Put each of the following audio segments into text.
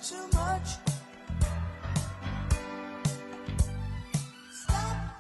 too much. Stop.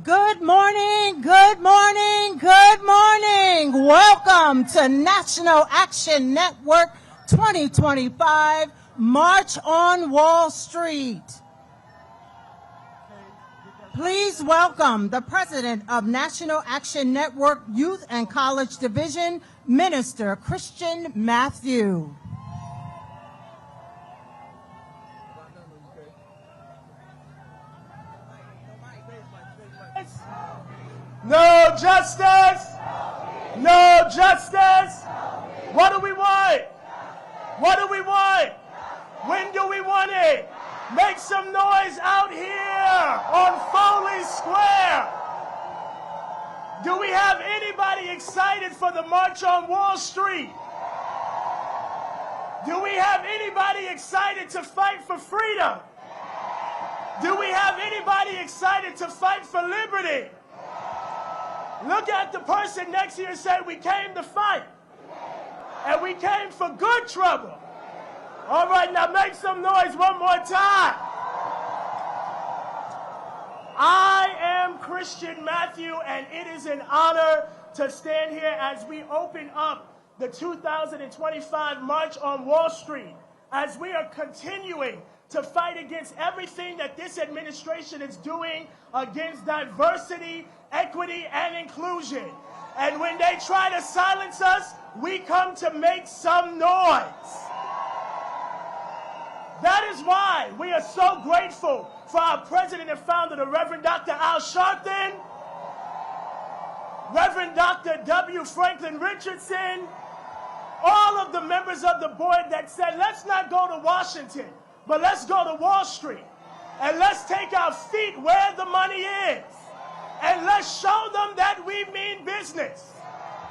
Good morning, good morning, good morning. Welcome to National Action Network 2025 March on Wall Street. Please welcome the President of National Action Network Youth and College Division, Minister Christian Matthew. No justice! No justice! What do we want? What do we want? When do we want it? Make some noise out here on Foley Square. Do we have anybody excited for the March on Wall Street? Do we have anybody excited to fight for freedom? Do we have anybody excited to fight for liberty? Look at the person next to you and say, we came to fight. And we came for good trouble. All right, now make some noise one more time. I am Christian Matthew, and it is an honor to stand here as we open up the 2025 March on Wall Street, as we are continuing to fight against everything that this administration is doing against diversity, equity, and inclusion. And when they try to silence us, we come to make some noise. That is why we are so grateful for our president and founder, the Reverend Dr. Al Sharpton, Reverend Dr. W. Franklin Richardson, all of the members of the board that said, let's not go to Washington, but let's go to Wall Street, and let's take our feet where the money is, and let's show them that we mean business.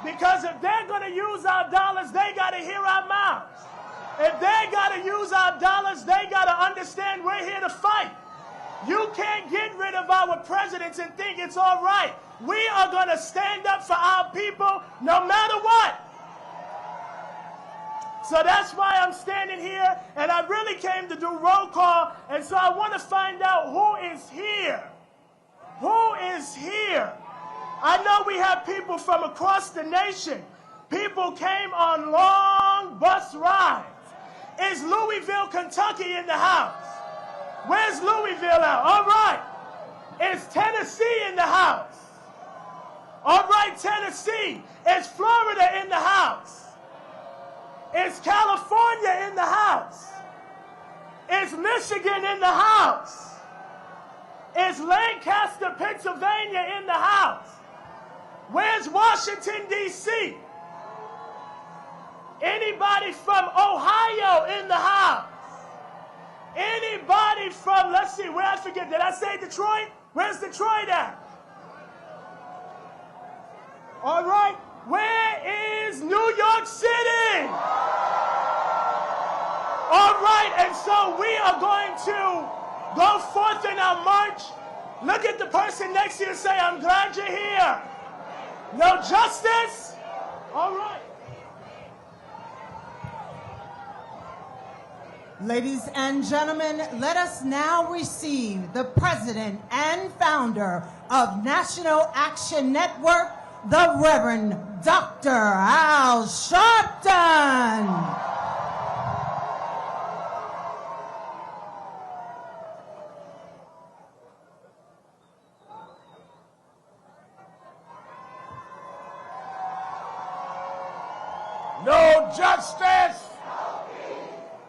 Because if they're going to use our dollars, they got to hear our mouths. If they got to use our dollars, they got to understand we're here to fight. You can't get rid of our presidents and think it's all right. We are going to stand up for our people no matter what. So that's why I'm standing here, and I really came to do roll call, and so I want to find out who is here. Who is here? I know we have people from across the nation. People came on long bus rides. Is Louisville, Kentucky in the house? Where's Louisville at? All right. Is Tennessee in the house? All right, Tennessee. Is Florida in the house? Is California in the house? Is Michigan in the house? Is Lancaster, Pennsylvania in the house? Where's Washington, D.C.? Anybody from Ohio in the house? Anybody from, let's see, where I forget, did I say Detroit? Where's Detroit at? All right, where is New York City? All right, and so we are going to go forth in our march. Look at the person next to you and say, I'm glad you're here. No justice? All right. Ladies and gentlemen, let us now receive the president and founder of National Action Network, the Reverend Dr. Al Sharpton. No justice.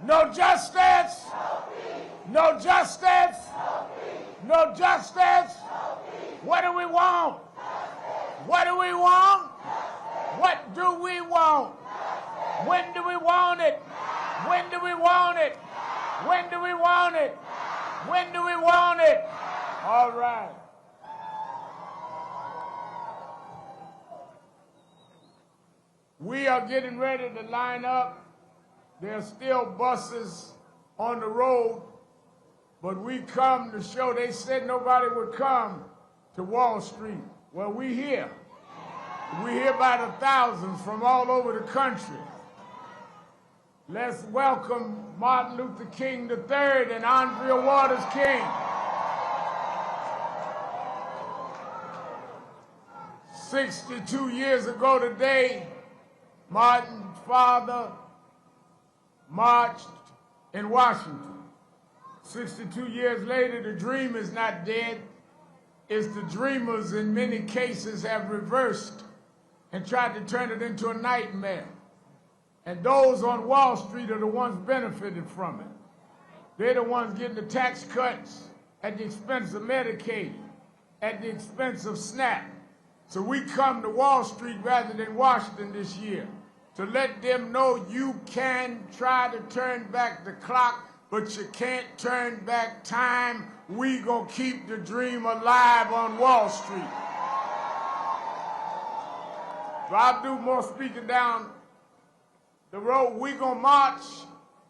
No justice. No justice. No justice. What do we want? What do we want? What do we want? When do we want it? When do we want it? When do we want it? When do we want it? All right. We are getting ready to line up. There's still buses on the road, but we come to show. They said nobody would come to Wall Street. Well, we here. We here by the thousands from all over the country. Let's welcome Martin Luther King III and Andrea Waters King. 62 years ago today, Martin's father marched in Washington. 62 years later, the dream is not dead. It's the dreamers in many cases have reversed and tried to turn it into a nightmare. And those on Wall Street are the ones benefited from it. They're the ones getting the tax cuts at the expense of Medicaid, at the expense of SNAP. So we come to Wall Street rather than Washington this year to let them know you can try to turn back the clock, but you can't turn back time. We gonna keep the dream alive on Wall Street. So I'll do more speaking down the road. We gonna march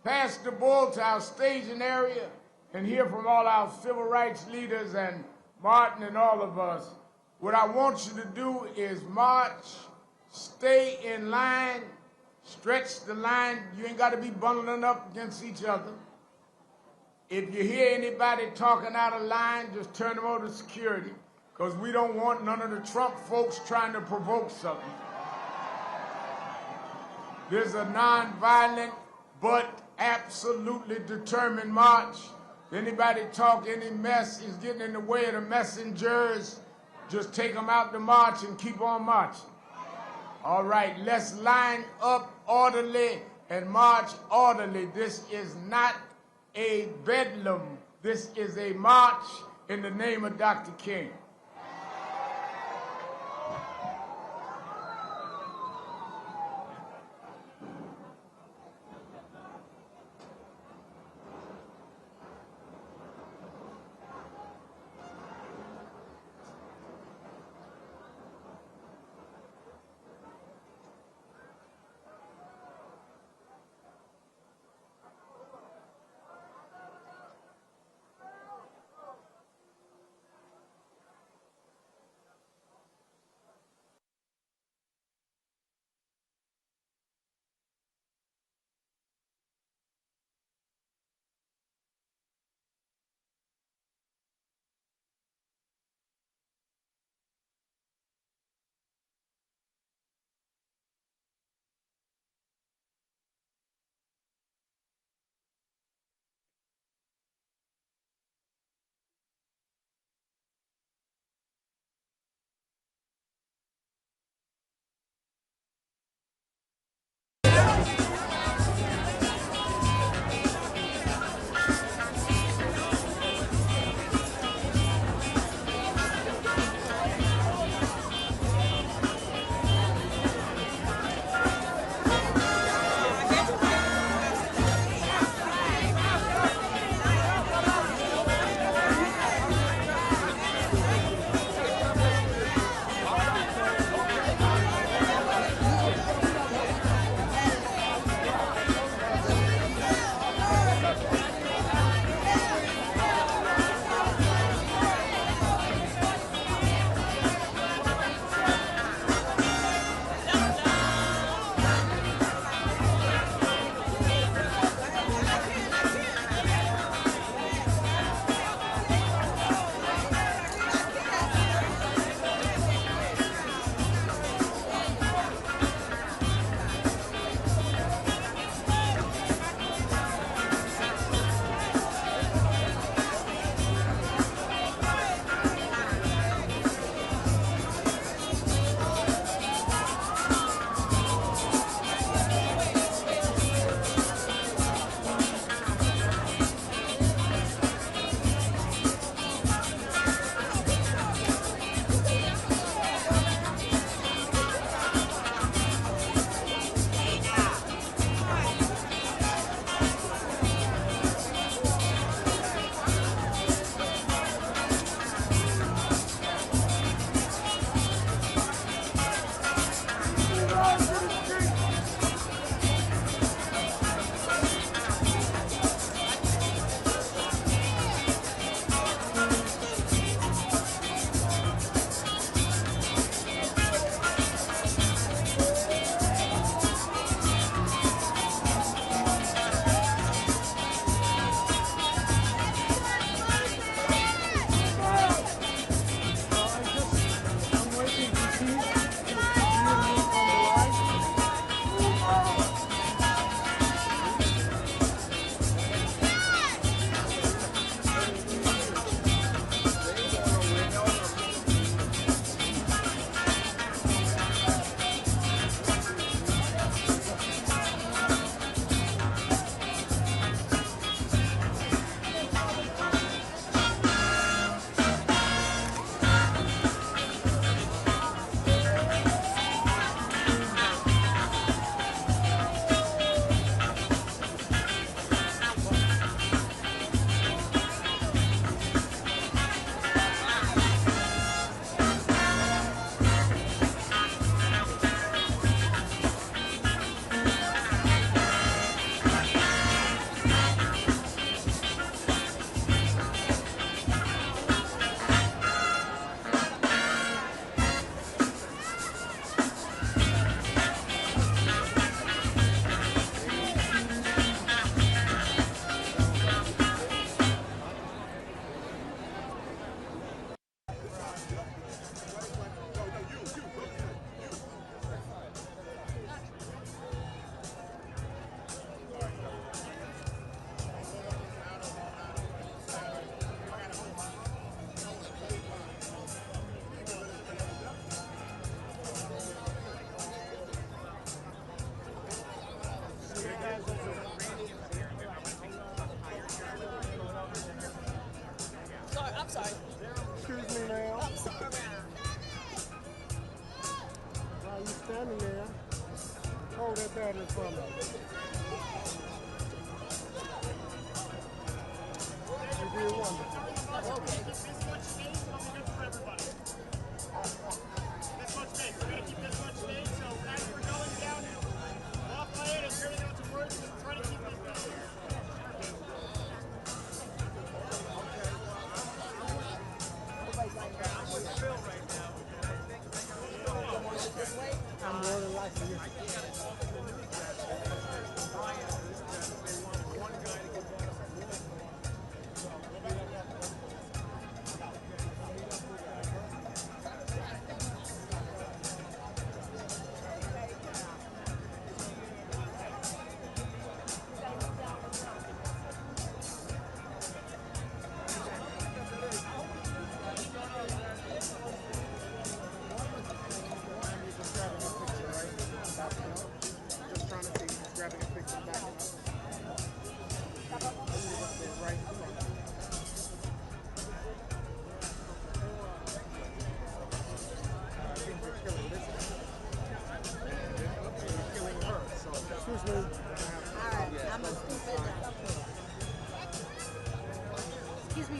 past the bull to our staging area and hear from all our civil rights leaders and Martin and all of us. What I want you to do is march, stay in line, stretch the line. You ain't got to be bundling up against each other. If you hear anybody talking out of line, just turn them over to security, because we don't want none of the Trump folks trying to provoke something. There's a nonviolent but absolutely determined march. Anybody talk any mess is getting in the way of the messengers, just take them out the march and keep on marching. All right, let's line up orderly and march orderly. This is not a bedlam. This is a march in the name of Dr. King.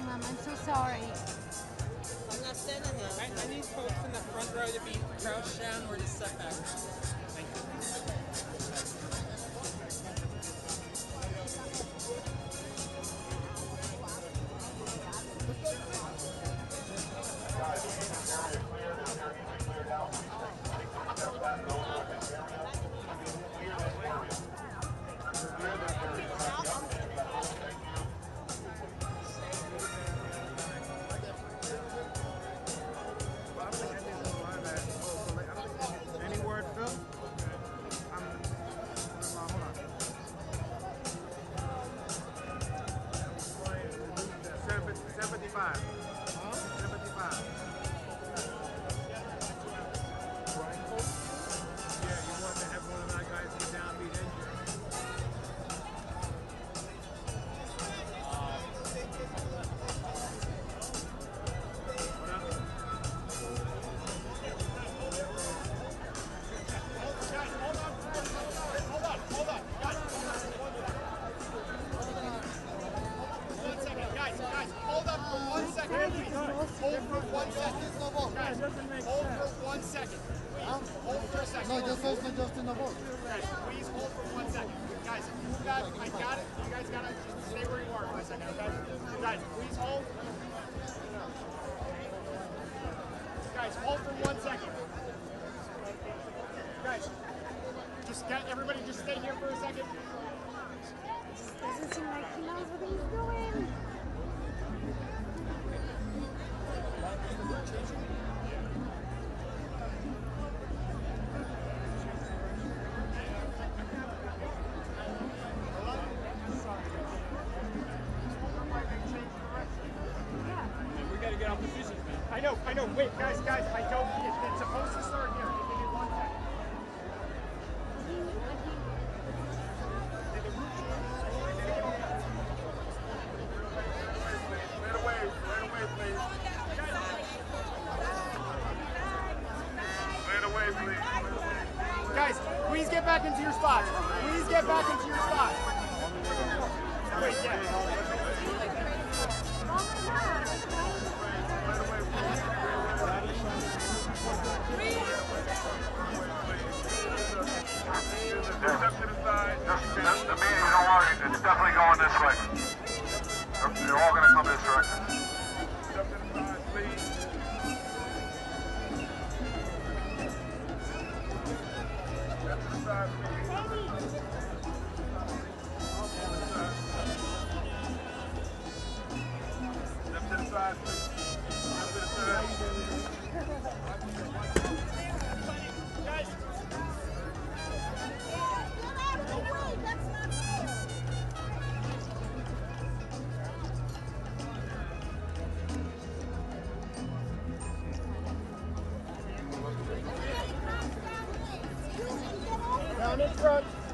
Mom. I'm so sorry. I'm not standing here. I need folks in the front row to be crouched down or just set back. Thank you. Any word, Phil? Hold on. 75. 75. Yeah, you want to have one of my guys get down, beat injured. No, just in the boat. Guys, please hold for 1 second. Guys, I got it. You guys gotta just stay where you are for a second, okay? Guys, please hold. Guys, hold for 1 second. Guys, everybody just stay here for a second. Doesn't seem like he knows what he's doing. I know. Wait, guys, I don't. It's supposed to start here. Give me 1 second. Right away, please. Right away, please. Guys, please get back into your spots. Please get back into your spots. Wait, yeah. The meeting, don't worry, it's definitely going this way. They're all going to come this direction. Step to the side, please. Step to the side, please. Step to the side, please. Step to the side. Guys.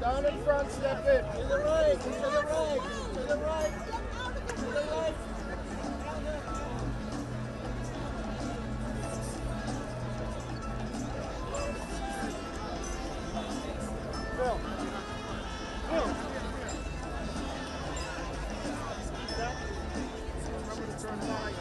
Down in front, step in. To the right, to the right, to the right, to the right. Phil. Remember to turn right.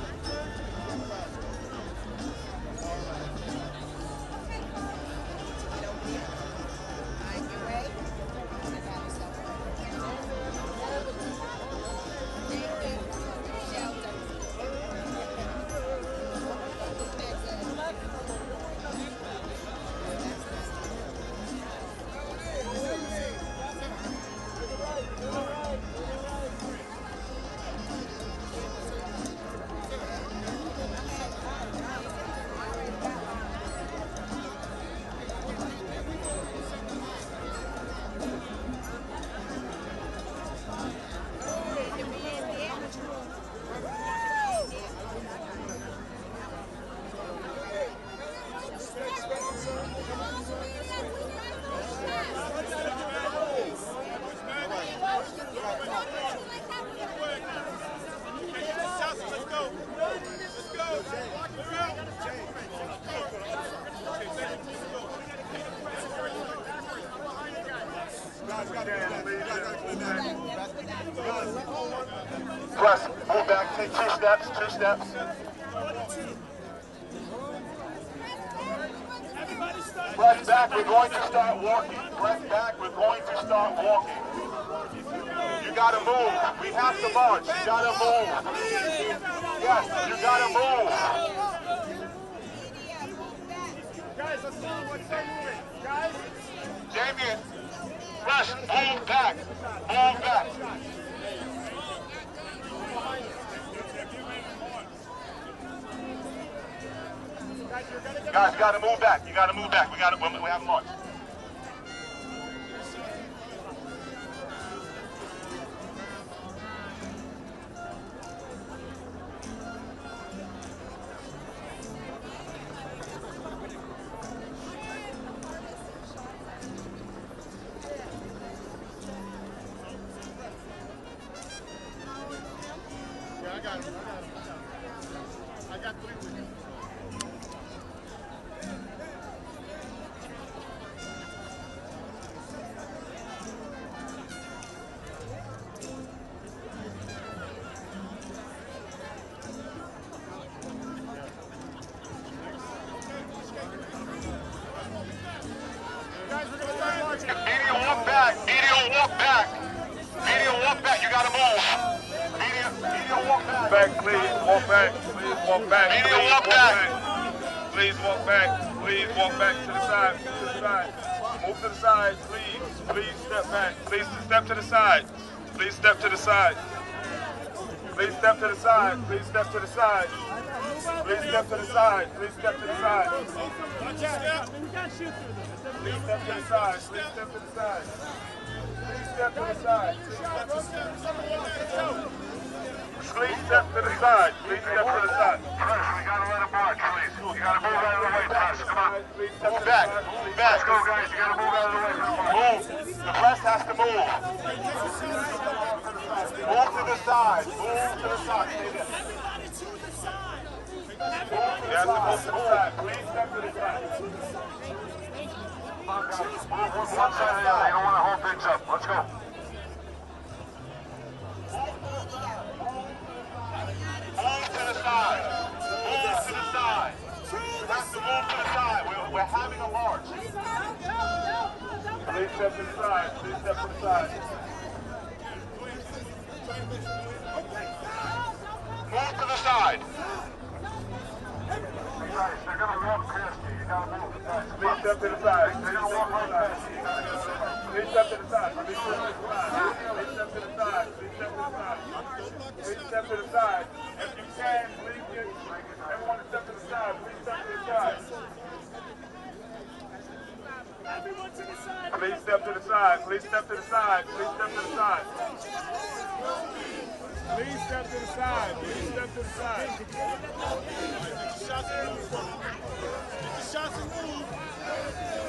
Press, move back, take 2 steps, 2 steps. Press back, we're going to start walking. Press back, we're going to start walking. You gotta move. We have to march. You gotta move. Yes, you gotta move. Guys, let's move. Let's start moving. Guys. Damien, Rush, move back. Move back. Guys, you gotta move back. You gotta move back. We have a march. Yeah, I got him. I got 3 with him. Guys, we're gonna start marching. Medial, walk back. Medial, walk back. Medial, walk back. You gotta move. Medial, walk back. Back, please. Walk back. Please walk back. Medial, Please walk back. Please walk back. Please walk back to the side. To the side. Move to the side, please. Please step back. Please step to the side. Please step to the side. Please step to the side. Please step to the side. Please step to the side. Please step to the side. Please step to the side. Please step to the side. Please step to the side. Please step to the side. Please step to the side. Press, we gotta let him march, please. You gotta move out of the way, Press. Come on. Please step Move to the back. side. Move back. Let's go, guys. You gotta move out of the way. Move. The press has to move. Move to the side. Move to the side. Stay there. You have to move to the side. Please step to the side. One side or the other. You don't want to hold things up. Let's go. Move to the side. Move to the side. You have to move to the side. We're having a march. Please step to the side. Please step to the side. Move to the side. Guys, they're going to walk past you. You got to move. Guys, Please step to the side. they're going to walk right past you. Please step to the side. Please step to the side. Please step to the side. Please step to the side. Please step to the side. If you can, please get everyone to step to the side. Please step to the side. Everyone to the side. Please step to the side. Please step to the side. Please step to the side. Please step to the side. Please step to the side.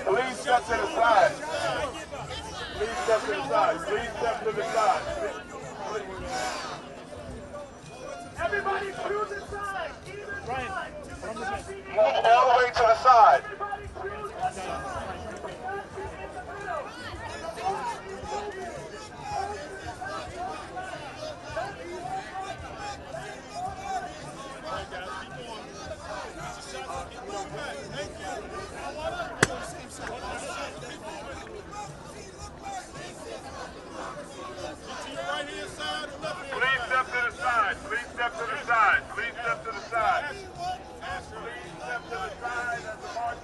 Please step to the side. Please step to the side. Please step to the side. Everybody to the side. Right. Move all the way to the side. Everybody to the side. Please step to the side. Please step to the side. Please step to the side. Please step to the side as the march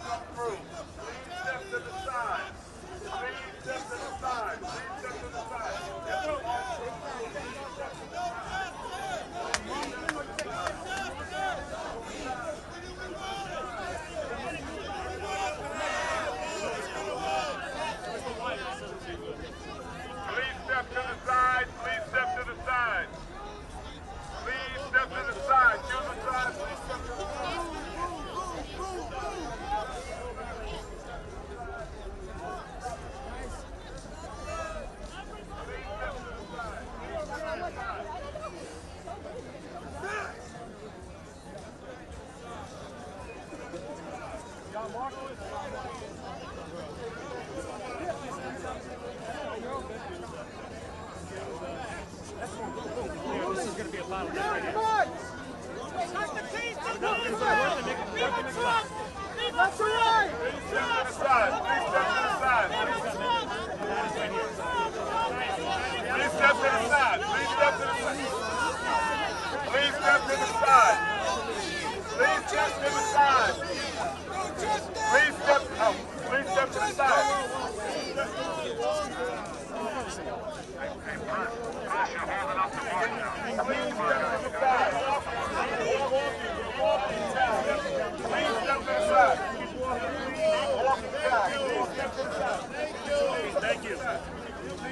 Thank you.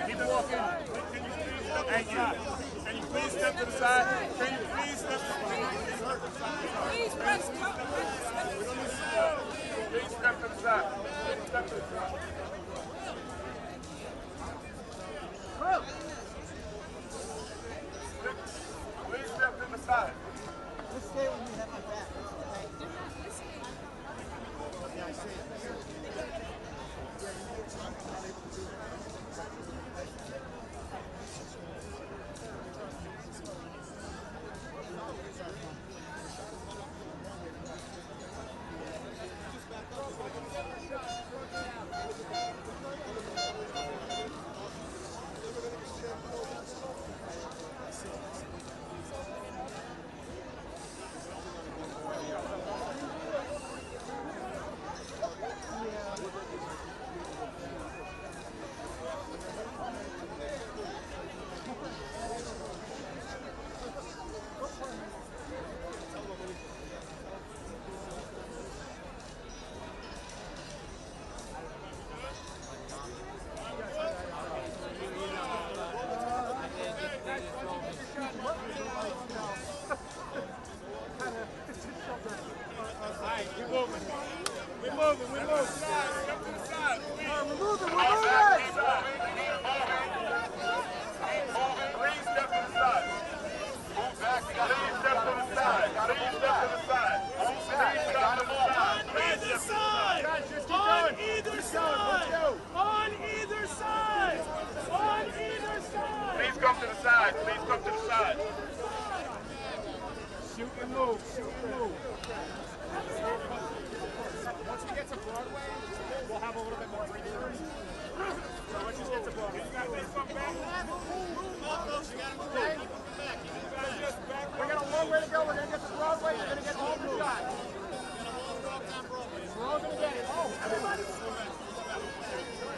Keep walking. Thank you. Can you please step to the side? Can you please step to the side? Please step to the side. Please step to the side. Step to the side. Please step to the side. Let's stay when you have my back. Yeah, I see it.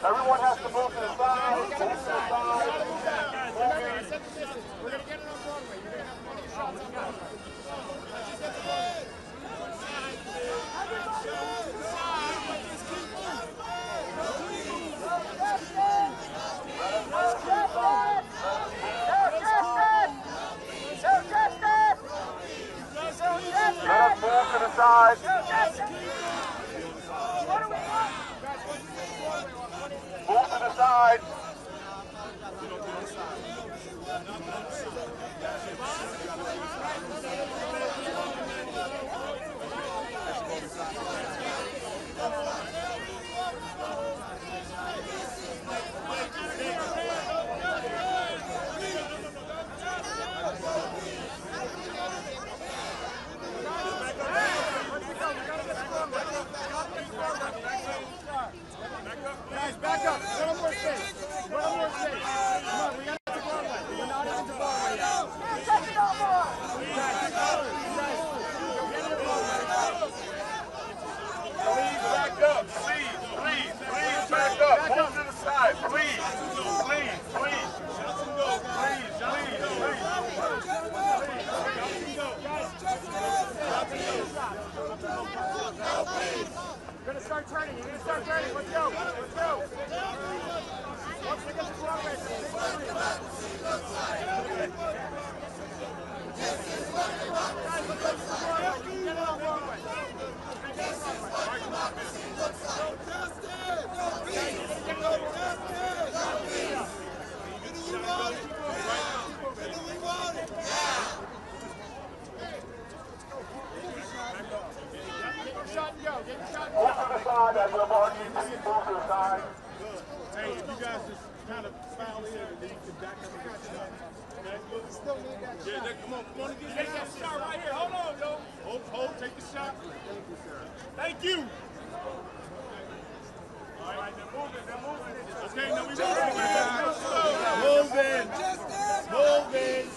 Everyone has to move to the side. Move to the side. We're going to get it on Broadway. You're going to have plenty of shots on Broadway. Let's just get to Broadway. Let us move to the side. Move to the side. Guys, back up. Little more space. Little more space. Come on, we got to Broadway. We're not even to Broadway yet. Guys, get it to Broadway. Please back up. Please back up. Move to the side. Please. You're going to start turning. Let's go. Once we get to Broadway, it's a big three. Guys, let's go to Broadway. We can get it on Broadway. Shot and go. Get your shot and go. Move to the side as you're marching. Move to the side. Hey, if you guys just kind of foul in and then you can back up and get shot. Okay? Still need that. Come on and take that shot right here. Hold on, yo. Hold, take the shot. Thank you, sir. Thank you. All right, they're moving. Okay, now we moving. Moving.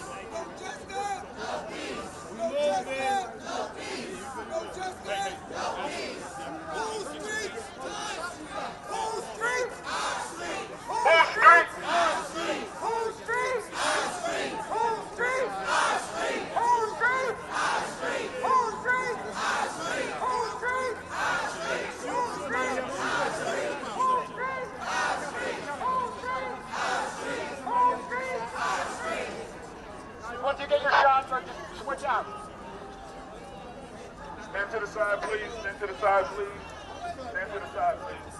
Once you get your shots, or just switch out. Stand to the side, please. Stand to the side, please. Stand to the side, please.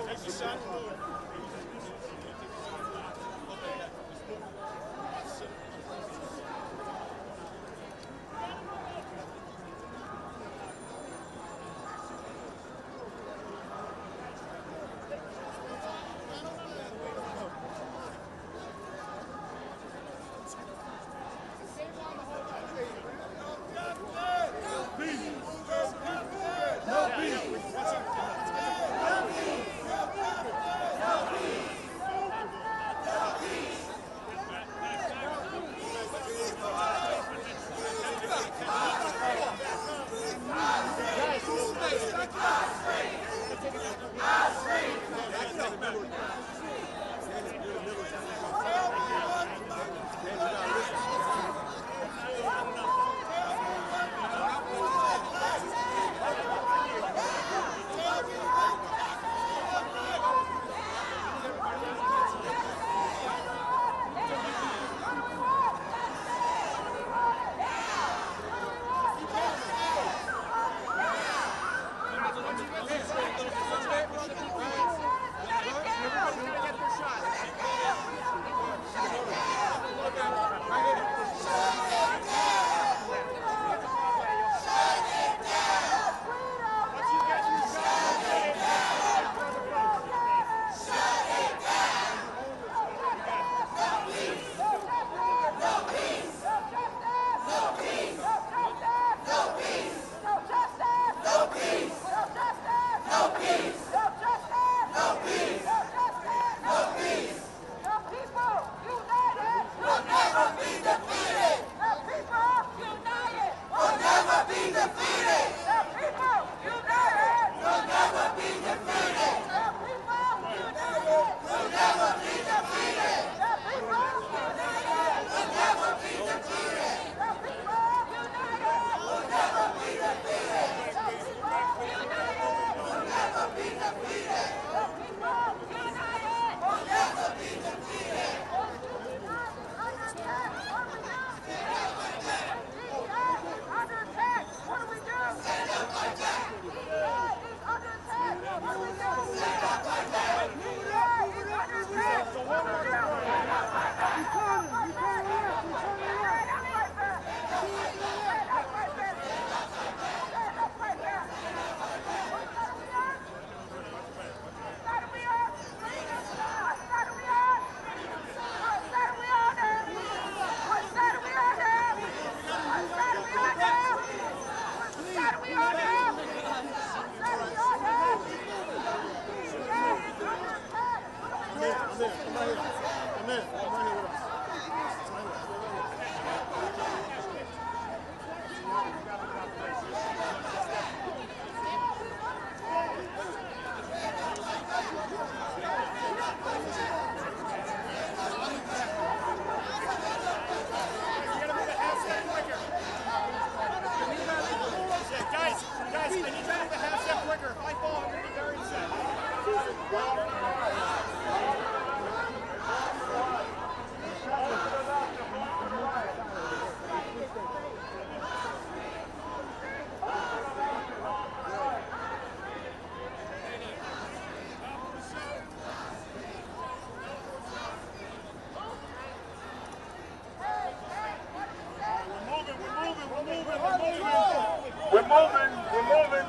Take the shot. We're moving. We're moving.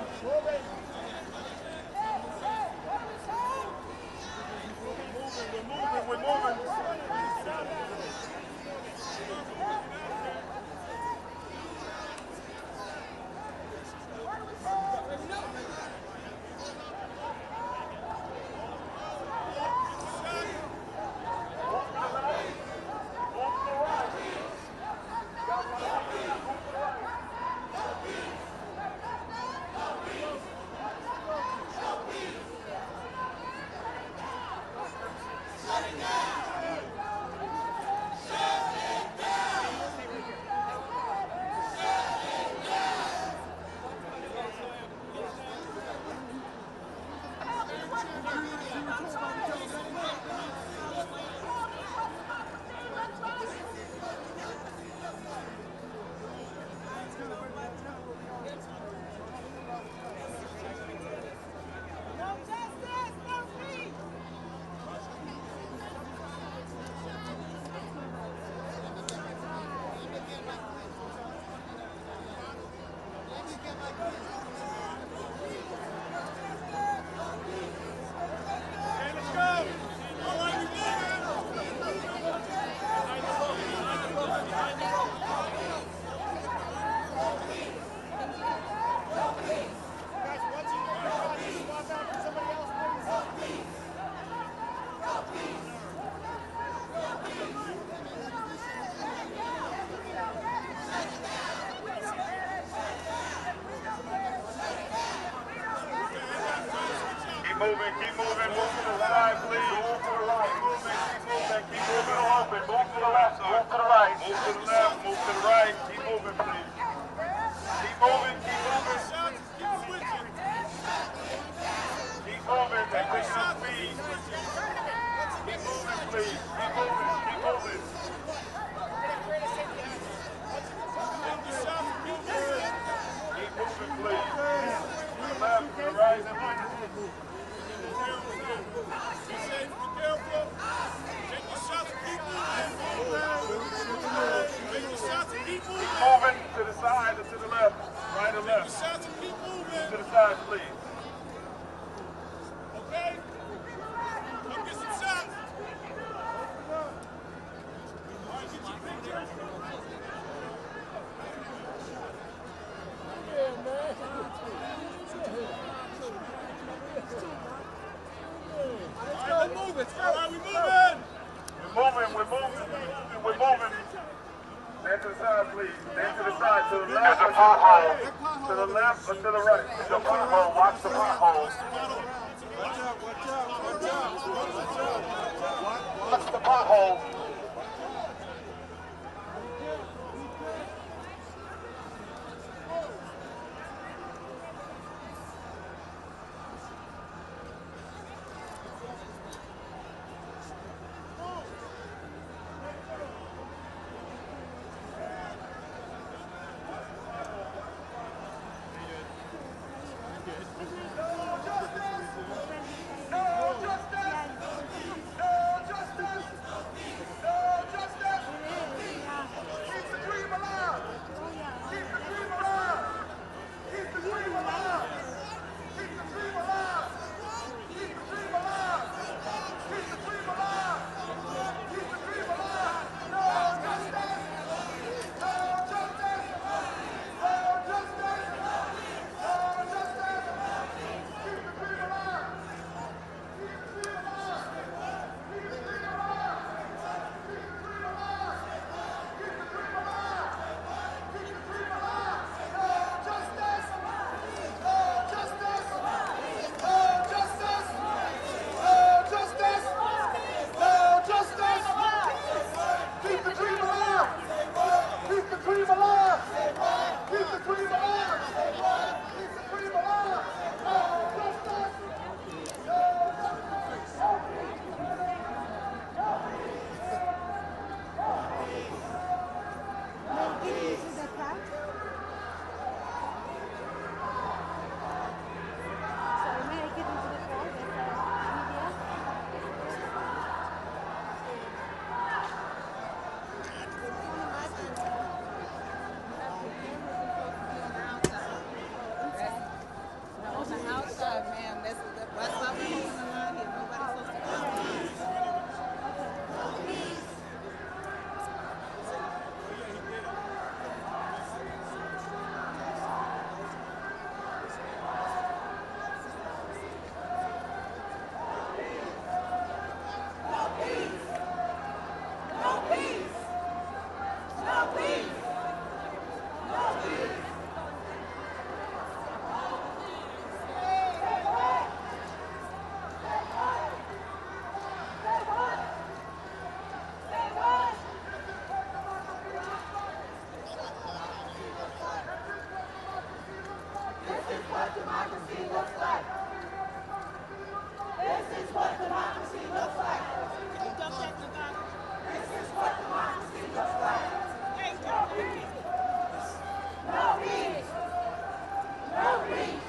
We're moving. Keep moving, move to the side, please. Move to the right. Keep moving open. Move to the left, move to the right. Move to the left, move to the right. Keep moving, please. Keep moving, keep moving. Keep moving, they're taking up speed. Keep moving, please. Keep moving, keep moving. Keep moving, please. To the left, to the right. Keep moving to the side or to the left, right or left. To the side, please. Okay? Come get some shots. All right, get your picture. All right, we're moving. All right, we're moving. We're moving. Stand to the side, please. Stand to the side, to the left or to the right. To the left or to the right. It's a pothole. Watch the pothole. Watch the pothole. what democracy looks like. This is what democracy looks like. Can you dump that in the back? This is what democracy looks like. Hey, no peace. No peace. No peace.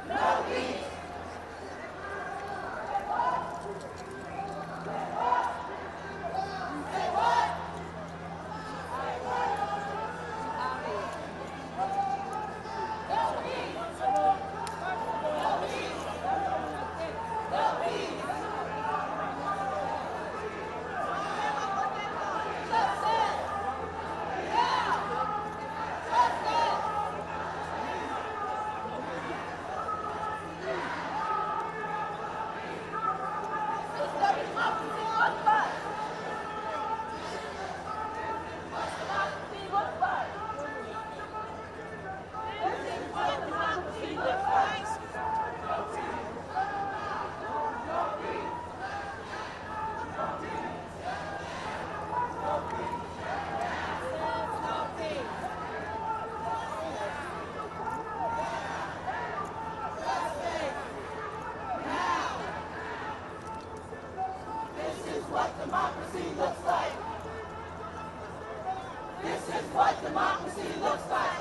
No peace. Say what? Democracy looks like. This is what democracy looks like.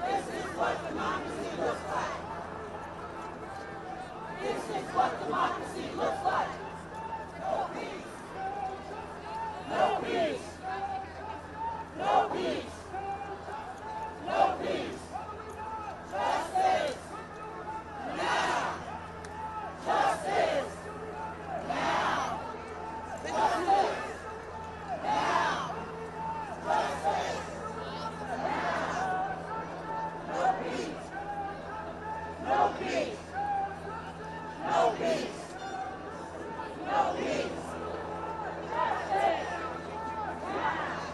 This is what democracy looks like. This is what democracy looks like. No peace. No peace. No peace. No peace. Justice. Now. Justice. Now! Justice! Now! Justice! Now! No peace! No peace! No peace! No peace! Justice! Now!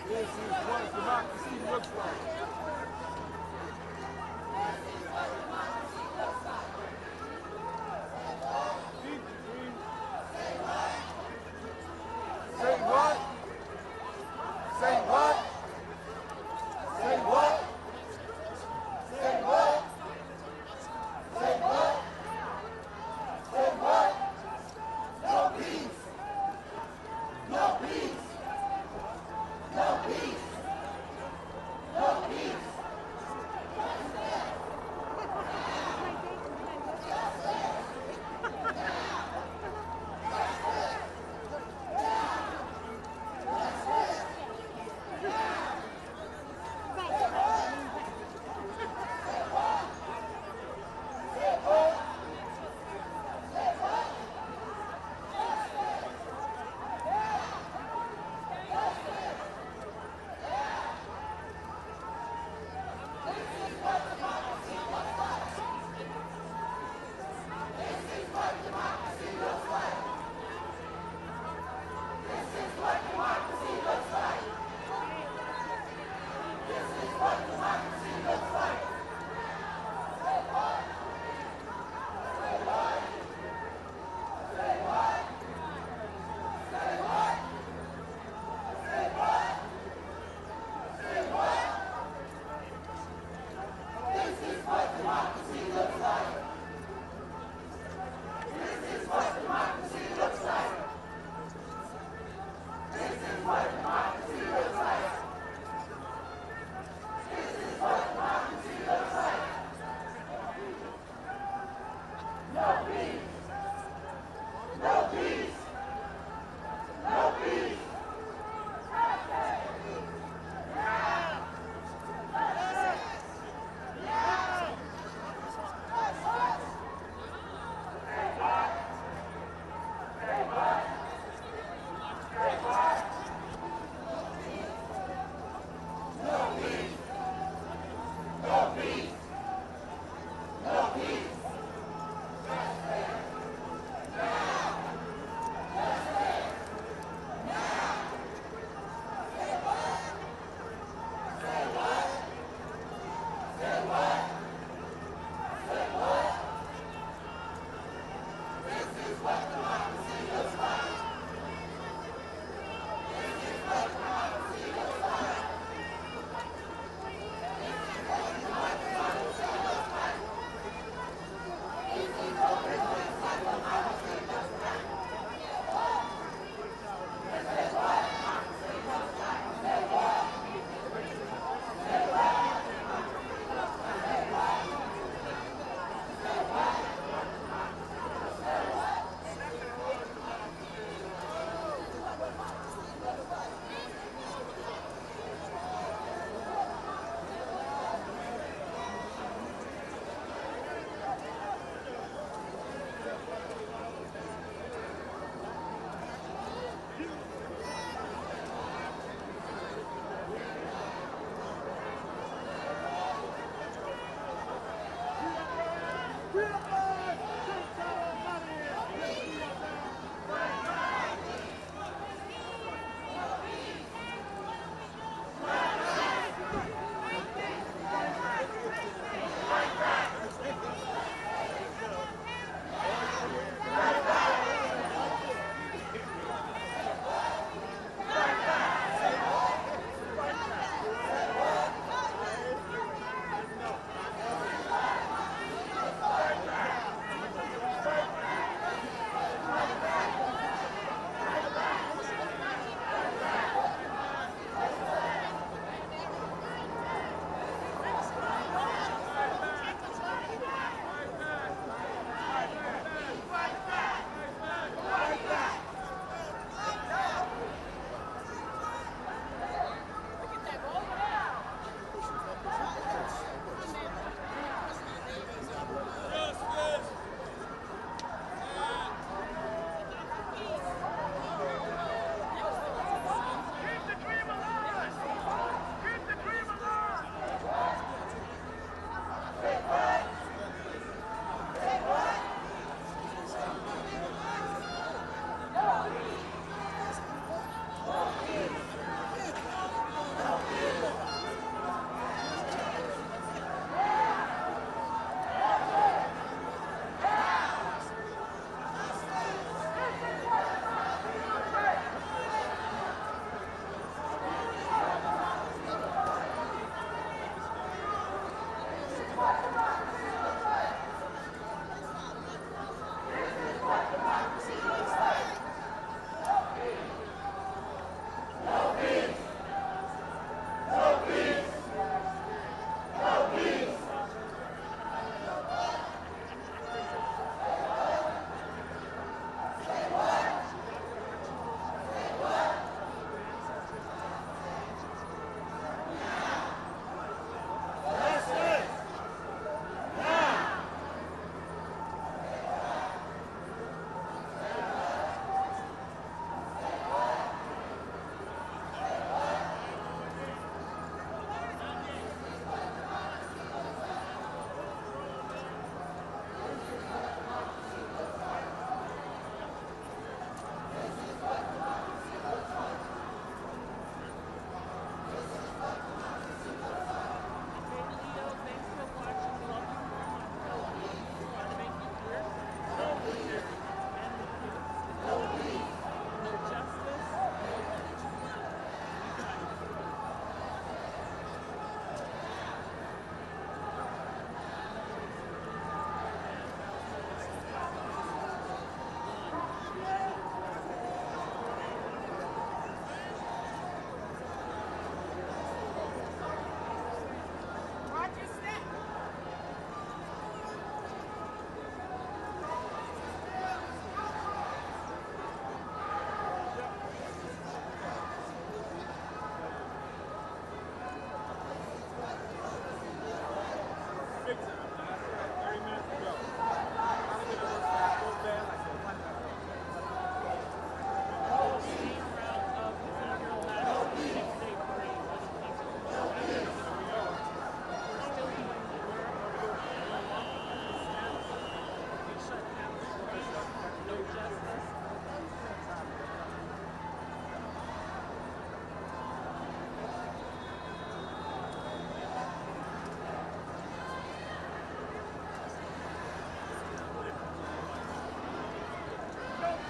This is what democracy looks like. Say what? Say what? Say what? Say what? Say what? Say what? No peace. No peace. No peace. No peace.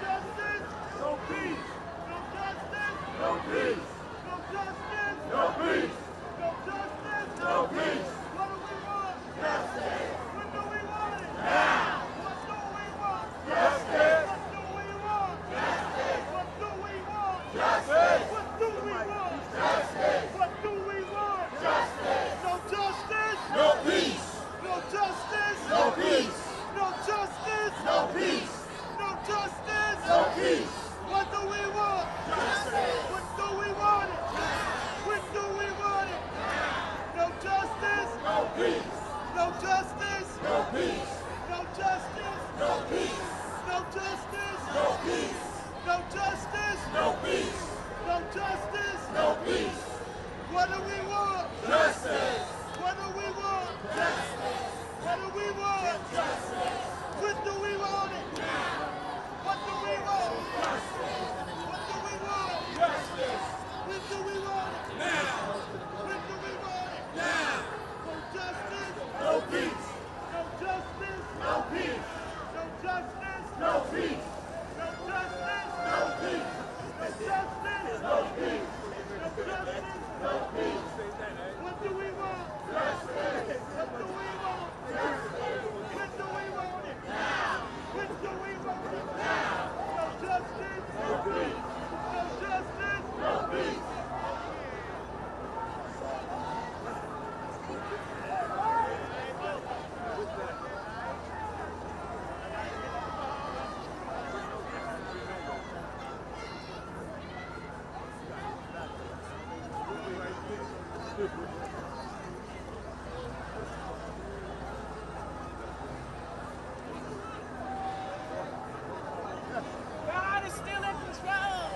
justice, no peace. No justice, no peace. No justice, no peace. No justice, no peace. What do we want? Justice. When do we want it? Now. What do we want? Justice. What do we want? Justice. What do we want? Justice. What do we want? Justice. What do we want? Justice. No justice, no peace. No justice, no peace. No justice, no peace. No justice, no peace. What do we want? Justice. What do we want it? When do we want it? No justice, no peace. No justice, no peace. No justice, no peace. No justice, no peace. No justice, no peace. No justice, no peace. What do we want? Justice. What do we want? Justice. What do we want? Justice. When do we want it? Now. What do we want? Justice. What do we want? Justice. When do we want it? Now. When do we want it? Now. No justice, no peace. No justice, no peace. No justice, no peace. No justice, no peace. No justice, no peace. No justice, no peace. What do we want? Justice. What do we want? Justice. When do we want it? Now. When do we want it? Now. No justice, no peace. No justice, no peace. God is still in control.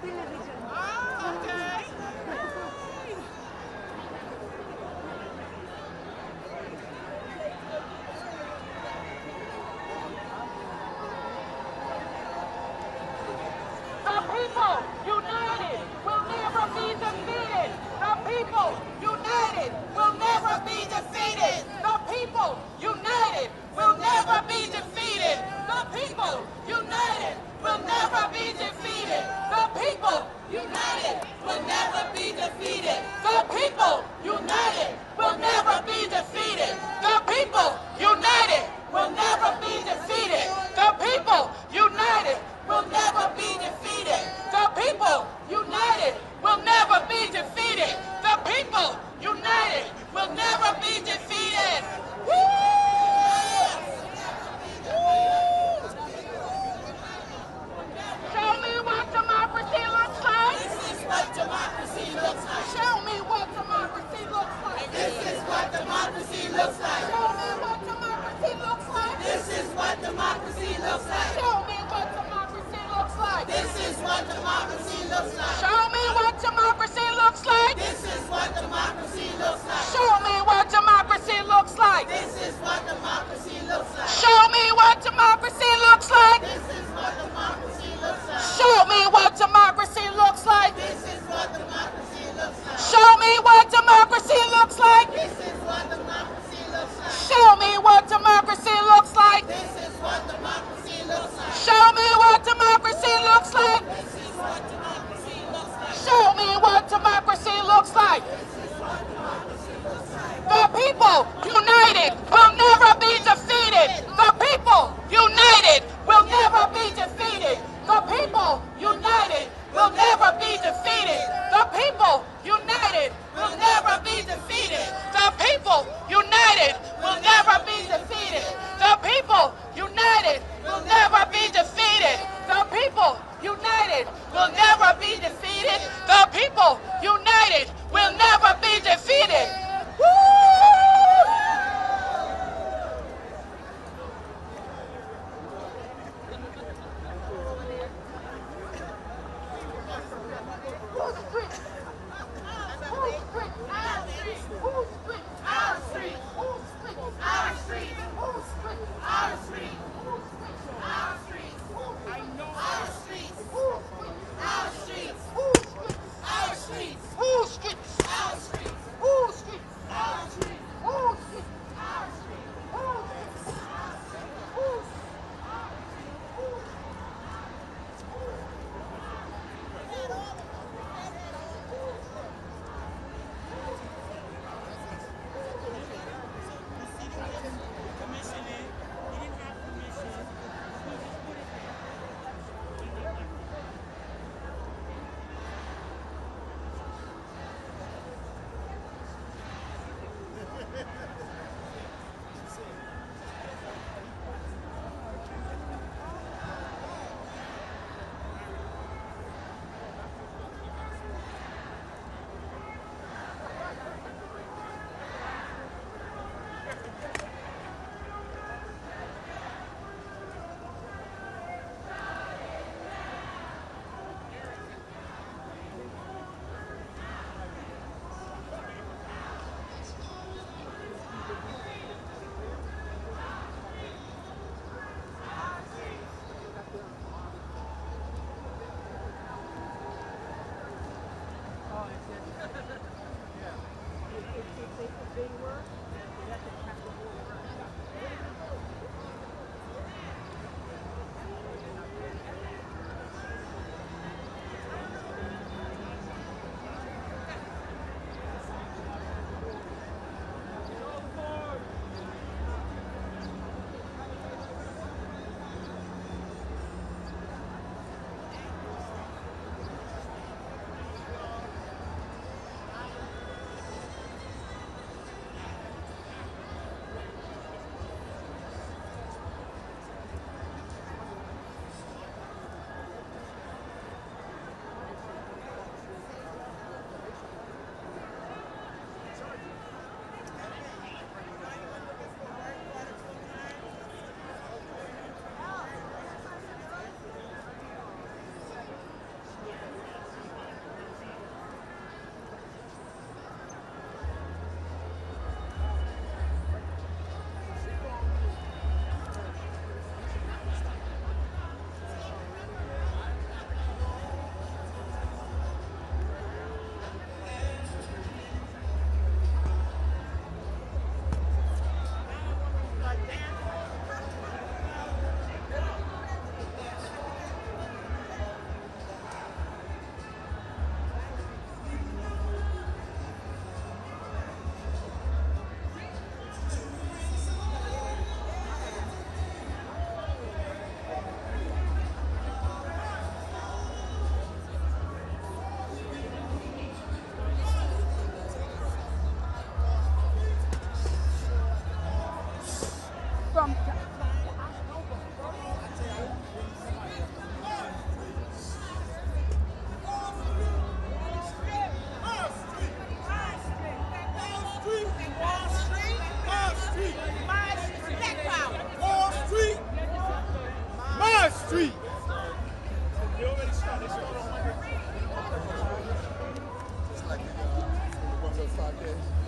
The people united will never be defeated. The people united will never be defeated. The people united will never be defeated. The people united will never be defeated. The people united will never be defeated. The people united will never be defeated. The people united will never be defeated. The people united will never be defeated. The people united will never be defeated. The people united will never be defeated. Woo! Show me what democracy looks like. This is what democracy looks like. Show me what democracy looks like. This is what democracy looks like. Show me what democracy looks like. This is what democracy looks like. Show me what democracy looks like. This is what democracy looks like. Show me what democracy looks like. This is what democracy looks like. Show me what democracy looks like. This is what democracy looks like. Show me what democracy looks like. This is what democracy looks like. Show me what democracy looks like. This is what democracy looks like. Show me what democracy looks like. This is what democracy looks like. Show me what democracy looks like. This is what democracy looks like. Show me what democracy looks like. This is what democracy looks like. Show me what democracy looks like. The people united will never be defeated. The people united will never be defeated. The people united will never be defeated. The people united will never be defeated. The people united will never be defeated. The people united will never be defeated. The people united will never be defeated. The people united will never street. They already started. It's like one of those podcasts.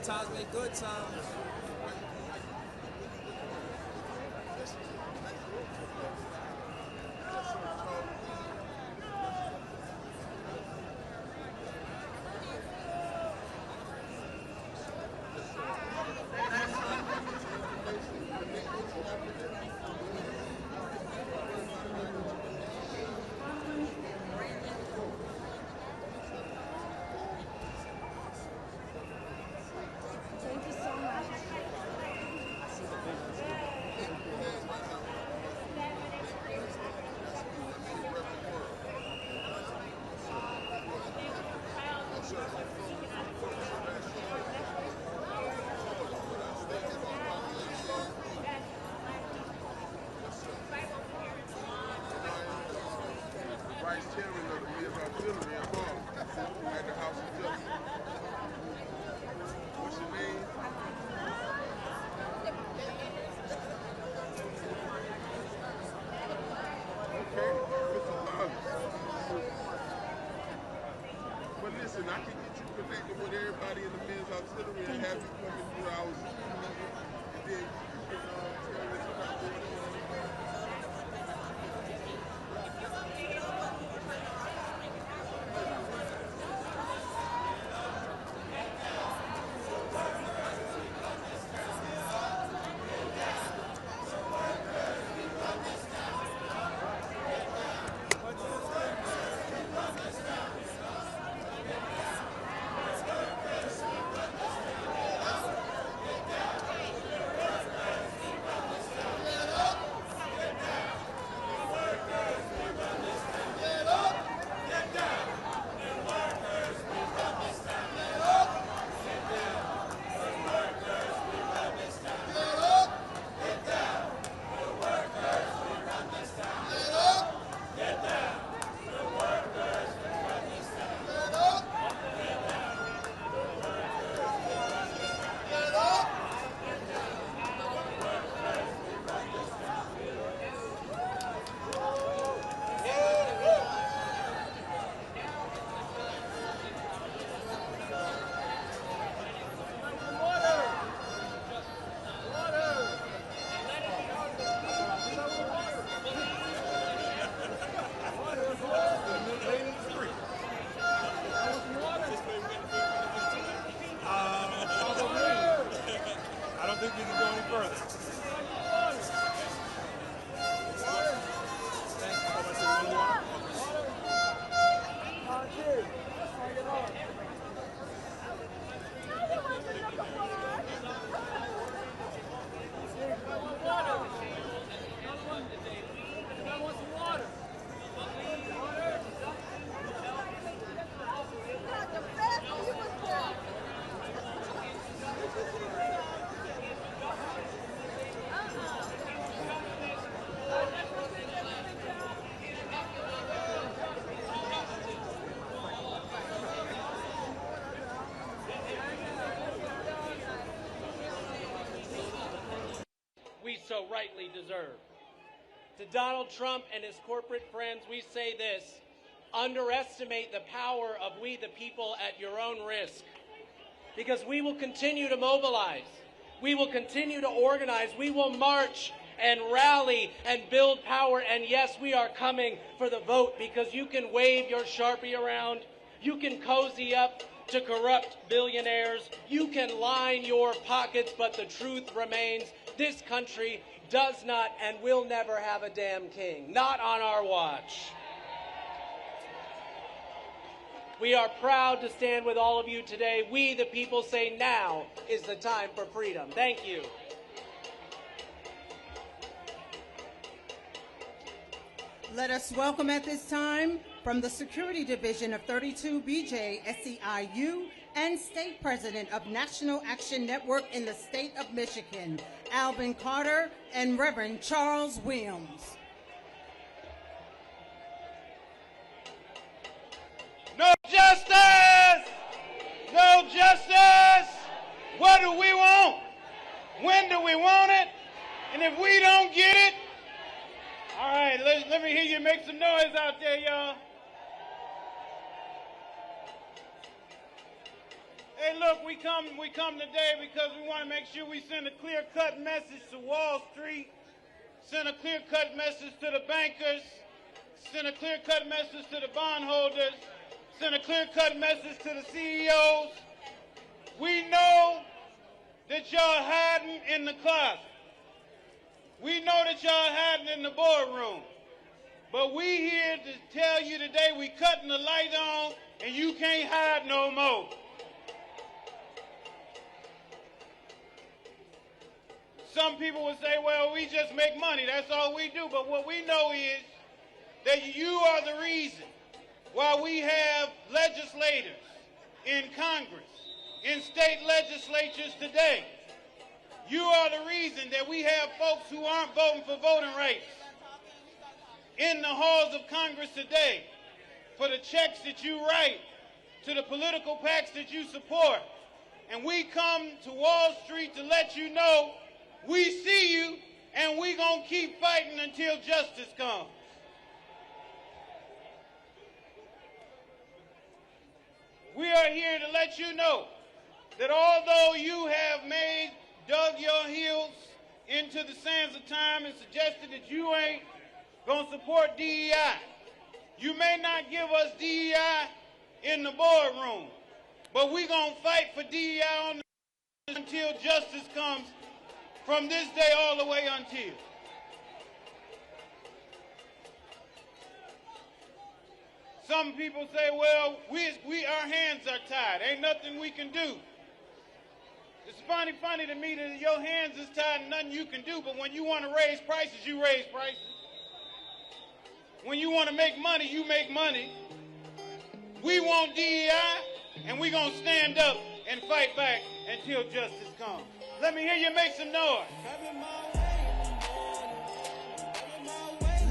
Hard times make good times. Thank you so much. Vice chairman of the Men's Auxiliary involved at the House of Justice. What's your name? Okay, Mr. Thomas. But listen, I can get you connected with everybody in the Men's Auxiliary and have you come into our and then you can tell us about what it is. I don't think we can go any further. We so rightly deserve. To Donald Trump and his corporate friends, we say this: underestimate the power of we the people at your own risk. Because we will continue to mobilize. We will continue to organize. We will march and rally and build power. And yes, we are coming for the vote, because you can wave your Sharpie around. You can cozy up to corrupt billionaires. You can line your pockets, but the truth remains: this country does not and will never have a damn king. Not on our watch. We are proud to stand with all of you today. We, the people, say now is the time for freedom. Thank you. Let us welcome at this time, from the Security Division of 32BJ SEIU and State President of National Action Network in the state of Michigan, Alvin Carter and Reverend Charles Williams. No justice! No justice! What do we want? When do we want it? And if we don't get it, all right, let me hear you make some noise out there, y'all. Hey, look, we come today because we want to make sure we send a clear-cut message to Wall Street, send a clear-cut message to the bankers, send a clear-cut message to the bondholders, send a clear-cut message to the CEOs. We know that y'all hiding in the closet. We know that y'all hiding in the boardroom. But we here to tell you today we cutting the light on and you can't hide no more. Some people would say, well, we just make money. That's all we do. But what we know is that you are the reason why we have legislators in Congress, in state legislatures today. You are the reason that we have folks who aren't voting for voting rights in the halls of Congress today, for the checks that you write to the political PACs that you support. And we come to Wall Street to let you know we see you and we gonna keep fighting until justice comes. We are here to let you know that although you have dug your heels into the sands of time and suggested that you ain't going to support DEI, you may not give us DEI in the boardroom, but we're going to fight for DEI until justice comes from this day all the way until. Some people say, well, our hands are tied. Ain't nothing we can do. It's funny to me that your hands is tied and nothing you can do, but when you want to raise prices, you raise prices. When you want to make money, you make money. We want DEI, and we're going to stand up and fight back until justice comes. Let me hear you make some noise.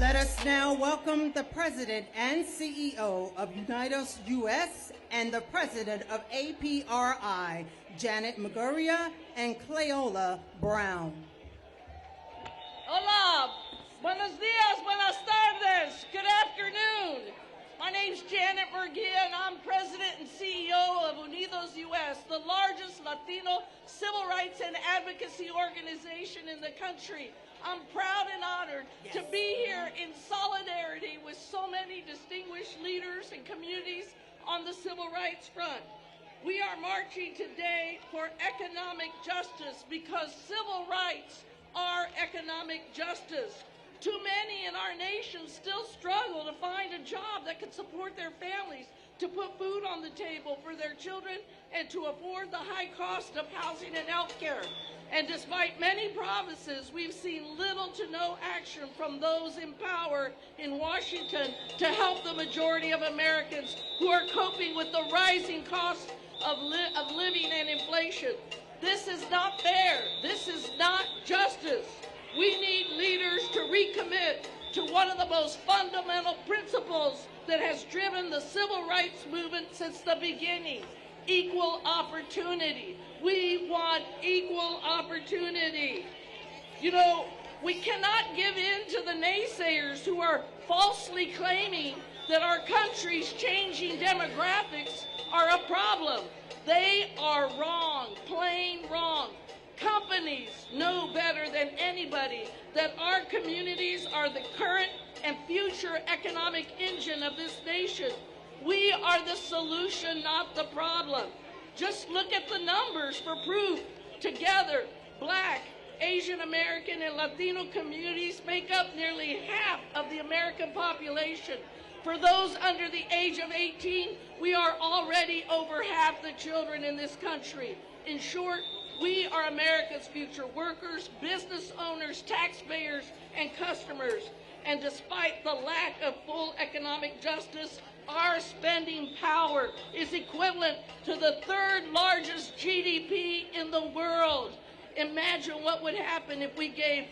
Let us now welcome the President and CEO of Unidos US and the President of APRI, Janet Maguria and Cleola Brown. Hola, buenos dias, buenas tardes, good afternoon. My name's Janet Maguria and I'm President and CEO of Unidos US, the largest Latino civil rights and advocacy organization in the country. I'm proud and honored to be here in solidarity with so many distinguished leaders and communities on the civil rights front. We are marching today for economic justice because civil rights are economic justice. Too many in our nation still struggle to find a job that can support their families, to put food on the table for their children, and to afford the high cost of housing and health care. And despite many promises, we've seen little to no action from those in power in Washington to help the majority of Americans who are coping with the rising cost of living and inflation. This is not fair. This is not justice. We need leaders to recommit to one of the most fundamental principles that has driven the civil rights movement since the beginning: equal opportunity. We want equal opportunity. You know, we cannot give in to the naysayers who are falsely claiming that our country's changing demographics are a problem. They are wrong, plain wrong. Companies know better than anybody that our communities are the current and future economic engine of this nation. We are the solution, not the problem. Just look at the numbers for proof. Together, Black, Asian American, and Latino communities make up nearly half of the American population. For those under the age of 18, we are already over half the children in this country. In short, we are America's future workers, business owners, taxpayers, and customers. And despite the lack of full economic justice, our spending power is equivalent to the third largest GDP in the world. Imagine what would happen if we gave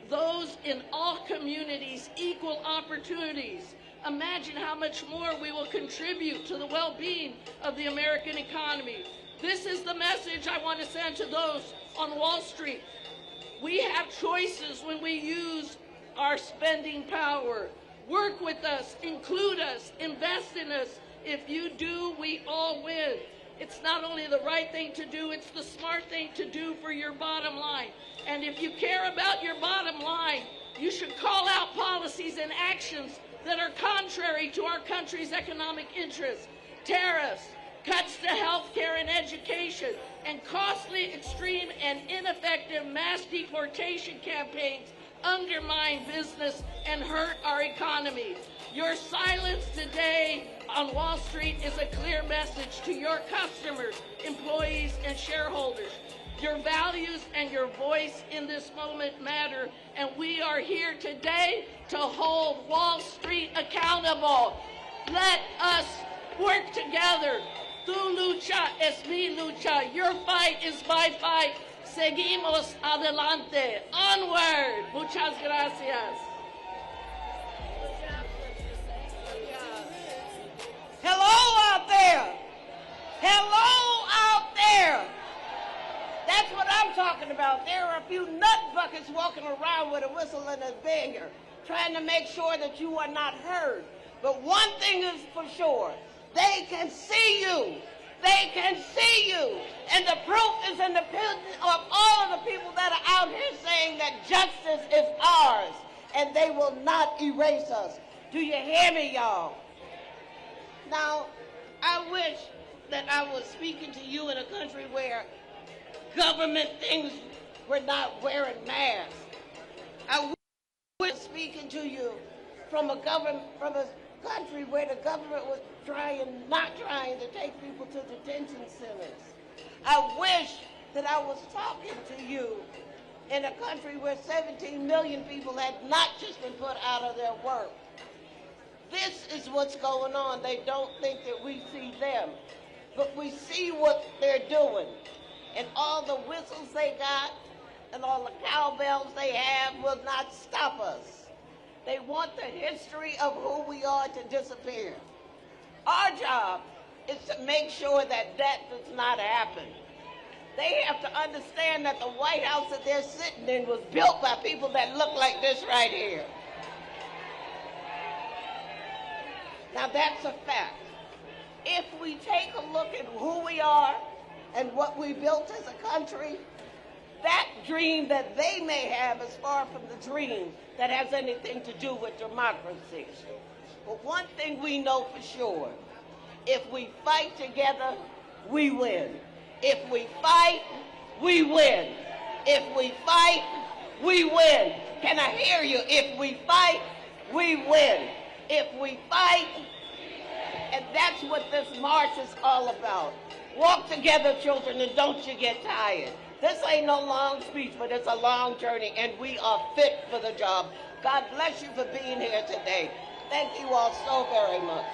those in all communities equal opportunities. Imagine how much more we will contribute to the well-being of the American economy. This is the message I want to send to those on Wall Street. We have choices when we use our spending power. Work with us, include us, invest in us. If you do, we all win. It's not only the right thing to do, it's the smart thing to do for your bottom line. And if you care about your bottom line, you should call out policies and actions that are contrary to our country's economic interests. Tariffs, cuts to health care and education, and costly, extreme, and ineffective mass deportation campaigns undermine business and hurt our economy. Your silence today on Wall Street is a clear message to your customers, employees, and shareholders. Your values and your voice in this moment matter, and we are here today to hold Wall Street accountable. Let us work together. Tu lucha es mi lucha. Your fight is my fight. Seguimos adelante. Onward. Muchas gracias. Hello out there. Hello out there. That's what I'm talking about. There are a few nut buckets walking around with a whistle and a banger, trying to make sure that you are not heard. But one thing is for sure. They can see you. They can see you. And the proof is in the pudding of all of the people that are out here saying that justice is ours, and they will not erase us. Do you hear me, y'all? Now, I wish that I was speaking to you in a country where government things were not wearing masks. I wish speaking to you from a country where the government was not trying to take people to detention centers. I wish that I was talking to you in a country where 17 million people had not just been put out of their work. This is what's going on. They don't think that we see them, but we see what they're doing. And all the whistles they got and all the cowbells they have will not stop us. They want the history of who we are to disappear. Our job is to make sure that that does not happen. They have to understand that the White House that they're sitting in was built by people that look like this right here. Now that's a fact. If we take a look at who we are and what we built as a country, that dream that they may have is far from the dream that has anything to do with democracy. But one thing we know for sure, if we fight together, we win. If we fight, we win. If we fight, we win. Can I hear you? If we fight, we win. If we fight, and that's what this march is all about. Walk together, children, and don't you get tired. This ain't no long speech, but it's a long journey, and we are fit for the job. God bless you for being here today. Thank you all so very much.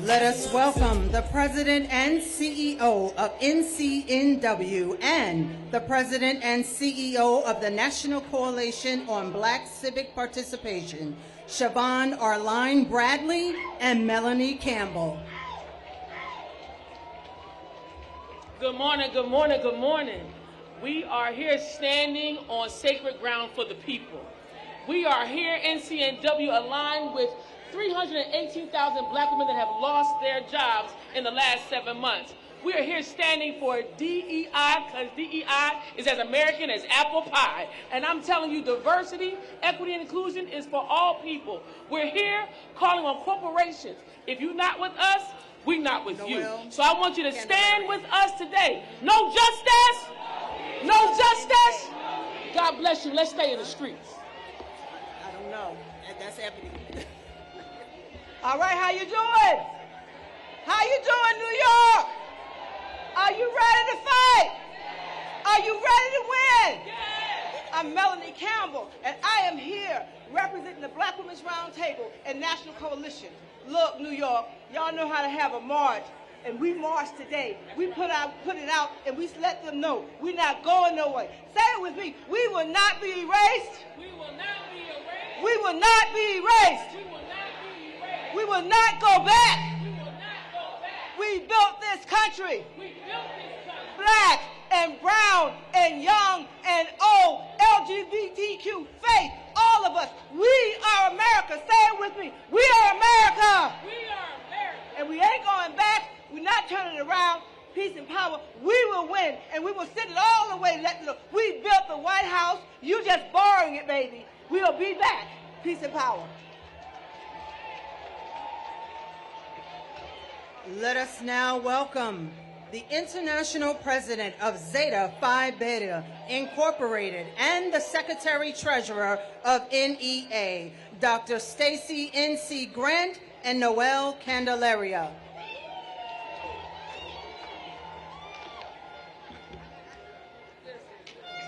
Let us welcome the President and CEO of NCNW and the President and CEO of the National Coalition on Black Civic Participation, Siobhan Arline Bradley and Melanie Campbell. Good morning, good morning, good morning. We are here standing on sacred ground for the people. We are here, NCNW, aligned with 318,000 black women that have lost their jobs in the last 7 months. We are here standing for DEI because DEI is as American as apple pie. And I'm telling you, diversity, equity, and inclusion is for all people. We're here calling on corporations. If you're not with us, we're not with you. So I want you to stand with us today. No justice. No justice. God bless you. Let's stay in the streets. I don't know. That's happening. All right, how you doing? How you doing, New York? Are you ready to fight? Are you ready to win? I'm Melanie Campbell, and I am here representing the Black Women's Roundtable and National Coalition. Look, New York, y'all know how to have a march, and we marched today. We put it out, and we let them know we're not going nowhere. Say it with me. We will not be erased. We will not be erased. We will not be erased. We will not be erased. We will not go back. We will not go back. We built this country. We built this country. Black and brown and young and old, LGBTQ, faith, all of us. We are America. Say it with me. We are America. We are America. power, we will win, and we will send it all the way. We built the White House. You just borrowing it, baby. We will be back. Peace and power. Let us now welcome the International President of Zeta Phi Beta Incorporated and the Secretary Treasurer of NEA, Dr. Stacy N.C. Grant and Noel Candelaria.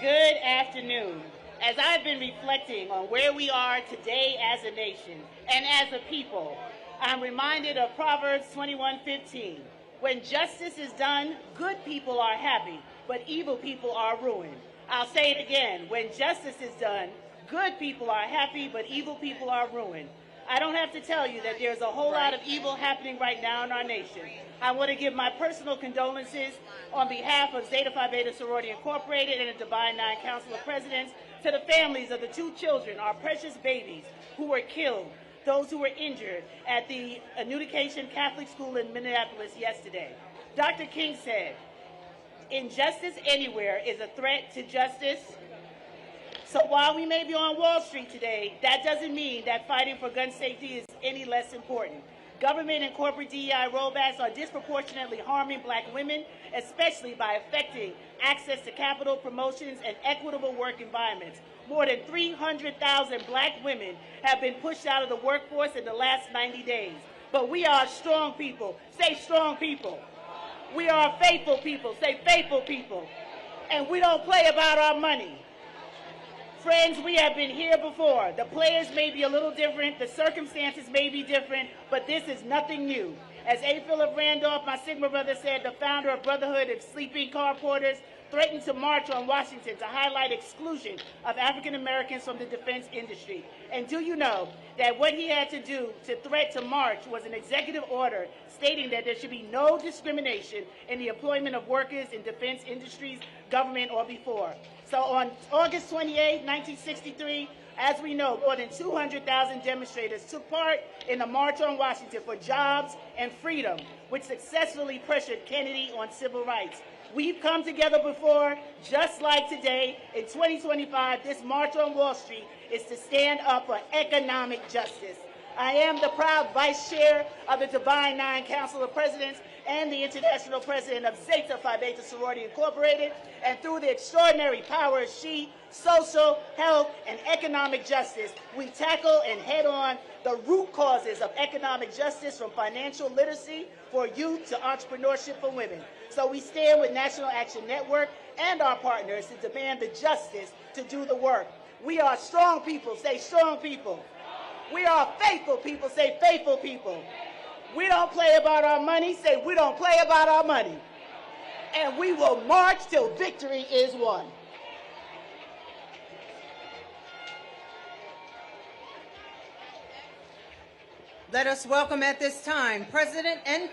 Good afternoon. As I've been reflecting on where we are today as a nation and as a people, I'm reminded of Proverbs 21:15. When justice is done, good people are happy, but evil people are ruined. I'll say it again. When justice is done, good people are happy, but evil people are ruined. I don't have to tell you that there's a whole lot of evil happening right now in our nation. I want to give my personal condolences on behalf of Zeta Phi Beta Sorority Incorporated and the Divine Nine Council of Presidents to the families of the 2 children, our precious babies, who were killed, those who were injured at the Adjudication Catholic School in Minneapolis yesterday. Dr. King said, injustice anywhere is a threat to justice. So while we may be on Wall Street today, that doesn't mean that fighting for gun safety is any less important. Government and corporate DEI rollbacks are disproportionately harming Black women, especially by affecting access to capital, promotions, and equitable work environments. More than 300,000 Black women have been pushed out of the workforce in the last 90 days. But we are strong people. Say strong people. We are faithful people. Say faithful people. And we don't play about our money. Friends, we have been here before. The players may be a little different, the circumstances may be different, but this is nothing new. As A. Philip Randolph, my Sigma brother, said, the founder of Brotherhood of Sleeping Car Porters, threatened to march on Washington to highlight exclusion of African Americans from the defense industry. And do you know that what he had to do to threat to march was an executive order stating that there should be no discrimination in the employment of workers in defense industries, government, or before. So on August 28, 1963, as we know, more than 200,000 demonstrators took part in the March on Washington for Jobs and Freedom, which successfully pressured Kennedy on civil rights. We've come together before, just like today. In 2025, this March on Wall Street is to stand up for economic justice. I am the proud Vice Chair of the Divine Nine Council of Presidents and the International President of Zeta Phi Beta Sorority Incorporated, and through the extraordinary power of SHE, social, health, and economic justice, we tackle and head on the root causes of economic justice, from financial literacy for youth to entrepreneurship for women. So we stand with National Action Network and our partners to demand the justice to do the work. We are strong people. Say strong people. We are faithful people. Say faithful people. We don't play about our money. Say we don't play about our money. And we will march till victory is won. Let us welcome at this time President and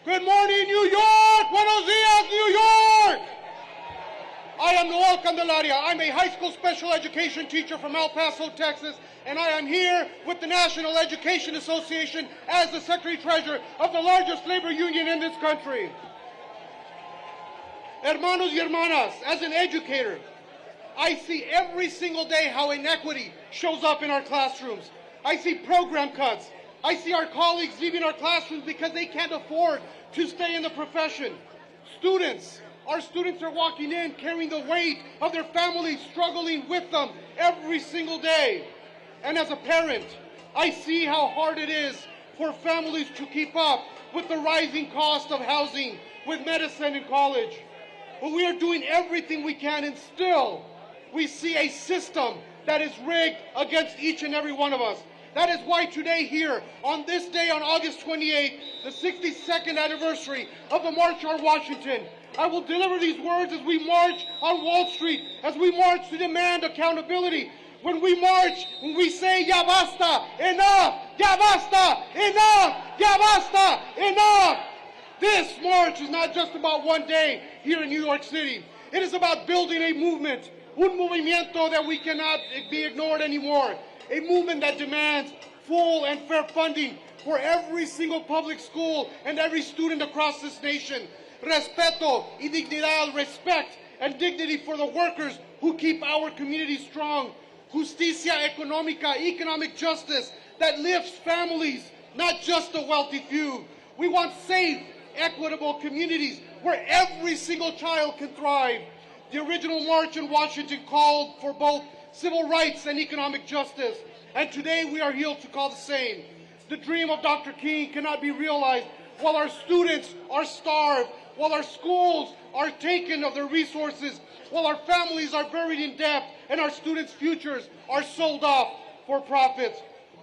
Good morning, New York! Buenos dias, New York! I am Noel Candelaria. I'm a high school special education teacher from El Paso, Texas, and I am here with the National Education Association as the Secretary-Treasurer of the largest labor union in this country. Hermanos y hermanas, as an educator, I see every single day how inequity shows up in our classrooms. I see program cuts. I see our colleagues leaving our classrooms because they can't afford to stay in the profession. Our students are walking in carrying the weight of their families struggling with them every single day. And as a parent, I see how hard it is for families to keep up with the rising cost of housing, with medicine and college. But we are doing everything we can, and still we see a system that is rigged against each and every one of us. That is why today here, on this day, on August 28th, the 62nd anniversary of the March on Washington, I will deliver these words as we march on Wall Street, as we march to demand accountability. When we march, when we say, ya basta, enough, ya basta, enough, ya basta, enough. This march is not just about one day here in New York City. It is about building a movement, un movimiento that we cannot be ignored anymore. A movement that demands full and fair funding for every single public school and every student across this nation. Respeto y dignidad, respect and dignity for the workers who keep our communities strong. Justicia económica, economic justice that lifts families, not just the wealthy few. We want safe, equitable communities where every single child can thrive. The original march in Washington called for both civil rights and economic justice, and today we are here to call the same. The dream of Dr. King cannot be realized while our students are starved, while our schools are taken of their resources, while our families are buried in debt, and our students' futures are sold off for profits.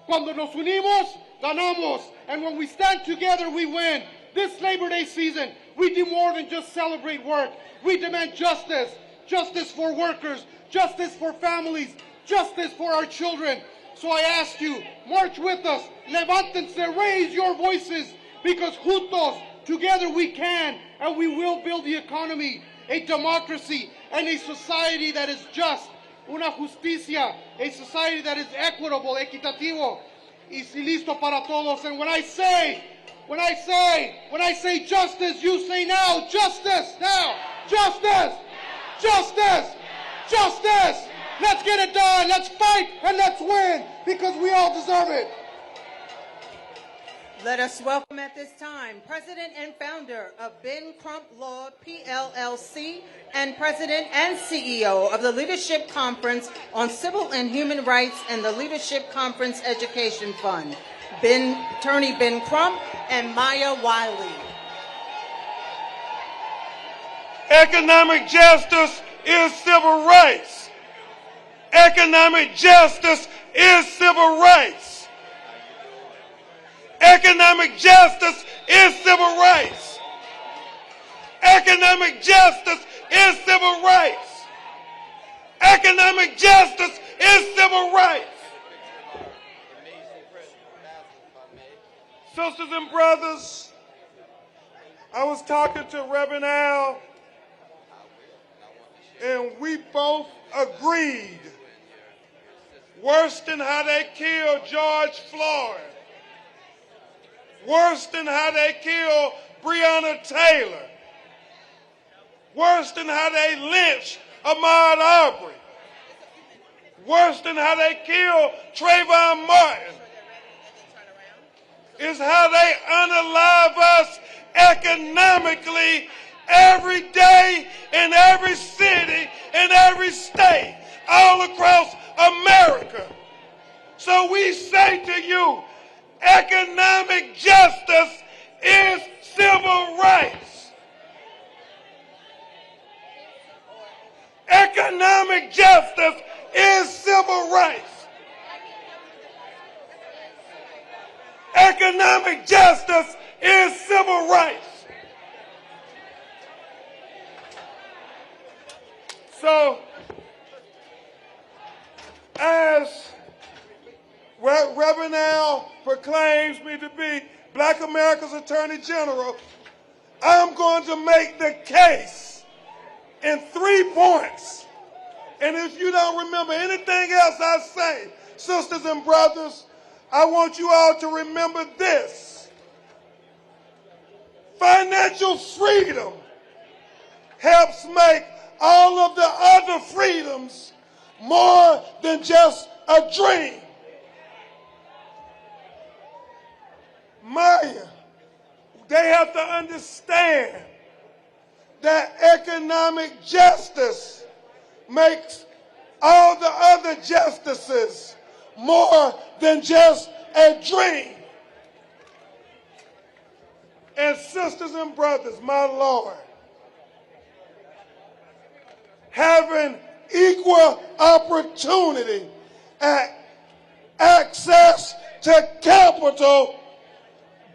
Cuando nos unimos, ganamos, and when we stand together, we win. This Labor Day season, we do more than just celebrate work. We demand justice, justice for workers, justice for families, justice for our children. So I ask you, march with us, levántense, raise your voices, because juntos, together we can, and we will build the economy, a democracy, and a society that is just, una justicia, a society that is equitable, equitativo, y listo para todos. And when I say justice, you say now, justice, now, justice, justice, justice. Let's get it done, let's fight, and let's win, because we all deserve it. Let us welcome at this time President and founder of Ben Crump Law PLLC and President and CEO of the Leadership Conference on Civil and Human Rights and the Leadership Conference Education Fund, Attorney Ben Crump and Maya Wiley. Economic justice is civil rights. Economic justice is civil rights. Economic justice is civil rights. Economic justice is civil rights. Economic justice is civil rights. Sisters and brothers, I was talking to Reverend Al, and we both agreed. Worse than how they killed George Floyd. Worse than how they killed Breonna Taylor. Worse than how they lynched Ahmaud Arbery. Worse than how they killed Trayvon Martin. Is how they unalive us economically every day in every city, in every state, all across America. So we say to you, economic justice is civil rights. Economic justice is civil rights. Economic justice is civil rights. So, as Reverend Al proclaims me to be Black America's Attorney General, I'm going to make the case in 3 points. And if you don't remember anything else I say, sisters and brothers, I want you all to remember this. Financial freedom helps make all of the other freedoms more than just a dream. Maya, they have to understand that economic justice makes all the other justices more than just a dream. And sisters and brothers, my Lord, having equal opportunity and access to capital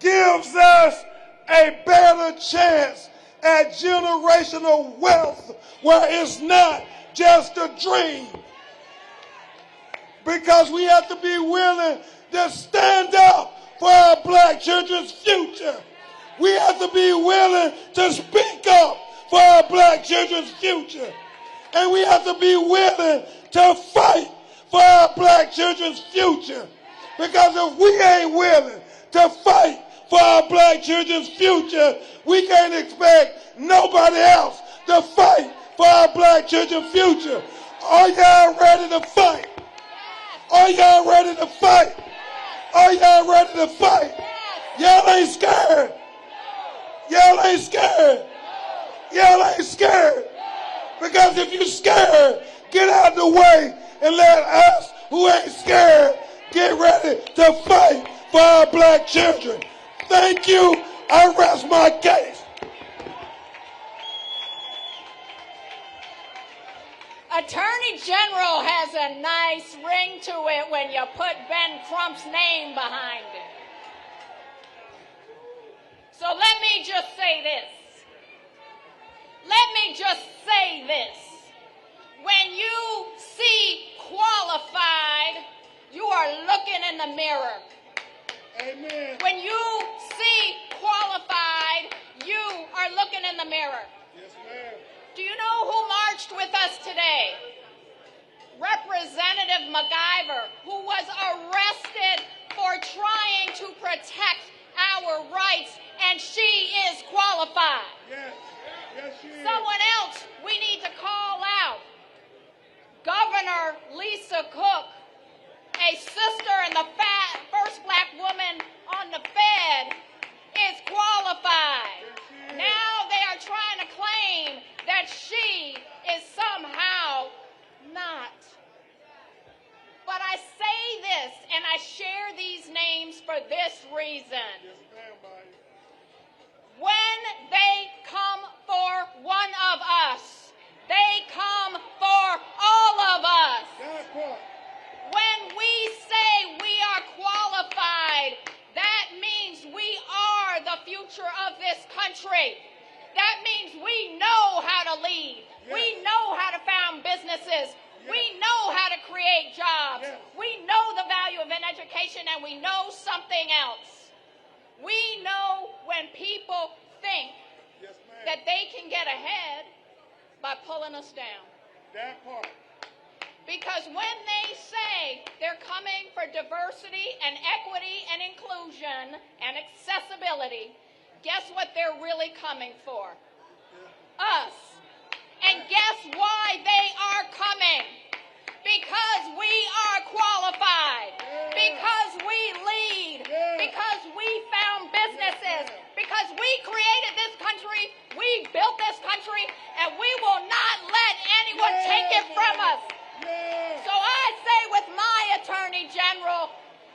gives us a better chance at generational wealth where it's not just a dream. Because we have to be willing to stand up for our black children's future. We have to be willing to speak up for our black children's future. And we have to be willing to fight for our black children's future. Because if we ain't willing to fight for our black children's future, we can't expect nobody else to fight for our black children's future. Are y'all ready to fight? Are y'all ready to fight? Are y'all ready to fight? Y'all ain't scared. Y'all ain't scared. Y'all ain't scared. Because if you're scared, get out the way and let us who ain't scared get ready to fight for our black children. Thank you. I rest my case. Attorney General has a nice ring to it when you put Ben Crump's name behind it. So let me just say this. Let me just say this. When you see qualified, you are looking in the mirror. Amen. When you see qualified, you are looking in the mirror. Yes, ma'am. Do you know who marched with us today? Representative MacGyver, who was arrested for trying to protect our rights, and she is qualified. Yes. Yes, she is. Someone else we need to call out. Governor Lisa Cook, a sister and the first black woman on the Fed, is qualified. Now they are trying to claim that she is somehow not. But I say this and I share these names for this reason. When they come for one of us, they come for all of us. When we say we are qualified, that means we are the future of this country. That means we know how to lead. Yes. We know how to found businesses. Yes. We know how to create jobs. Yes. We know the value of an education, and we know something else. We know when people think that they can get ahead by pulling us down. That part. Because when they say they're coming for diversity and equity and inclusion and accessibility, guess what they're really coming for? Us. And guess why they are coming? Because we are qualified. Because we lead. Because we found businesses. Because we created this country. We built this country. And we will not let anyone take it from us. So I say with my Attorney General,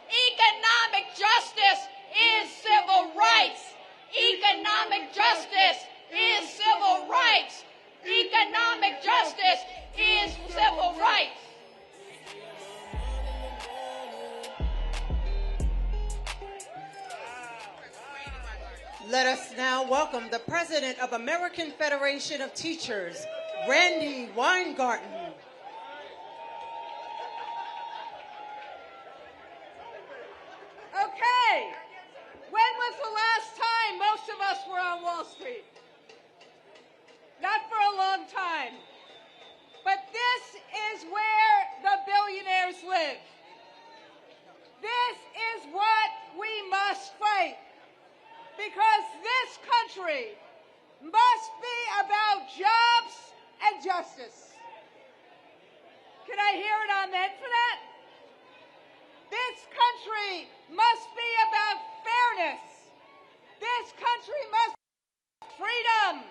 economic justice is civil rights. Economic justice is civil rights. Economic justice is civil rights. Let us now welcome the President of American Federation of Teachers, Randy Weingarten. Okay, when was the last time most of us were on Wall Street? Not for a long time. But this is where the billionaires live. This is what we must fight. Because this country must be about jobs and justice. Can I hear an amen for that? This country must be about fairness. This country must be freedom.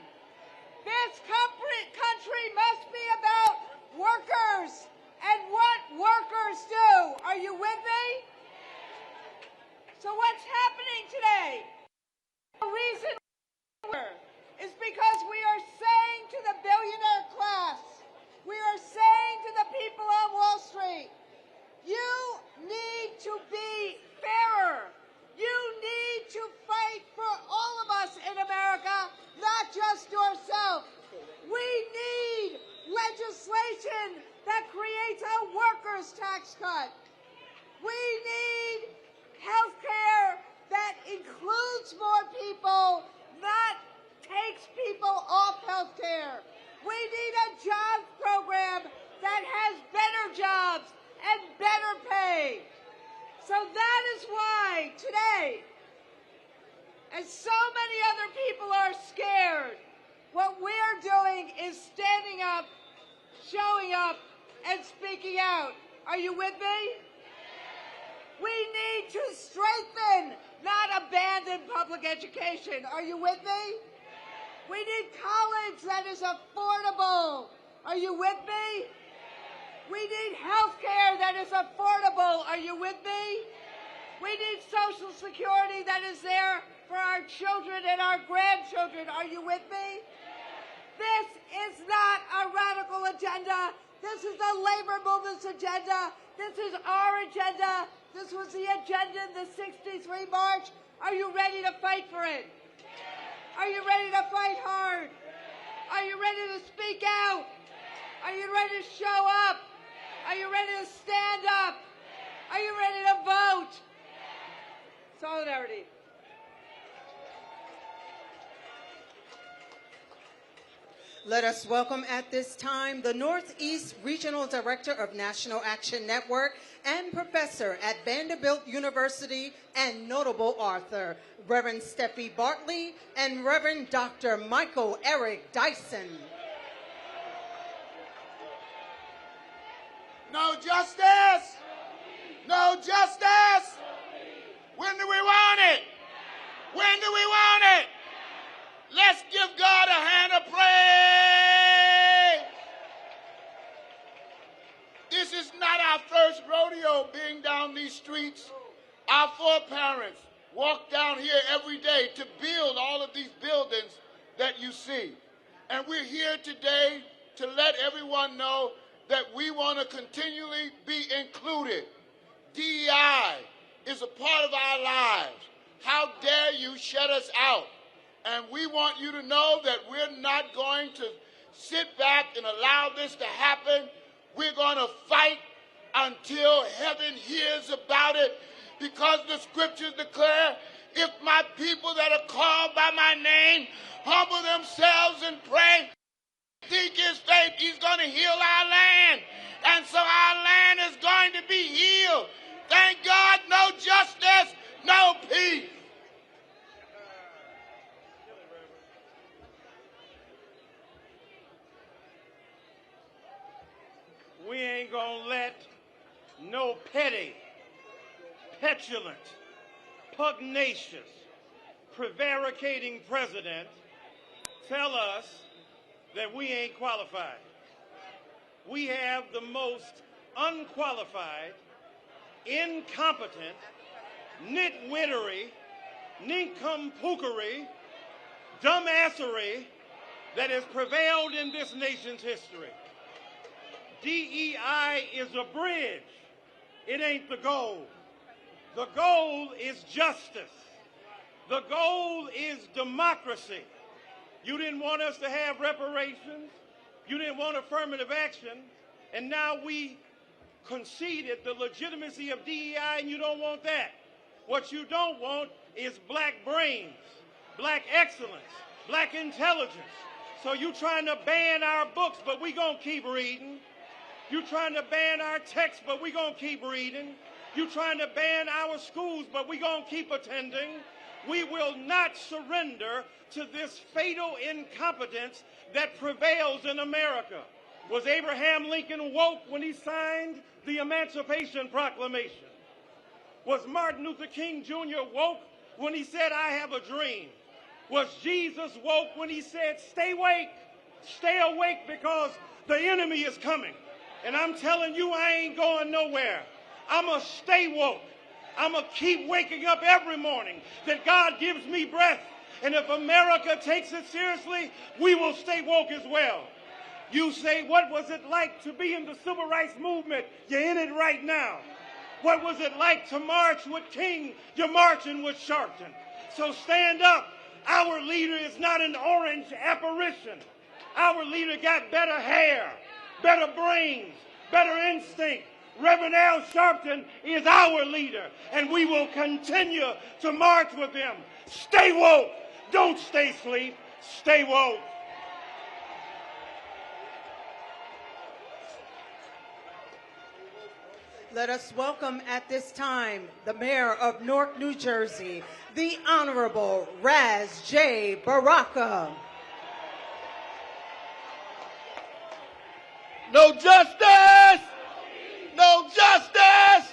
This country must be about workers and what workers do. Are you with me? So what's happening today? The reason is because we are saying to the billionaire class, we are saying to the people on Wall Street, you need to be fairer. You need to fight for all of us in America, not just yourself. We need legislation that creates a workers' tax cut. We need health care that includes more people So that is why today, as so many other people are scared, what we're doing is standing up, showing up, and speaking out. Are you with me? We need to strengthen, not abandon public education. Are you with me? We need college that is affordable. Are you with me? We need health care that is affordable. Are you with me? We need Social Security that is there for our children and our grandchildren. Are you with me? This is not a radical agenda. This is the labor movement's agenda. This is our agenda. This was the agenda in the '63 March. Are you ready to fight for it? Are you ready to fight hard? Are you ready to speak out? Are you ready to show up? Are you ready to stand up? Are you ready to vote? Solidarity. Let us welcome at this time the Northeast Regional Director of National Action Network and professor at Vanderbilt University and notable author, Reverend Steffi Bartley and Reverend Dr. Michael Eric Dyson. No justice! No justice! When do we want it? When do we want it? Let's give God a hand of praise. This is not our first rodeo being down these streets. Our foreparents walk down here every day to build all of these buildings that you see. And we're here today to let everyone know that we want to continually be included. DEI is a part of our lives. How dare you shut us out? And we want you to know that we're not going to sit back and allow this to happen. We're going to fight until heaven hears about it, because the scriptures declare, if my people that are called by my name humble themselves and pray, seek his faith, he's going to heal our land. And so our land is going to be healed. Thank God, no justice, no peace. We ain't gonna let no petty, petulant, pugnacious, prevaricating president tell us that we ain't qualified. We have the most unqualified, incompetent, nitwittery, nincompookery, dumbassery that has prevailed in this nation's history. DEI is a bridge. It ain't the goal. The goal is justice. The goal is democracy. You didn't want us to have reparations. You didn't want affirmative action. And now we conceded the legitimacy of DEI, and you don't want that. What you don't want is black brains, black excellence, black intelligence. So you trying to ban our books, but we gonna keep reading. You trying to ban our texts, but we gonna keep reading. You trying to ban our schools, but we gonna keep attending. We will not surrender to this fatal incompetence that prevails in America. Was Abraham Lincoln woke when he signed the Emancipation Proclamation? Was Martin Luther King Jr. woke when he said, I have a dream? Was Jesus woke when he said, stay awake because the enemy is coming? And I'm telling you, I ain't going nowhere. I'm going to stay woke. I'm going to keep waking up every morning that God gives me breath. And if America takes it seriously, we will stay woke as well. You say, what was it like to be in the civil rights movement? You're in it right now. What was it like to march with King? You're marching with Sharpton. So stand up. Our leader is not an orange apparition. Our leader got better hair, better brains, better instinct. Reverend Al Sharpton is our leader, and we will continue to march with him. Stay woke. Don't stay asleep. Stay woke. Let us welcome at this time the Mayor of Newark, New Jersey, the Honorable Raz J. Baraka. No justice! No justice!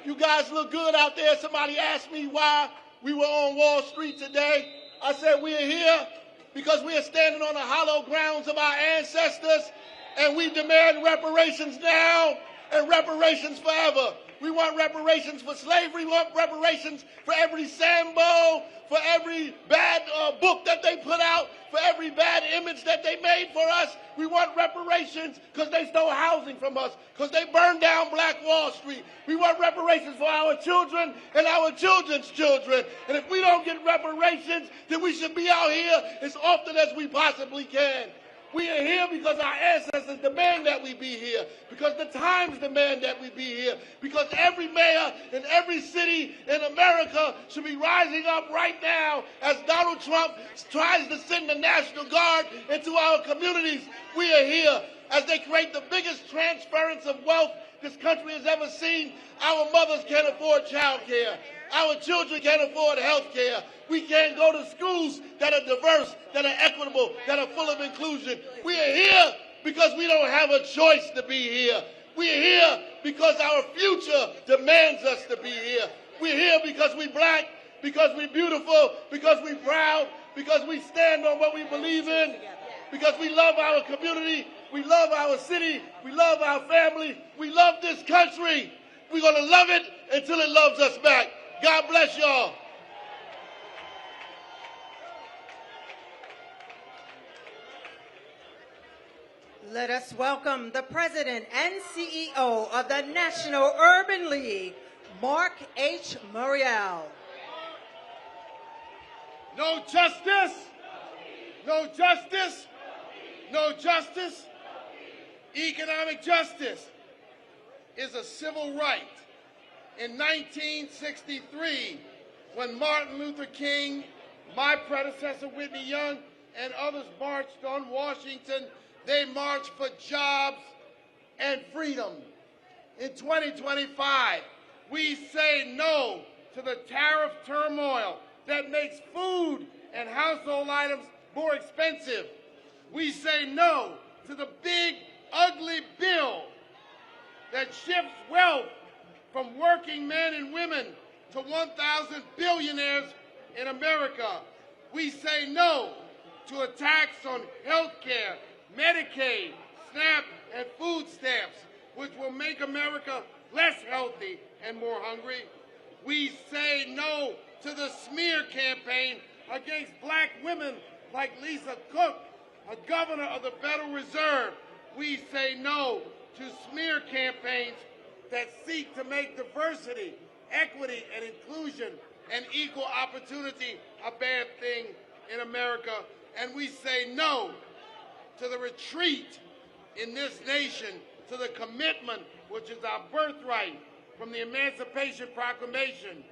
You guys look good out there. Somebody asked me why we were on Wall Street today. I said we are here because we are standing on the hallowed grounds of our ancestors, and we demand reparations now and reparations forever. We want reparations for slavery. We want reparations for every Sambo, for every bad book that they put out, for every bad image that they made for us. We want reparations because they stole housing from us, because they burned down Black Wall Street. We want reparations for our children and our children's children. And if we don't get reparations, then we should be out here as often as we possibly can. We are here because our ancestors demand that we be here, because the times demand that we be here, because every mayor in every city in America should be rising up right now as Donald Trump tries to send the National Guard into our communities. We are here as they create the biggest transference of wealth this country has ever seen. Our mothers can't afford child care. Our children can't afford health care. We can't go to schools that are diverse, that are equitable, that are full of inclusion. We are here because we don't have a choice to be here. We are here because our future demands us to be here. We're here because we're black, because we're beautiful, because we're proud, because we stand on what we believe in, because we love our community, we love our city, we love our family, we love this country. We're going to love it until it loves us back. God bless y'all. Let us welcome the President and CEO of the National Urban League, Mark H. Muriel. No justice, no justice, no justice. Economic justice is a civil right. In 1963, when Martin Luther King, my predecessor Whitney Young, and others marched on Washington, they marched for jobs and freedom. In 2025, we say no to the tariff turmoil that makes food and household items more expensive. We say no to the big, ugly bill that shifts wealth from working men and women to 1,000 billionaires in America. We say no to a tax on health care, Medicaid, SNAP, and food stamps, which will make America less healthy and more hungry. We say no to the smear campaign against black women like Lisa Cook, a governor of the Federal Reserve. We say no to smear campaigns that seek to make diversity, equity, and inclusion and equal opportunity a bad thing in America. And we say no to the retreat in this nation, to the commitment, which is our birthright, from the Emancipation Proclamation,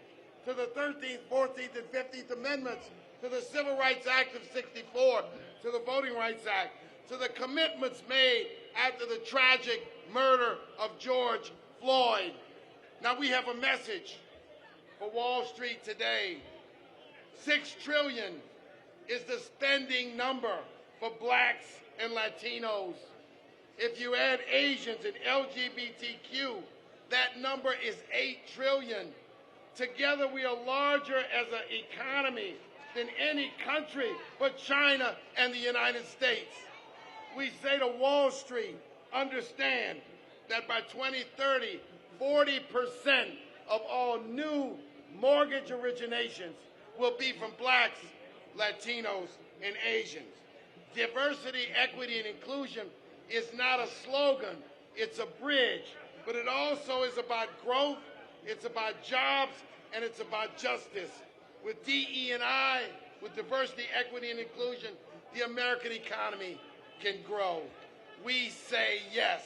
to the 13th, 14th, and 15th Amendments, to the Civil Rights Act of '64, to the Voting Rights Act, to the commitments made after the tragic murder of George Floyd. Now we have a message for Wall Street today. $6 trillion is the spending number for blacks and Latinos. If you add Asians and LGBTQ, that number is $8 trillion. Together we are larger as an economy than any country but China and the United States. We say to Wall Street, understand that by 2030, 40% of all new mortgage originations will be from blacks, Latinos, and Asians. Diversity, equity, and inclusion is not a slogan, it's a bridge, but it also is about growth, it's about jobs, and it's about justice. With DE&I, with diversity, equity, and inclusion, the American economy can grow. We say yes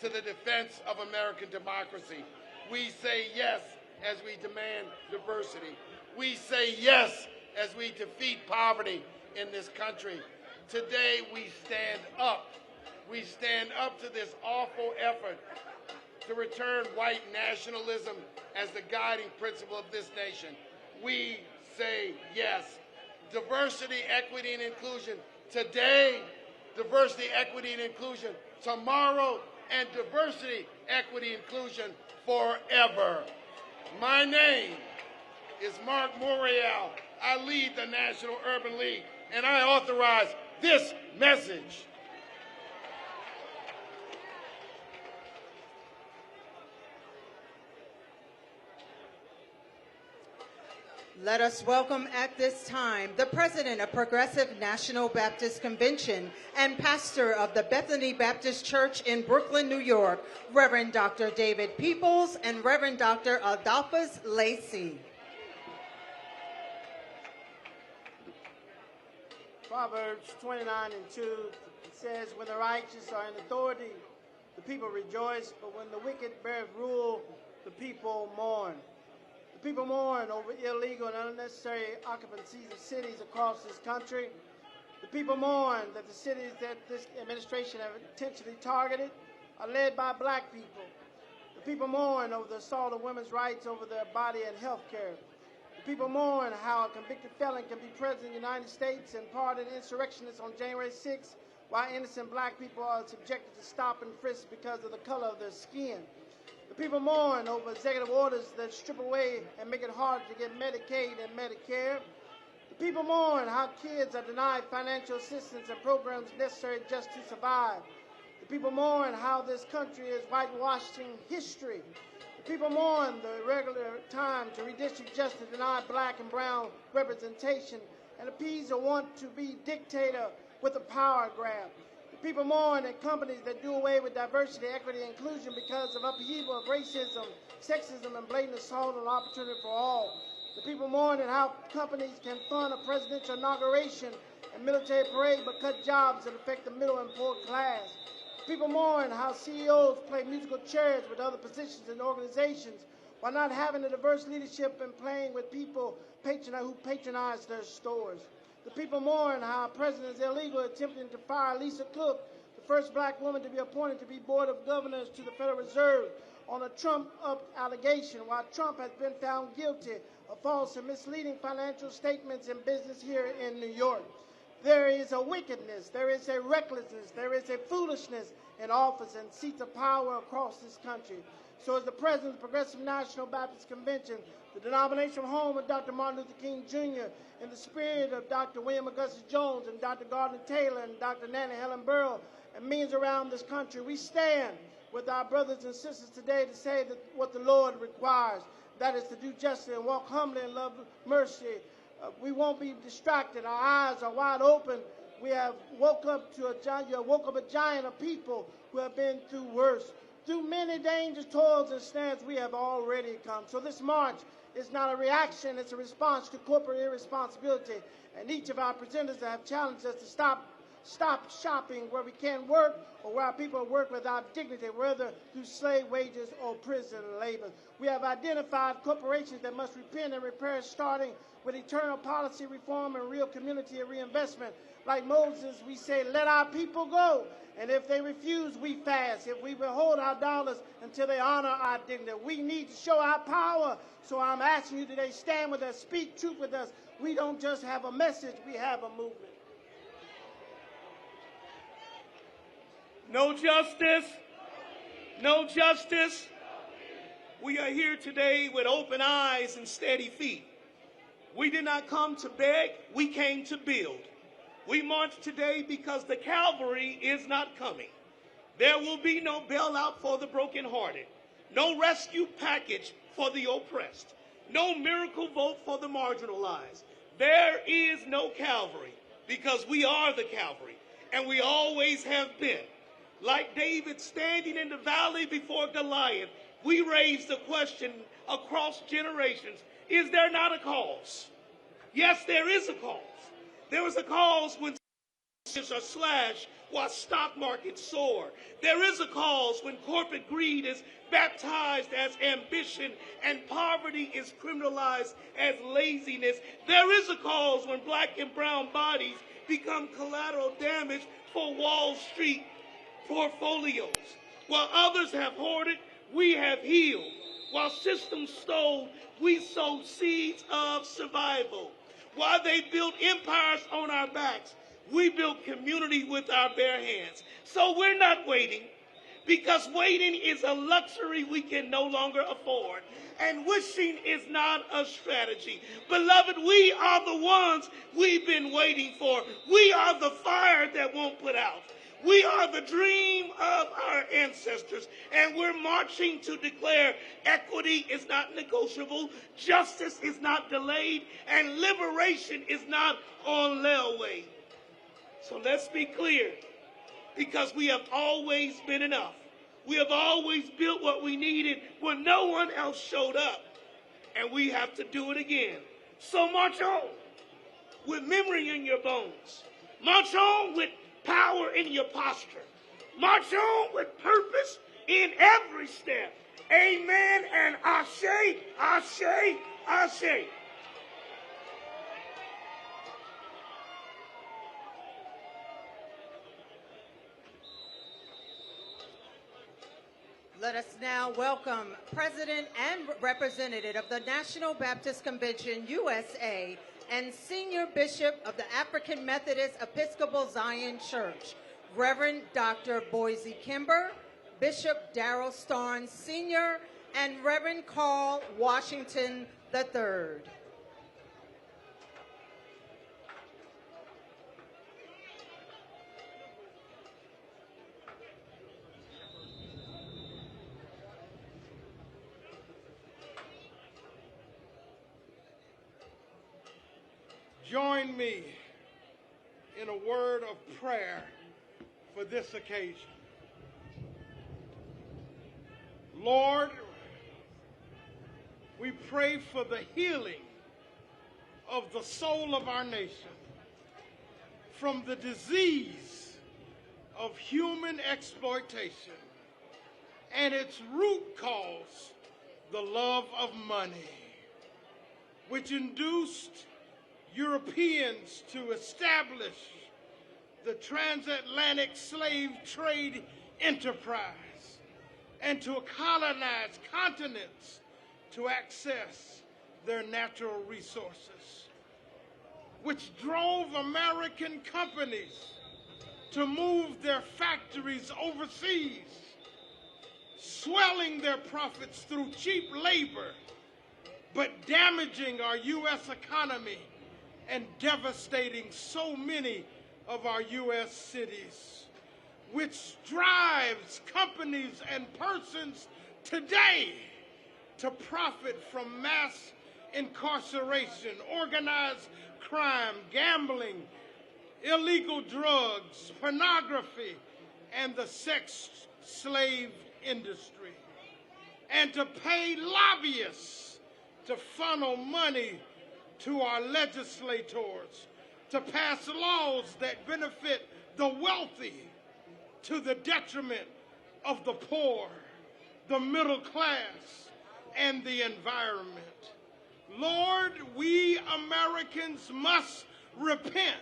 to the defense of American democracy. We say yes as we demand diversity. We say yes as we defeat poverty in this country. Today we stand up. We stand up to this awful effort to return white nationalism as the guiding principle of this nation. We say yes. Diversity, equity, and inclusion today, diversity, equity, and inclusion tomorrow, and diversity, equity, inclusion forever. My name is Mark Morial. I lead the National Urban League, and I authorize this message. Let us welcome at this time the President of Progressive National Baptist Convention and pastor of the Bethany Baptist Church in Brooklyn, New York, Reverend Dr. David Peoples and Reverend Dr. Adolphus Lacey. Proverbs 29:2 says, when the righteous are in authority, the people rejoice, but when the wicked bear rule, the people mourn. The people mourn over illegal and unnecessary occupancies of cities across this country. The people mourn that the cities that this administration have intentionally targeted are led by black people. The people mourn over the assault of women's rights over their body and health care. The people mourn how a convicted felon can be president of the United States and pardon insurrectionists on January 6th, while innocent black people are subjected to stop and frisk because of the color of their skin. The people mourn over executive orders that strip away and make it harder to get Medicaid and Medicare. The people mourn how kids are denied financial assistance and programs necessary just to survive. The people mourn how this country is whitewashing history. The people mourn the irregular time to redistrict just to deny black and brown representation and appease a want to be dictator with a power grab. The people mourn at companies that do away with diversity, equity, and inclusion because of upheaval of racism, sexism, and blatant assault on opportunity for all. The people mourn at how companies can fund a presidential inauguration and military parade but cut jobs that affect the middle and poor class. People mourn how CEOs play musical chairs with other positions and organizations while not having a diverse leadership and playing with people who patronize their stores. The people mourn how a president is illegal attempting to fire Lisa Cook, the first black woman to be appointed to be Board of Governors to the Federal Reserve, on a Trump-up allegation, while Trump has been found guilty of false and misleading financial statements in business here in New York. There is a wickedness, there is a recklessness, there is a foolishness in office and seats of power across this country. So as the President of the Progressive National Baptist Convention, the denominational home of Dr. Martin Luther King Jr., in the spirit of Dr. William Augustus Jones and Dr. Gardner Taylor and Dr. Nanny Helen Burrow and millions around this country, we stand with our brothers and sisters today to say that what the Lord requires, that is to do justice and walk humbly and love mercy. We won't be distracted. Our eyes are wide open. We have woke up a giant of people who have been through worse. Through many dangers, toils, and snares, we have already come. So this march is not a reaction, it's a response to corporate irresponsibility. And each of our presenters have challenged us to stop shopping where we can't work or where our people work without dignity, whether through slave wages or prison labor. We have identified corporations that must repent and repair, starting with eternal policy reform and real community reinvestment. Like Moses, we say, let our people go. And if they refuse, we fast. If we withhold our dollars until they honor our dignity, we need to show our power. So I'm asking you today, stand with us, speak truth with us. We don't just have a message, we have a movement. No justice, no justice. We are here today with open eyes and steady feet. We did not come to beg, we came to build. We march today because the cavalry is not coming. There will be no bailout for the brokenhearted, no rescue package for the oppressed, no miracle vote for the marginalized. There is no cavalry because we are the cavalry, and we always have been. Like David standing in the valley before Goliath, we raise the question across generations, is there not a cause? Yes, there is a cause. There was a cause when are slashed while stock markets soar. There is a cause when corporate greed is baptized as ambition and poverty is criminalized as laziness. There is a cause when black and brown bodies become collateral damage for Wall Street portfolios. While others have hoarded, we have healed. While systems stole, we sowed seeds of survival. While they built empires on our backs, we built community with our bare hands. So we're not waiting, because waiting is a luxury we can no longer afford. And wishing is not a strategy. Beloved, we are the ones we've been waiting for. We are the fire that won't put out. We are the dream of our ancestors, and we're marching to declare equity is not negotiable, justice is not delayed, and liberation is not on layaway. So let's be clear, because we have always been enough. We have always built what we needed when no one else showed up, and we have to do it again. So march on with memory in your bones. March on with power in your posture. March on with purpose in every step. Amen and ashe, ashe, ashe. Let us now welcome President and Representative of the National Baptist Convention, USA, and Senior Bishop of the African Methodist Episcopal Zion Church, Reverend Dr. Boise Kimber, Bishop Darrell Starnes Sr., and Reverend Carl Washington III. Join me in a word of prayer for this occasion. Lord, we pray for the healing of the soul of our nation from the disease of human exploitation and its root cause, the love of money, which induced Europeans to establish the transatlantic slave trade enterprise and to colonize continents to access their natural resources, which drove American companies to move their factories overseas, swelling their profits through cheap labor, but damaging our U.S. economy and devastating so many of our U.S. cities, which drives companies and persons today to profit from mass incarceration, organized crime, gambling, illegal drugs, pornography, and the sex slave industry, and to pay lobbyists to funnel money to our legislators to pass laws that benefit the wealthy to the detriment of the poor, the middle class, and the environment. Lord, we Americans must repent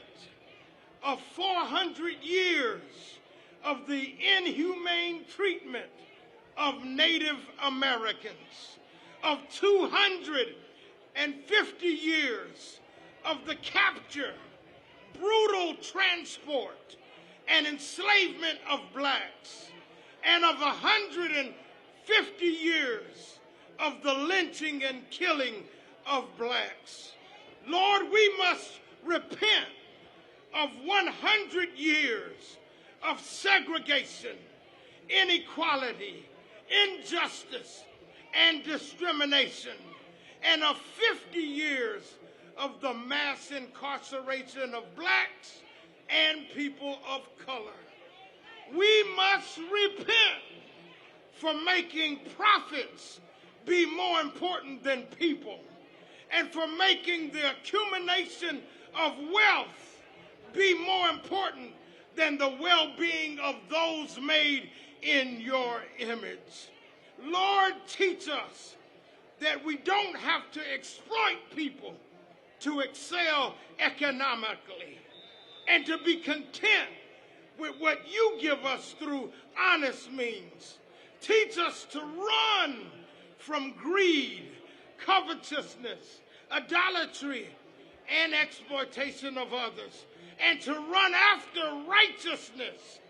of 400 years of the inhumane treatment of Native Americans, of 250 years of the capture, brutal transport, and enslavement of blacks, and of 150 years of the lynching and killing of blacks. Lord, we must repent of 100 years of segregation, inequality, injustice, and discrimination, and of 50 years of the mass incarceration of blacks and people of color. We must repent for making profits be more important than people, and for making the accumulation of wealth be more important than the well-being of those made in your image. Lord, teach us that we don't have to exploit people to excel economically, and to be content with what you give us through honest means. Teach us to run from greed, covetousness, idolatry, and exploitation of others, and to run after righteousness,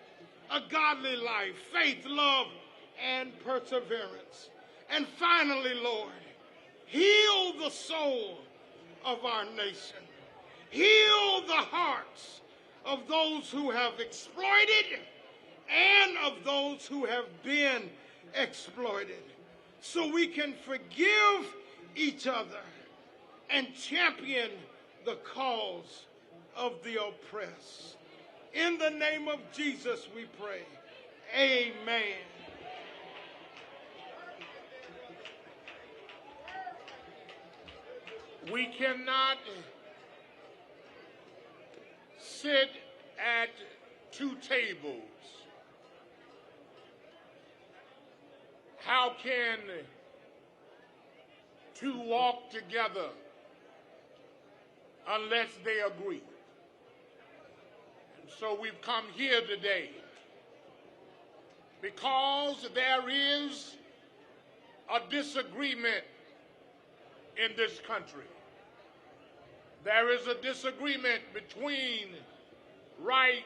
a godly life, faith, love, and perseverance. And finally, Lord, heal the soul of our nation. Heal the hearts of those who have exploited and of those who have been exploited, so we can forgive each other and champion the cause of the oppressed. In the name of Jesus we pray. Amen. We cannot sit at two tables. How can two walk together unless they agree? And so we've come here today because there is a disagreement in this country. There is a disagreement between right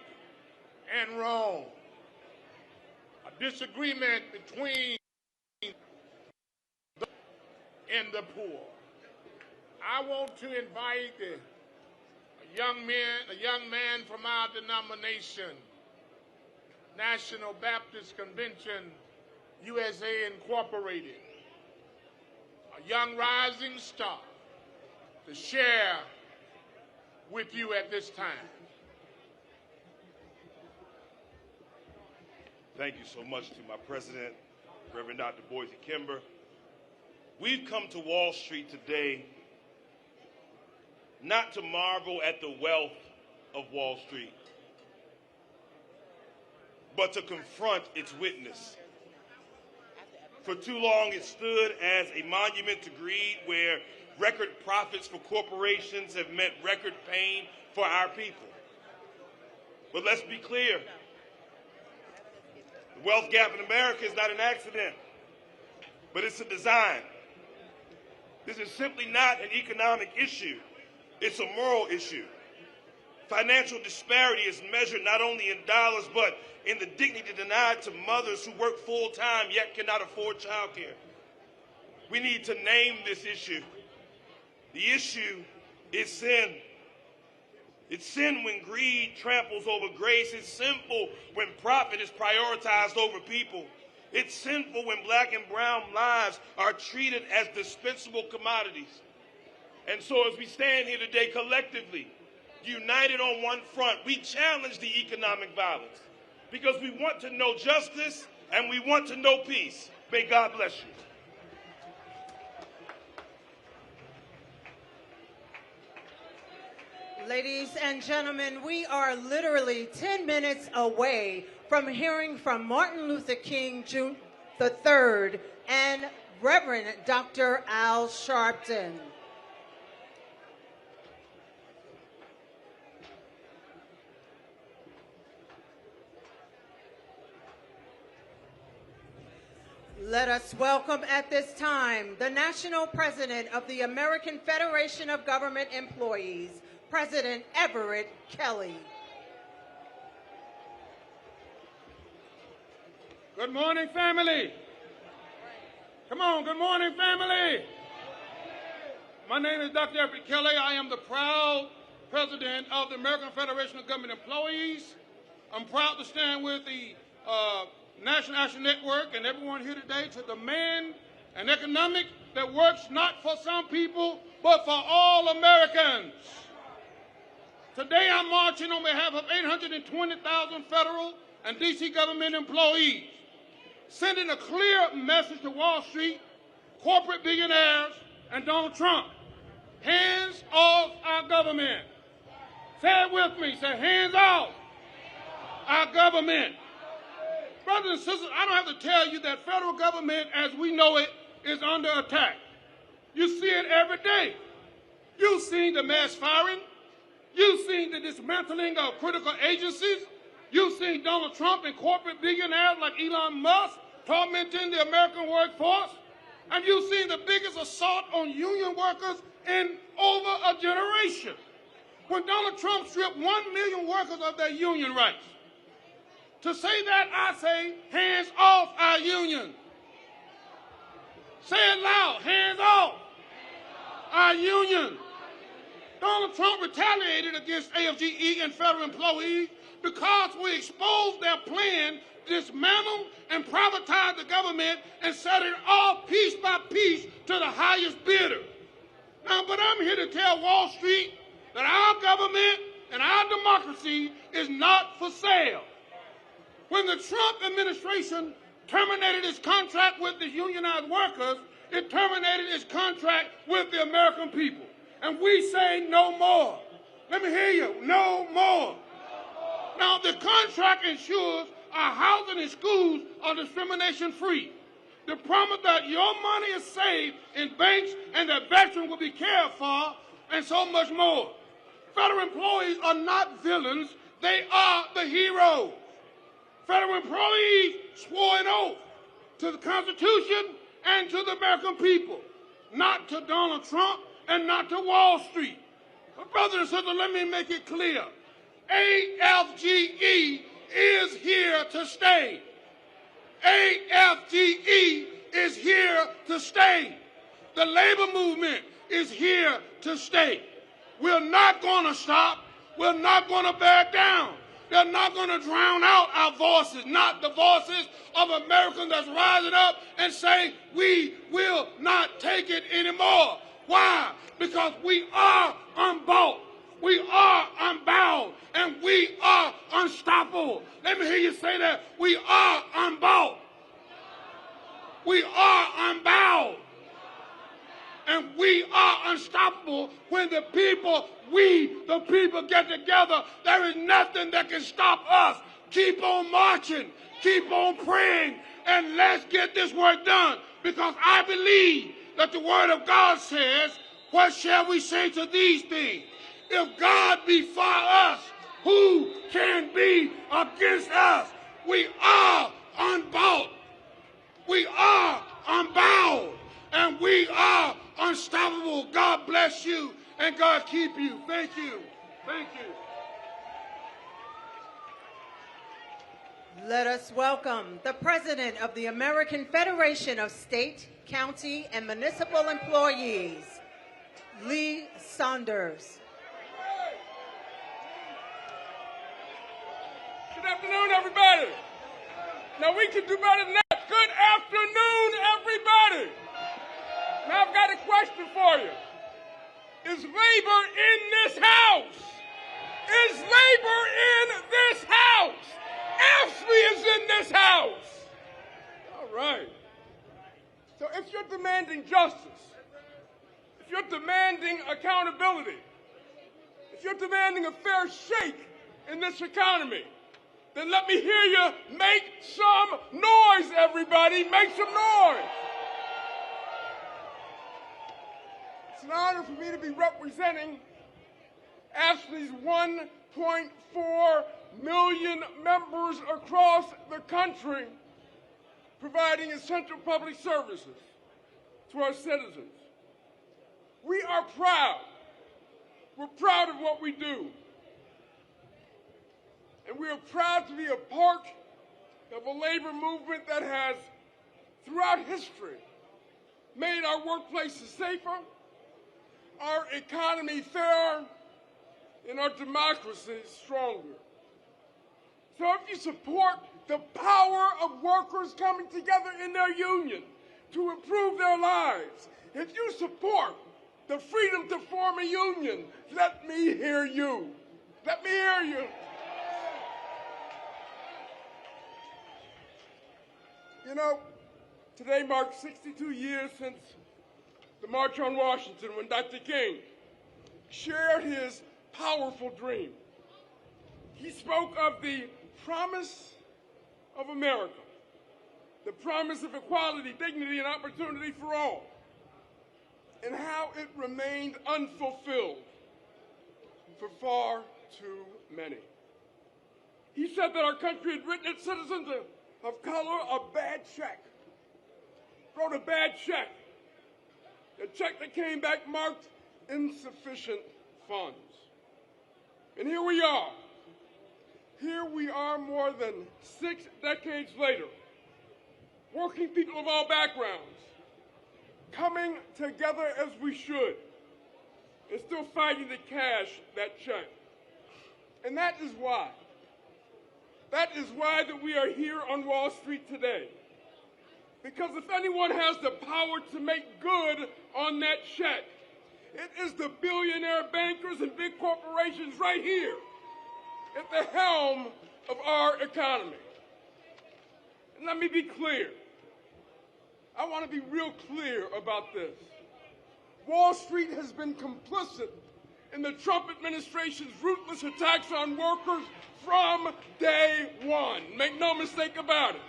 and wrong, a disagreement between the and the poor. I want to invite a young man from our denomination, National Baptist Convention, USA Incorporated, a young rising star, to share with you at this time. Thank you so much to my president, Reverend Dr. Boise Kimber. We've come to Wall Street today not to marvel at the wealth of Wall Street, but to confront its witness. For too long, it stood as a monument to greed, where record profits for corporations have meant record pain for our people. But let's be clear. The wealth gap in America is not an accident, but it's a design. This is simply not an economic issue. It's a moral issue. Financial disparity is measured not only in dollars, but in the dignity denied to mothers who work full-time yet cannot afford childcare. We need to name this issue. The issue is sin. It's sin when greed tramples over grace. It's sinful when profit is prioritized over people. It's sinful when black and brown lives are treated as dispensable commodities. And so as we stand here today collectively, united on one front, we challenge the economic violence because we want to know justice and we want to know peace. May God bless you. Ladies and gentlemen, we are literally 10 minutes away from hearing from Martin Luther King III and Reverend Dr. Al Sharpton. Let us welcome at this time the National President of the American Federation of Government Employees, President Everett Kelly. Good morning, family. Come on, good morning, family. My name is Dr. Everett Kelly. I am the proud president of the American Federation of Government Employees. I'm proud to stand with the National Action Network and everyone here today to demand an economic that works not for some people, but for all Americans. Today I'm marching on behalf of 820,000 federal and D.C. government employees, sending a clear message to Wall Street, corporate billionaires, and Donald Trump. Hands off our government. Say it with me. Say, hands off our government. Brothers and sisters, I don't have to tell you that federal government as we know it is under attack. You see it every day. You've seen the mass firing. You've seen the dismantling of critical agencies. You've seen Donald Trump and corporate billionaires like Elon Musk tormenting the American workforce, and you've seen the biggest assault on union workers in over a generation. When Donald Trump stripped 1 million workers of their union rights. To say that, I say, hands off our union. Say it loud, hands off our union. Donald Trump retaliated against AFGE and federal employees because we exposed their plan to dismantle and privatize the government and set it off piece by piece to the highest bidder. Now, but I'm here to tell Wall Street that our government and our democracy is not for sale. When the Trump administration terminated its contract with the unionized workers, it terminated its contract with the American people. And we say no more. Let me hear you, no more. Now, the contract ensures our housing and schools are discrimination-free. The promise that your money is saved in banks and that veterans will be cared for, and so much more. Federal employees are not villains, they are the heroes. Federal employees swore an oath to the Constitution and to the American people, not to Donald Trump and not to Wall Street. But brothers and sisters, let me make it clear. AFGE is here to stay. AFGE is here to stay. The labor movement is here to stay. We're not going to stop. We're not going to back down. They're not going to drown out our voices, not the voices of Americans that's rising up and saying, we will not take it anymore. Why? Because we are unbought, we are unbound, and we are unstoppable. Let me hear you say that. We are unbought, we are unbound, and we are unstoppable. When the people, we, the people, get together, there is nothing that can stop us. Keep on marching, keep on praying, and let's get this work done. Because I believe that the Word of God says, what shall we say to these things? If God be for us, who can be against us? We are unbought, we are unbound, and we are unstoppable. God bless you, and God keep you. Thank you. Thank you. Let us welcome the President of the American Federation of State, County, and Municipal Employees, Lee Saunders. Good afternoon, everybody. Now, we can do better than that. Good afternoon, everybody. Now, I've got a question for you. Is labor in this house? Is labor in this house? AFSCME is in this house. All right. So if you're demanding justice, if you're demanding accountability, if you're demanding a fair shake in this economy, then let me hear you make some noise, everybody. Make some noise. It's an honor for me to be representing AFSCME's 1.4 million members across the country, providing essential public services to our citizens. We are proud. We're proud of what we do. And we are proud to be a part of a labor movement that has, throughout history, made our workplaces safer, our economy fairer, and our democracy stronger. So if you support the power of workers coming together in their union to improve their lives, if you support the freedom to form a union, let me hear you. Let me hear you. You know, today marks 62 years since the March on Washington, when Dr. King shared his powerful dream. He spoke of the promise of America, the promise of equality, dignity, and opportunity for all, and how it remained unfulfilled for far too many. He said that our country had written its citizens of color a bad check, wrote a bad check, a check that came back marked insufficient funds. And here we are. Here we are more than 6 decades later, working people of all backgrounds, coming together as we should, and still fighting to cash that check. And that is why that we are here on Wall Street today. Because if anyone has the power to make good on that check, it is the billionaire bankers and big corporations right here at the helm of our economy. And let me be clear. I want to be real clear about this. Wall Street has been complicit in the Trump administration's ruthless attacks on workers from day one. Make no mistake about it.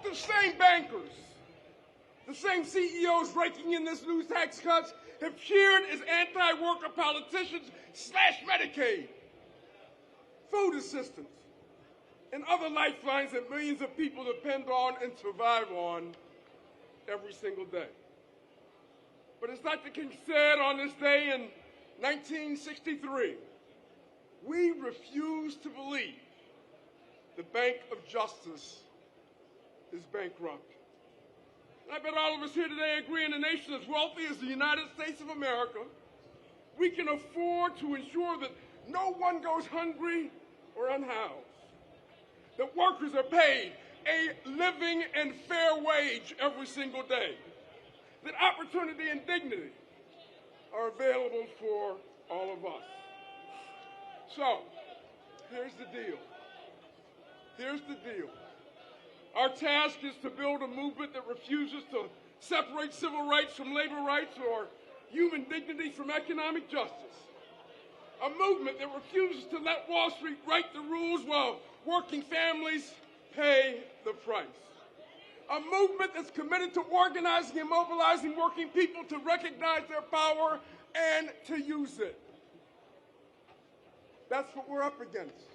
The same bankers, the same CEOs raking in this new tax cuts have cheered as anti-worker politicians slash Medicaid, food assistance, and other lifelines that millions of people depend on and survive on every single day. But as Dr. King said on this day in 1963, we refuse to believe the Bank of Justice is bankrupt. And I bet all of us here today agree in a nation as wealthy as the United States of America, we can afford to ensure that no one goes hungry or unhoused, that workers are paid a living and fair wage every single day, that opportunity and dignity are available for all of us. So, here's the deal. Here's the deal. Our task is to build a movement that refuses to separate civil rights from labor rights or human dignity from economic justice. A movement that refuses to let Wall Street write the rules while working families pay the price. A movement that's committed to organizing and mobilizing working people to recognize their power and to use it. That's what we're up against.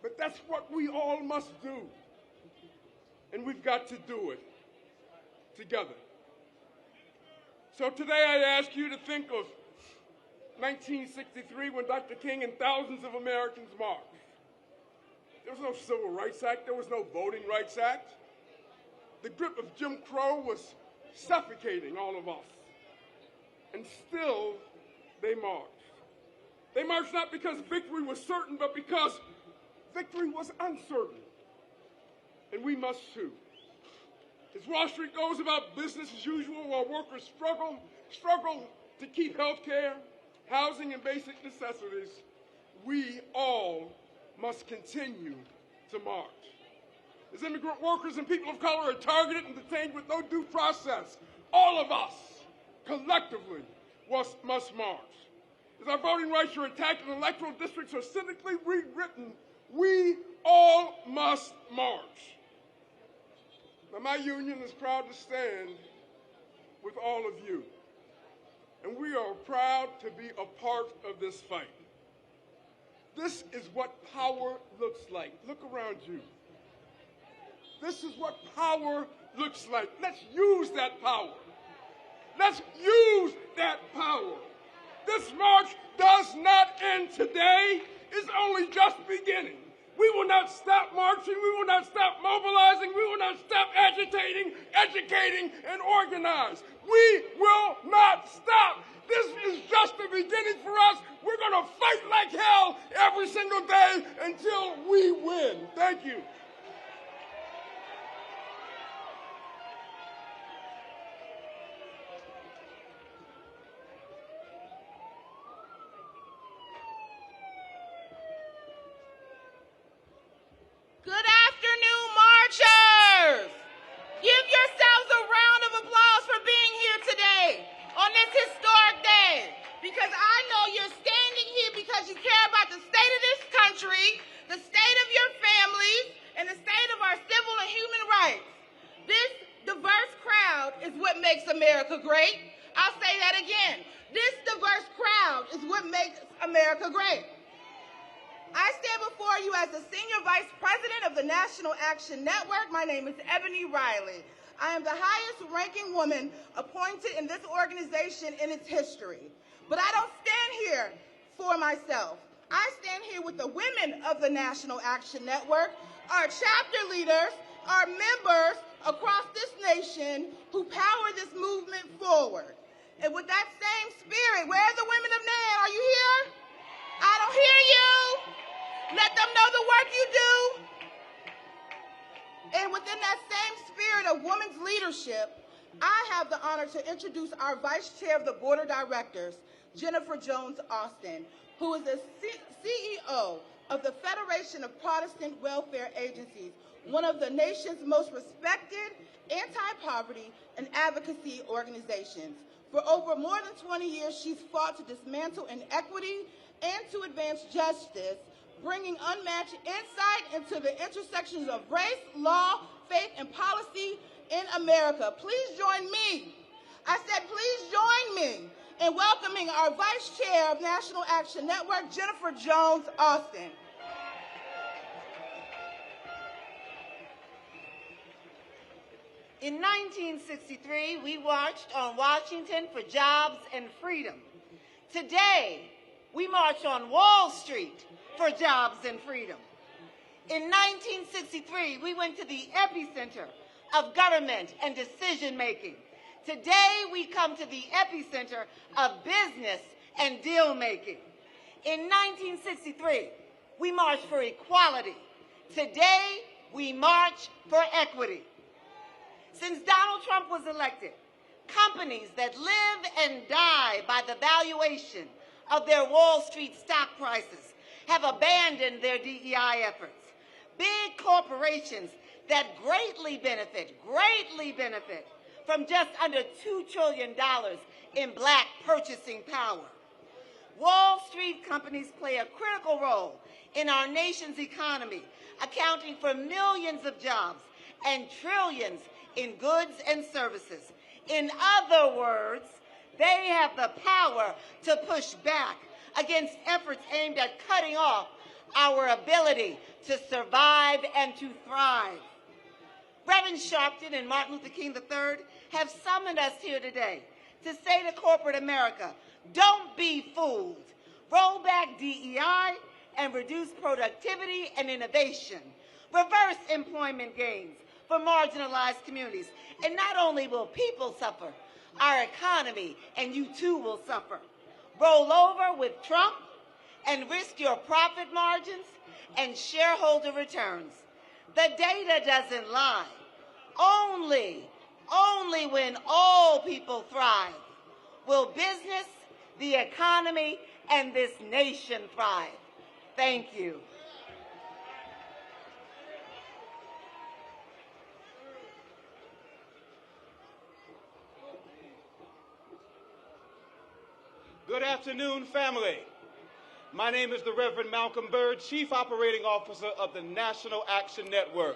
But that's what we all must do. And we've got to do it together. So today I ask you to think of 1963 when Dr. King and thousands of Americans marched. There was no Civil Rights Act. There was no Voting Rights Act. The grip of Jim Crow was suffocating all of us. And still, they marched. They marched not because victory was certain, but because victory was uncertain. And we must too. As Wall Street goes about business as usual while workers struggle to keep health care, housing, and basic necessities, we all must continue to march. As immigrant workers and people of color are targeted and detained with no due process, all of us collectively must march. As our voting rights are attacked and electoral districts are cynically rewritten, we all must march. Now, my union is proud to stand with all of you, and we are proud to be a part of this fight. This is what power looks like. Look around you. This is what power looks like. Let's use that power. Let's use that power. This march does not end today. It's only just beginning. We will not stop marching. We will not stop mobilizing. We will not stop agitating, educating, and organizing. We will not stop. This is just the beginning for us. We're going to fight like hell every single day until we win. Thank you. Good afternoon, marchers. Give yourselves a round of applause for being here today on this historic day, because I know you're standing here because you care about the state of this country, the state of your families, and the state of our civil and human rights. This diverse crowd is what makes America great. I'll say that again. This diverse crowd is what makes America great. I stand before before you as the Senior Vice President of the National Action Network. My name is Ebony Riley. I am the highest ranking woman appointed in this organization in its history. But I don't stand here for myself. I stand here with the women of the National Action Network, our chapter leaders, our members across this nation who power this movement forward. And with that same spirit, where are the women of NAN? Are you here? I don't hear you. Let them know the work you do. And within that same spirit of women's leadership, I have the honor to introduce our Vice Chair of the Board of Directors, Jennifer Jones Austin, who is the CEO of the Federation of Protestant Welfare Agencies, one of the nation's most respected anti-poverty and advocacy organizations. For over more than 20 years, she's fought to dismantle inequity and to advance justice, bringing unmatched insight into the intersections of race, law, faith, and policy in America. Please join me. I said, please join me in welcoming our Vice Chair of National Action Network, Jennifer Jones Austin. In 1963, we marched on Washington for jobs and freedom. Today, we march on Wall Street for jobs and freedom. In 1963, we went to the epicenter of government and decision-making. Today, we come to the epicenter of business and deal-making. In 1963, we marched for equality. Today, we march for equity. Since Donald Trump was elected, companies that live and die by the valuation of their Wall Street stock prices have abandoned their DEI efforts. Big corporations that greatly benefit from just under $2 trillion in black purchasing power. Wall Street companies play a critical role in our nation's economy, accounting for millions of jobs and trillions in goods and services. In other words, they have the power to push back against efforts aimed at cutting off our ability to survive and to thrive. Reverend Sharpton and Martin Luther King III have summoned us here today to say to corporate America, don't be fooled. Roll back DEI and reduce productivity and innovation. Reverse employment gains for marginalized communities. And not only will people suffer, our economy and you too will suffer. Roll over with Trump and risk your profit margins and shareholder returns. The data doesn't lie. Only when all people thrive will business, the economy, and this nation thrive. Thank you. Good afternoon, family. My name is the Reverend Malcolm Byrd, Chief Operating Officer of the National Action Network.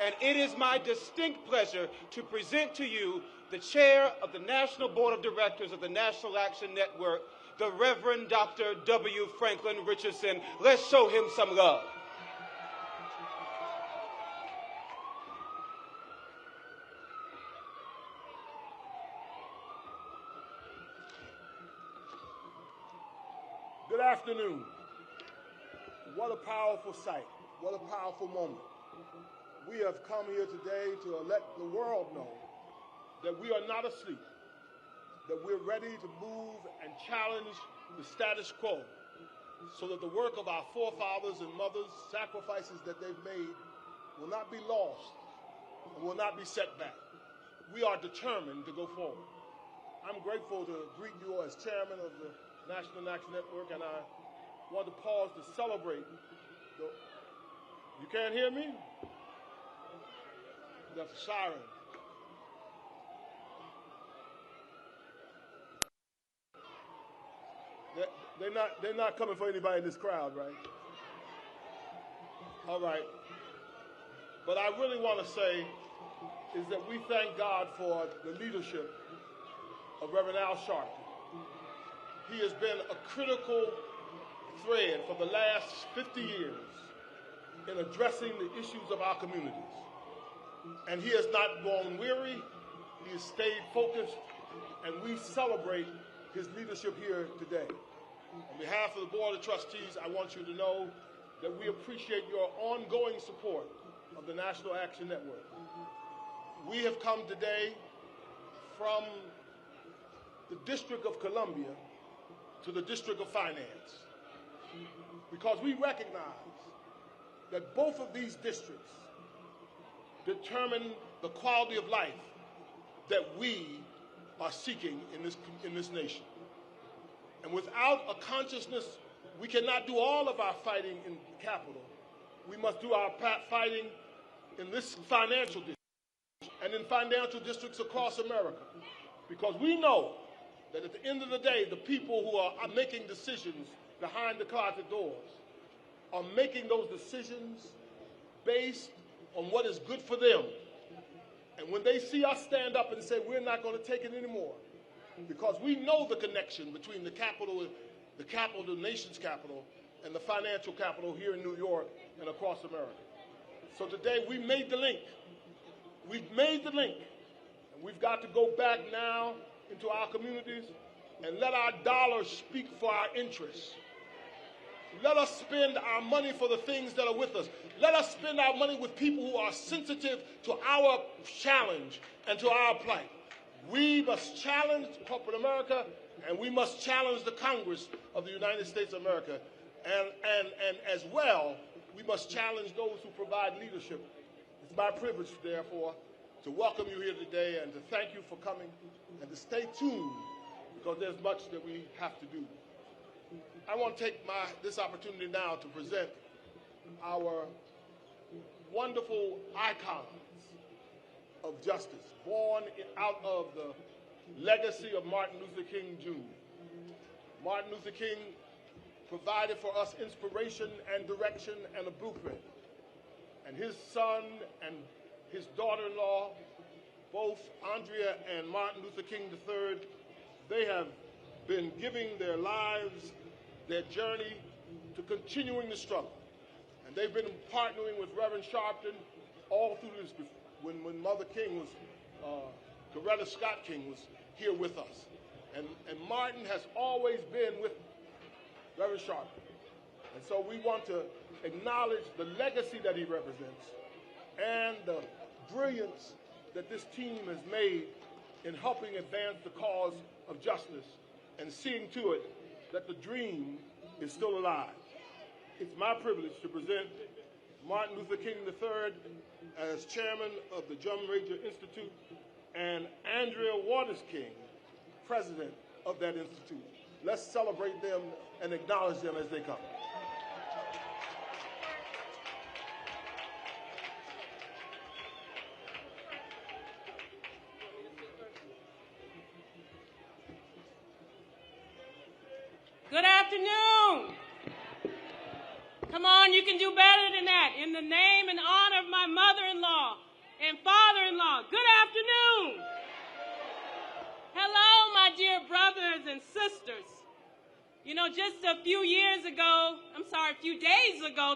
And it is my distinct pleasure to present to you the Chair of the National Board of Directors of the National Action Network, the Reverend Dr. W. Franklin Richardson. Let's show him some love. Good afternoon. What a powerful sight. What a powerful moment. We have come here today to let the world know that we are not asleep, that we're ready to move and challenge the status quo so that the work of our forefathers and mothers, sacrifices that they've made, will not be lost and will not be set back. We are determined to go forward. I'm grateful to greet you as chairman of the National Action Network, and I want to pause to celebrate. You can't hear me? That's a siren. They're not coming for anybody in this crowd, right? All right. But I really want to say is that we thank God for the leadership of Reverend Al Sharpton. He has been a critical thread for the last 50 years in addressing the issues of our communities. And he has not grown weary, he has stayed focused, and we celebrate his leadership here today. On behalf of the Board of Trustees, I want you to know that we appreciate your ongoing support of the National Action Network. We have come today from the District of Columbia to the District of Finance because we recognize that both of these districts determine the quality of life that we are seeking in this nation. And without a consciousness, we cannot do all of our fighting in the capital. We must do our fighting in this financial district and in financial districts across America, because we know that at the end of the day, the people who are making decisions behind the closet doors are making those decisions based on what is good for them. And when they see us stand up and say, we're not going to take it anymore, because we know the connection between the capital, the nation's capital, and the financial capital here in New York and across America. So today we made the link. We've made the link. And we've got to go back now into our communities and let our dollars speak for our interests. Let us spend our money for the things that are with us. Let us spend our money with people who are sensitive to our challenge and to our plight. We must challenge corporate America, and we must challenge the Congress of the United States of America. And as well, we must challenge those who provide leadership. It's my privilege, therefore, to welcome you here today and to thank you for coming and to stay tuned, because there's much that we have to do. I want to take this opportunity now to present our wonderful icons of justice, born out of the legacy of Martin Luther King Jr. Martin Luther King provided for us inspiration and direction and a blueprint. And his son and his daughter-in-law, both Andrea and Martin Luther King III, they have been giving their lives, their journey to continuing the struggle. And they've been partnering with Reverend Sharpton all through this, when Mother King was, Coretta Scott King was here with us. And Martin has always been with Reverend Sharpton. And so we want to acknowledge the legacy that he represents and the brilliance that this team has made in helping advance the cause of justice and seeing to it that the dream is still alive. It's my privilege to present Martin Luther King III as chairman of the John Major Institute and Andrea Waters King, president of that institute. Let's celebrate them and acknowledge them as they come. Good afternoon. Come on, you can do better than that. In the name and honor of my mother-in-law and father-in-law, good afternoon. Hello, my dear brothers and sisters. You know, just a few days ago,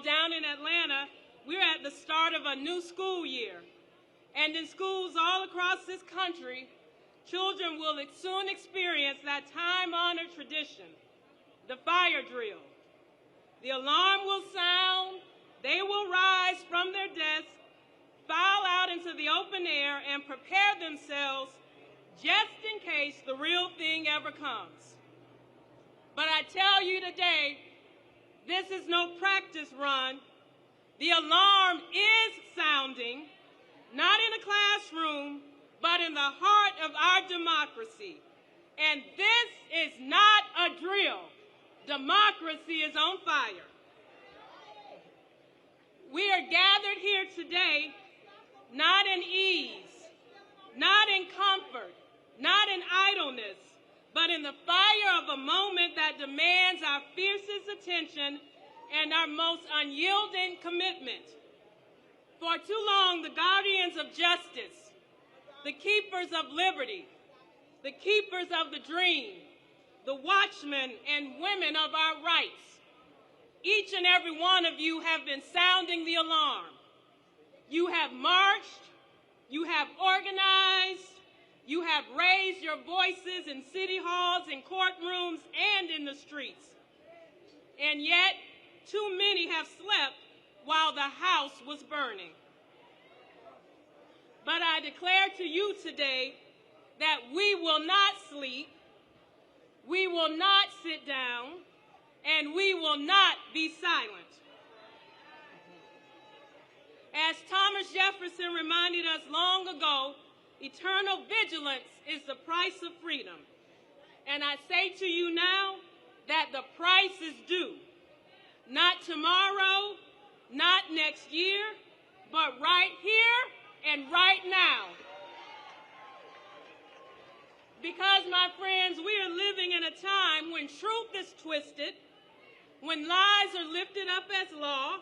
down in Atlanta, we were at the start of a new school year. And in schools all across this country, children will soon experience that time-honored tradition, the fire drill. The alarm will sound, they will rise from their desks, file out into the open air, and prepare themselves just in case the real thing ever comes. But I tell you today, this is no practice run. The alarm is sounding, not in a classroom, but in the heart of our democracy. And this is not a drill. Democracy is on fire. We are gathered here today not in ease, not in comfort, not in idleness, but in the fire of a moment that demands our fiercest attention and our most unyielding commitment. For too long, the guardians of justice, the keepers of liberty, the keepers of the dream, the watchmen and women of our rights Each and every one of you have been sounding the alarm. You have marched, you have organized, you have raised your voices in city halls, in courtrooms, and in the streets. And yet, too many have slept while the house was burning. But I declare to you today that we will not sleep, we will not sit down, and we will not be silent. As Thomas Jefferson reminded us long ago, eternal vigilance is the price of freedom. And I say to you now that the price is due. Not tomorrow, not next year, but right here and right now. Because, my friends, we are living in a time when truth is twisted, when lies are lifted up as law,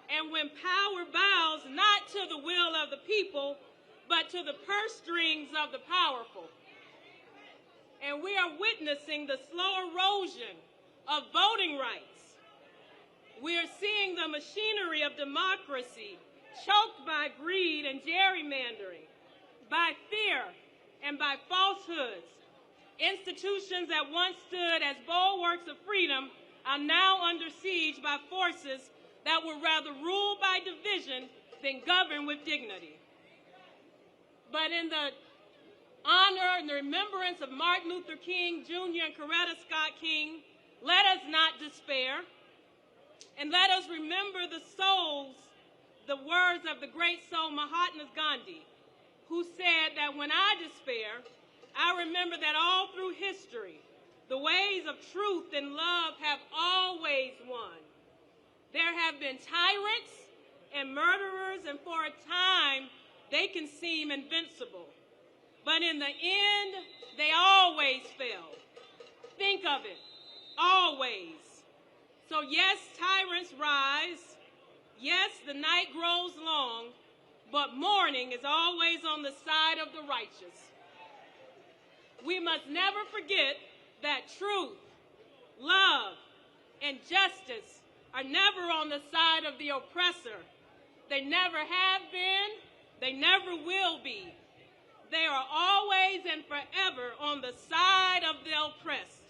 and when power bows not to the will of the people, but to the purse strings of the powerful. And we are witnessing the slow erosion of voting rights. We are seeing the machinery of democracy choked by greed and gerrymandering, by fear and by falsehoods. Institutions that once stood as bulwarks of freedom are now under siege by forces that would rather rule by division than govern with dignity. But in the honor and the remembrance of Martin Luther King Jr. and Coretta Scott King, let us not despair, and let us remember the words of the great soul Mahatma Gandhi, who said that when I despair, I remember that all through history, the ways of truth and love have always won. There have been tyrants and murderers, and for a time, they can seem invincible. But in the end, they always fail. Think of it, always. So yes, tyrants rise. Yes, the night grows long, but morning is always on the side of the righteous. We must never forget that truth, love, and justice are never on the side of the oppressor. They never have been, they never will be. They are always and forever on the side of the oppressed.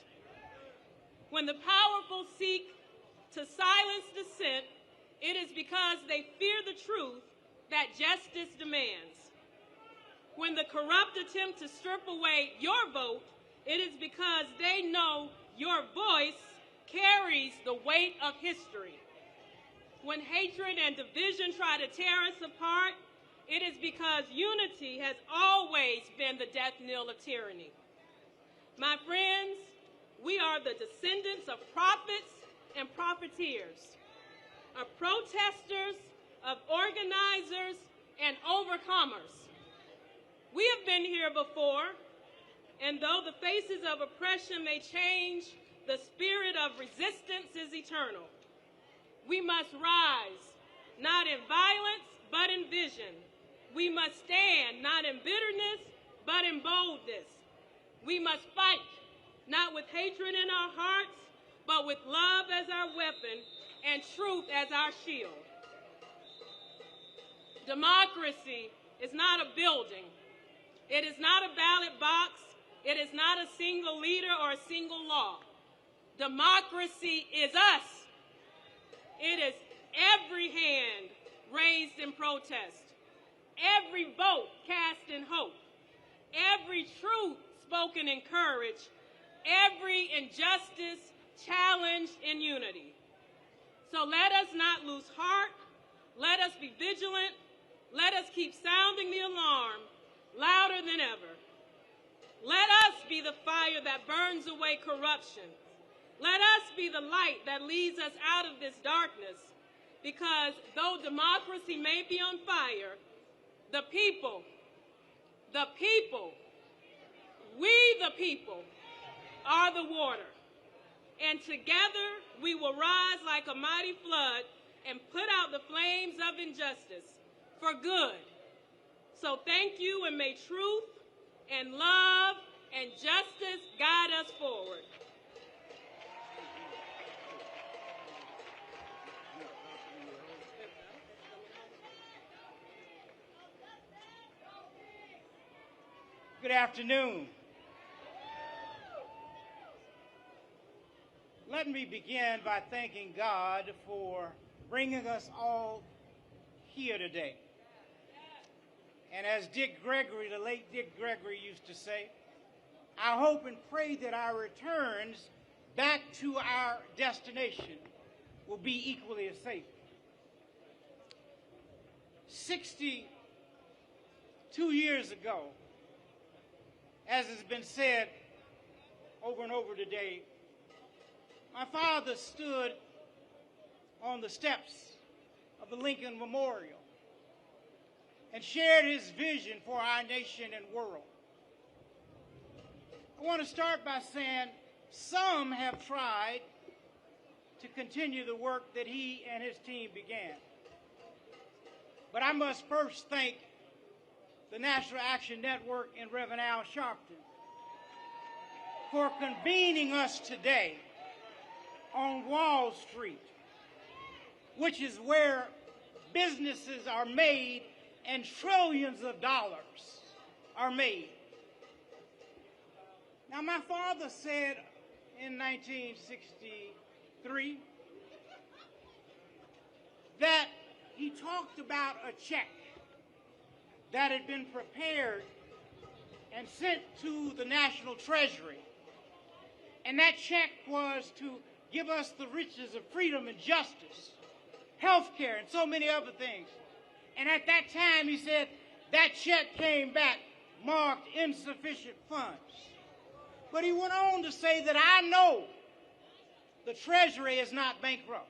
When the powerful seek to silence dissent, it is because they fear the truth that justice demands. When the corrupt attempt to strip away your vote, it is because they know your voice carries the weight of history. When hatred and division try to tear us apart, it is because unity has always been the death knell of tyranny. My friends, we are the descendants of prophets and profiteers, of protesters, of organizers, and overcomers. We have been here before, and though the faces of oppression may change, the spirit of resistance is eternal. We must rise, not in violence, but in vision. We must stand, not in bitterness, but in boldness. We must fight, not with hatred in our hearts, but with love as our weapon and truth as our shield. Democracy is not a building. It is not a ballot box. It is not a single leader or a single law. Democracy is us. It is every hand raised in protest, every vote cast in hope, every truth spoken in courage, every injustice challenged in unity. So let us not lose heart. Let us be vigilant. Let us keep sounding the alarm louder than ever. Let us be the fire that burns away corruption. Let us be the light that leads us out of this darkness, because though democracy may be on fire, the people, we the people, are the water. And together we will rise like a mighty flood and put out the flames of injustice for good. So thank you, and may truth and love and justice guide us forward. Good afternoon. Let me begin by thanking God for bringing us all here today. And as Dick Gregory, the late Dick Gregory used to say, I hope and pray that our returns back to our destination will be equally as safe. 62 years ago, as has been said over and over today, my father stood on the steps of the Lincoln Memorial and shared his vision for our nation and world. I want to start by saying some have tried to continue the work that he and his team began. But I must first thank the National Action Network and Reverend Al Sharpton for convening us today on Wall Street, which is where businesses are made and trillions of dollars are made. Now, my father said in 1963 that he talked about a check that had been prepared and sent to the National Treasury. And that check was to give us the riches of freedom and justice, health care, and so many other things. And at that time, he said, that check came back marked insufficient funds. But he went on to say that I know the Treasury is not bankrupt.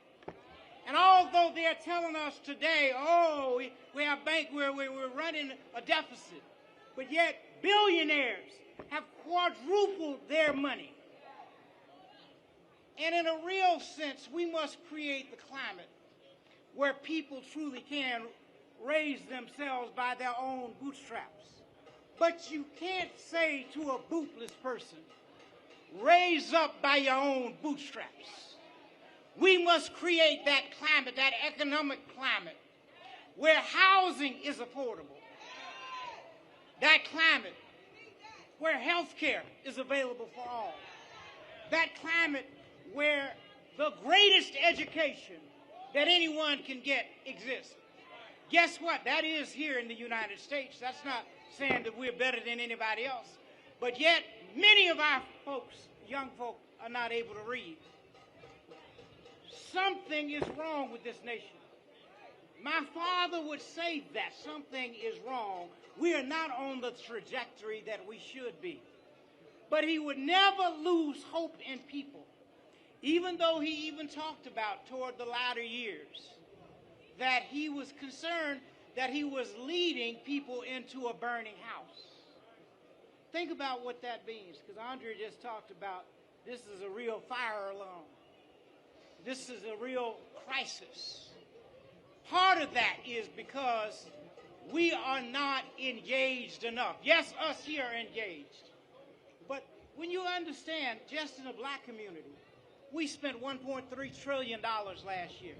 And although they're telling us today, oh, we have we're running a deficit, but yet billionaires have quadrupled their money. And in a real sense, we must create the climate where people truly can raise themselves by their own bootstraps. But you can't say to a bootless person, raise up by your own bootstraps. We must create that climate, that economic climate, where housing is affordable. That climate where health care is available for all. That climate where the greatest education that anyone can get exists. Guess what? That is here in the United States. That's not saying that we're better than anybody else. But yet, many of our folks, young folk, are not able to read. Something is wrong with this nation. My father would say that something is wrong. We are not on the trajectory that we should be. But he would never lose hope in people, even though he even talked about toward the latter years that he was concerned that he was leading people into a burning house. Think about what that means, because Andre just talked about this is a real fire alarm. This is a real crisis. Part of that is because we are not engaged enough. Yes, us here are engaged. But when you understand, just in the black community, we spent $1.3 trillion last year.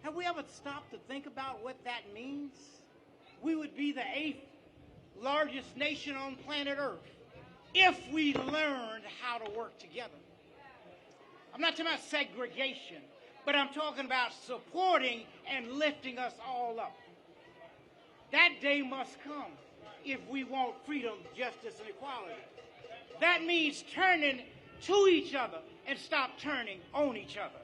Have we ever stopped to think about what that means? We would be the 8th largest nation on planet Earth if we learned how to work together. I'm not talking about segregation, but I'm talking about supporting and lifting us all up. That day must come if we want freedom, justice, and equality. That means turning to each other and stop turning on each other.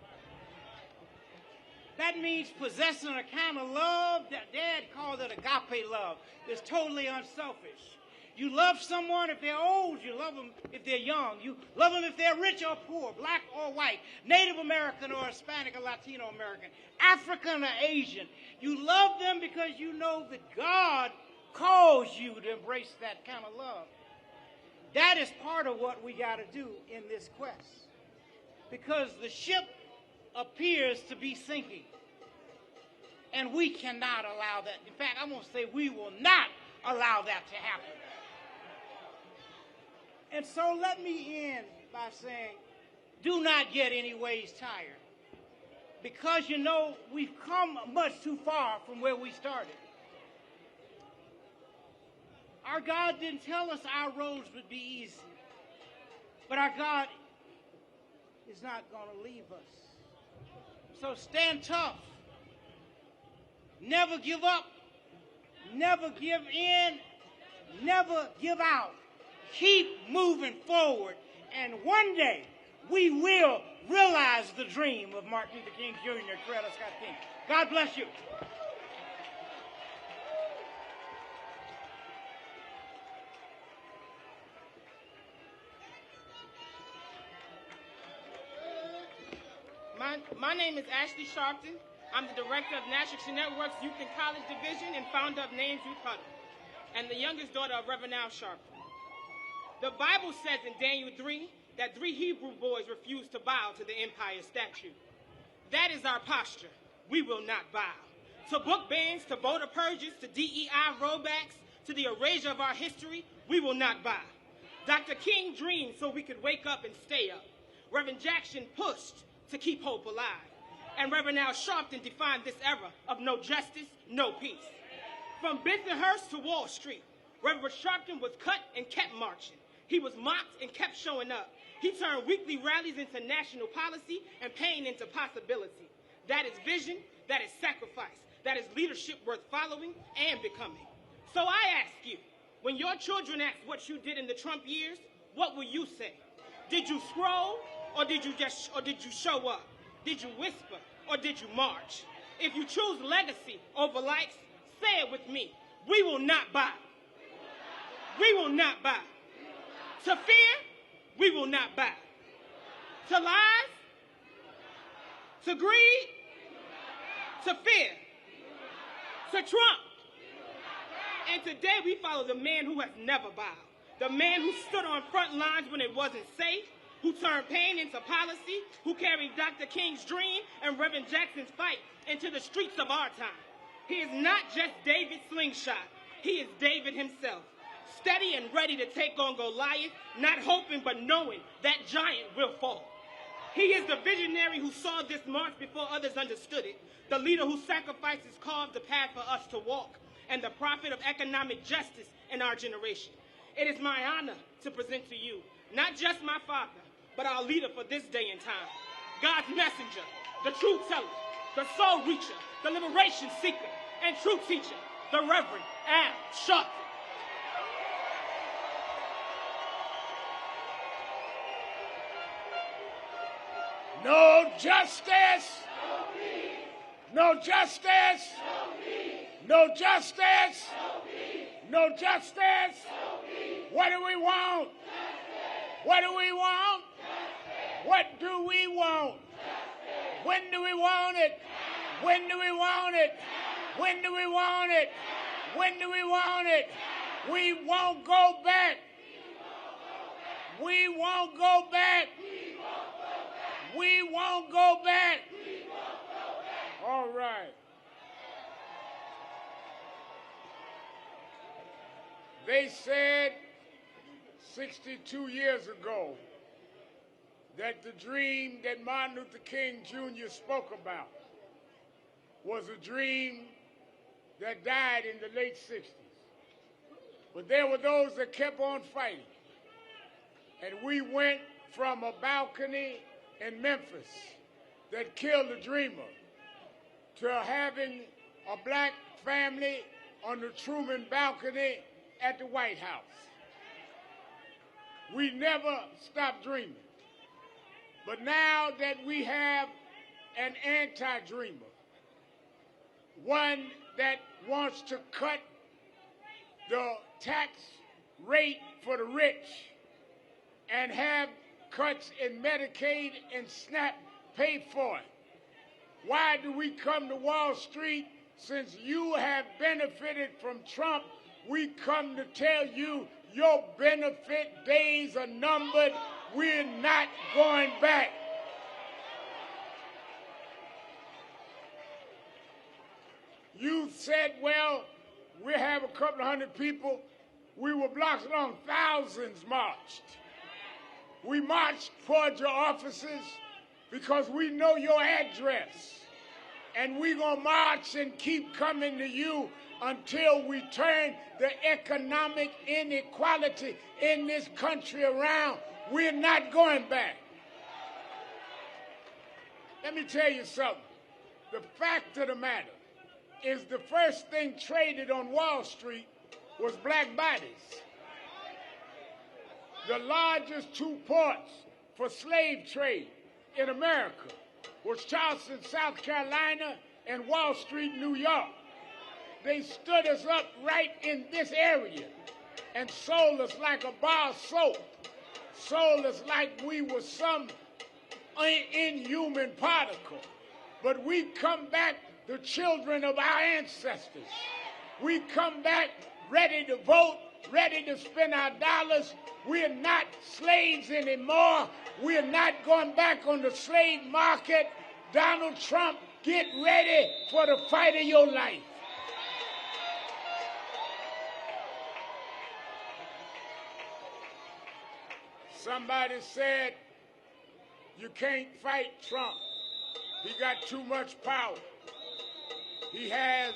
That means possessing a kind of love that Dad called it agape love. It's totally unselfish. You love someone if they're old. You love them if they're young. You love them if they're rich or poor, black or white, Native American or Hispanic or Latino American, African or Asian. You love them because you know that God calls you to embrace that kind of love. That is part of what we got to do in this quest, because the ship appears to be sinking, and we cannot allow that. In fact, I'm going to say we will not allow that to happen. And so let me end by saying, do not get any ways tired, because you know we've come much too far from where we started. Our God didn't tell us our roads would be easy. But our God is not going to leave us. So stand tough. Never give up. Never give in. Never give out. Keep moving forward. And one day, we will realize the dream of Martin Luther King Jr. and Coretta Scott King. God bless you. My name is Ashley Sharpton. I'm the director of National Action Network's Youth and College Division and founder of Names Youth Huddle, and the youngest daughter of Reverend Al Sharpton. The Bible says in Daniel 3 that 3 Hebrew boys refused to bow to the empire statue. That is our posture. We will not bow. To book bans, to voter purges, to DEI rollbacks, to the erasure of our history, we will not bow. Dr. King dreamed so we could wake up and stay up. Reverend Jackson pushed to keep hope alive. And Reverend Al Sharpton defined this era of no justice, no peace. From Bensonhurst to Wall Street, Reverend Sharpton was cut and kept marching. He was mocked and kept showing up. He turned weekly rallies into national policy and pain into possibility. That is vision, that is sacrifice, that is leadership worth following and becoming. So I ask you, when your children ask what you did in the Trump years, what will you say? Did you scroll or did you show up? Did you whisper or did you march? If you choose legacy over likes, say it with me. We will not bow. We will not bow. To fear, we will not bow. To lies, to greed, to fear, to Trump. And today we follow the man who has never bowed. The man who stood on front lines when it wasn't safe, who turned pain into policy, who carried Dr. King's dream and Reverend Jackson's fight into the streets of our time. He is not just David's slingshot. He is David himself, steady and ready to take on Goliath, not hoping but knowing that giant will fall. He is the visionary who saw this march before others understood it, the leader whose sacrifices carved the path for us to walk, and the prophet of economic justice in our generation. It is my honor to present to you, not just my father, but our leader for this day and time, God's messenger, the truth teller, the soul reacher, the liberation seeker, and truth teacher, the Reverend Al Sharpton. No justice. No justice. No justice. No justice. What do we want? What do we want? What do we want? When do we want it? When do we want it? When do we want it? When do we want it? We won't go back. We won't go back. We won't go back. All right. They said 62 years ago that the dream that Martin Luther King Jr. spoke about was a dream that died in the late 60s. But there were those that kept on fighting. And we went from a balcony in Memphis that killed a dreamer to having a black family on the Truman balcony at the White House. We never stopped dreaming. But now that we have an anti-dreamer, one that wants to cut the tax rate for the rich and have cuts in Medicaid and SNAP pay for it. Why do we come to Wall Street? Since you have benefited from Trump, we come to tell you your benefit days are numbered. We're not going back. You said, well, we have a couple of hundred people. We were blocks long, thousands marched. We marched toward your offices because we know your address. And we're going to march and keep coming to you until we turn the economic inequality in this country around. We're not going back. Let me tell you something. The fact of the matter is the first thing traded on Wall Street was black bodies. The largest two ports for slave trade in America was Charleston, South Carolina, and Wall Street, New York. They stood us up right in this area and sold us like a bar of soap, sold us like we were some inhuman particle. But we come back the children of our ancestors. We come back ready to vote, ready to spend our dollars. We're not slaves anymore. We're not going back on the slave market. Donald Trump, get ready for the fight of your life. Somebody said, you can't fight Trump. He got too much power. He has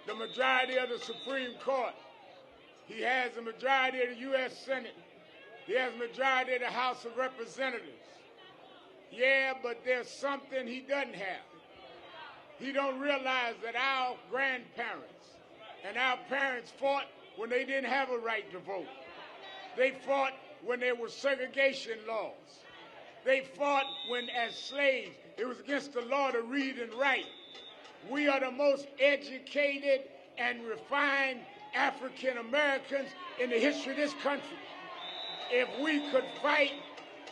the majority of the Supreme Court. He has the majority of the U.S. Senate. He has the majority of the House of Representatives. Yeah, but there's something he doesn't have. He don't realize that our grandparents and our parents fought when they didn't have a right to vote. They fought when there were segregation laws. They fought when, as slaves, it was against the law to read and write. We are the most educated and refined African Americans in the history of this country. If we could fight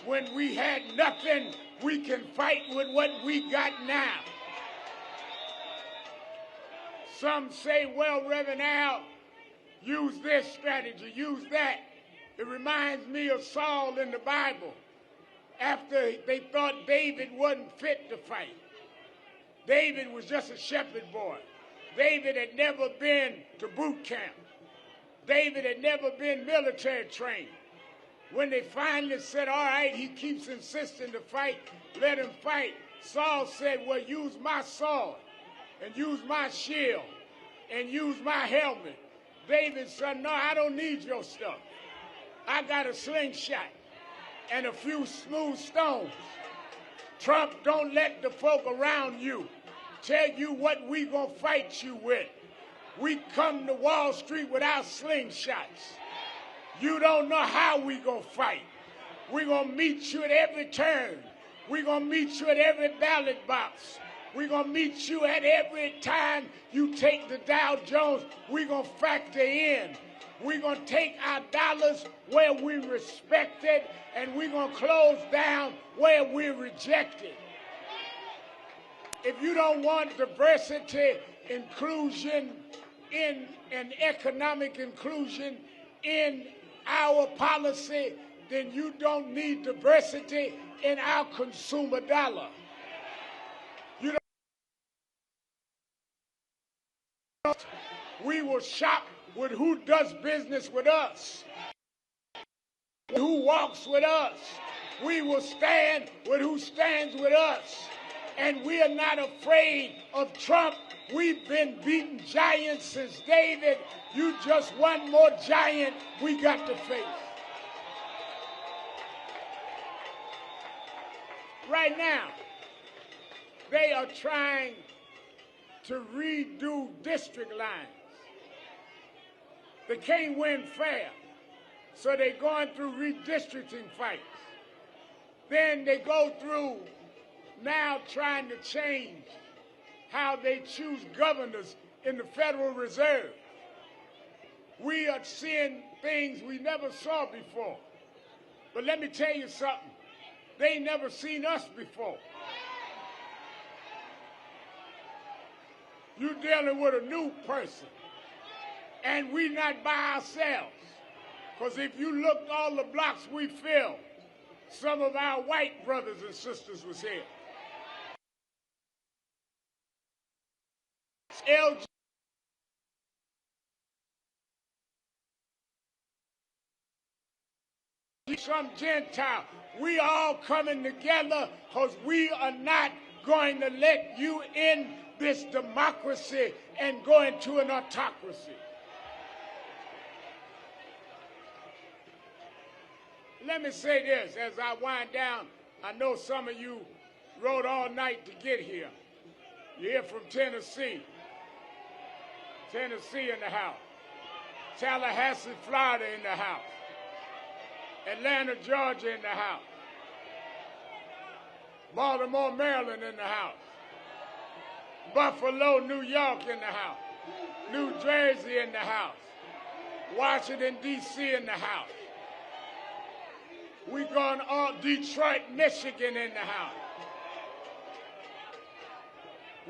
when we had nothing, we can fight with what we got now. Some say, well, Reverend Al, use this strategy, use that. It reminds me of Saul in the Bible. After they thought David wasn't fit to fight. David was just a shepherd boy. David had never been to boot camp. David had never been military trained. When they finally said, all right, he keeps insisting to fight, let him fight, Saul said, well, use my sword and use my shield and use my helmet. David said, no, I don't need your stuff. I got a slingshot and a few smooth stones. Trump, don't let the folk around you tell you what we gonna fight you with. We come to Wall Street with our slingshots. You don't know how we gonna fight. We gonna meet you at every turn. We gonna meet you at every ballot box. We gonna meet you at every time you take the Dow Jones. We gonna factor in. We're going to take our dollars where we respect it, and we're going to close down where we're rejected. If you don't want diversity, inclusion, and economic inclusion in our policy, then you don't need diversity in our consumer dollar. You don't. We will shop with who does business with us, who walks with us. We will stand with who stands with us. And we are not afraid of Trump. We've been beating giants since David. You just one more giant we got to face. Right now, they are trying to redo district lines. They can't win fair, so they're going through redistricting fights. Then they go through now trying to change how they choose governors in the Federal Reserve. We are seeing things we never saw before. But let me tell you something. They never seen us before. You're dealing with a new person. And we're not by ourselves. Because if you looked all the blocks we filled, some of our white brothers and sisters was here. Some Gentile. We all coming together because we are not going to let you in this democracy and go into an autocracy. Let me say this as I wind down. I know some of you rode all night to get here. You're here from Tennessee. Tennessee in the house. Tallahassee, Florida in the house. Atlanta, Georgia in the house. Baltimore, Maryland in the house. Buffalo, New York in the house. New Jersey in the house. Washington, D.C. in the house. We going all Detroit, Michigan in the house.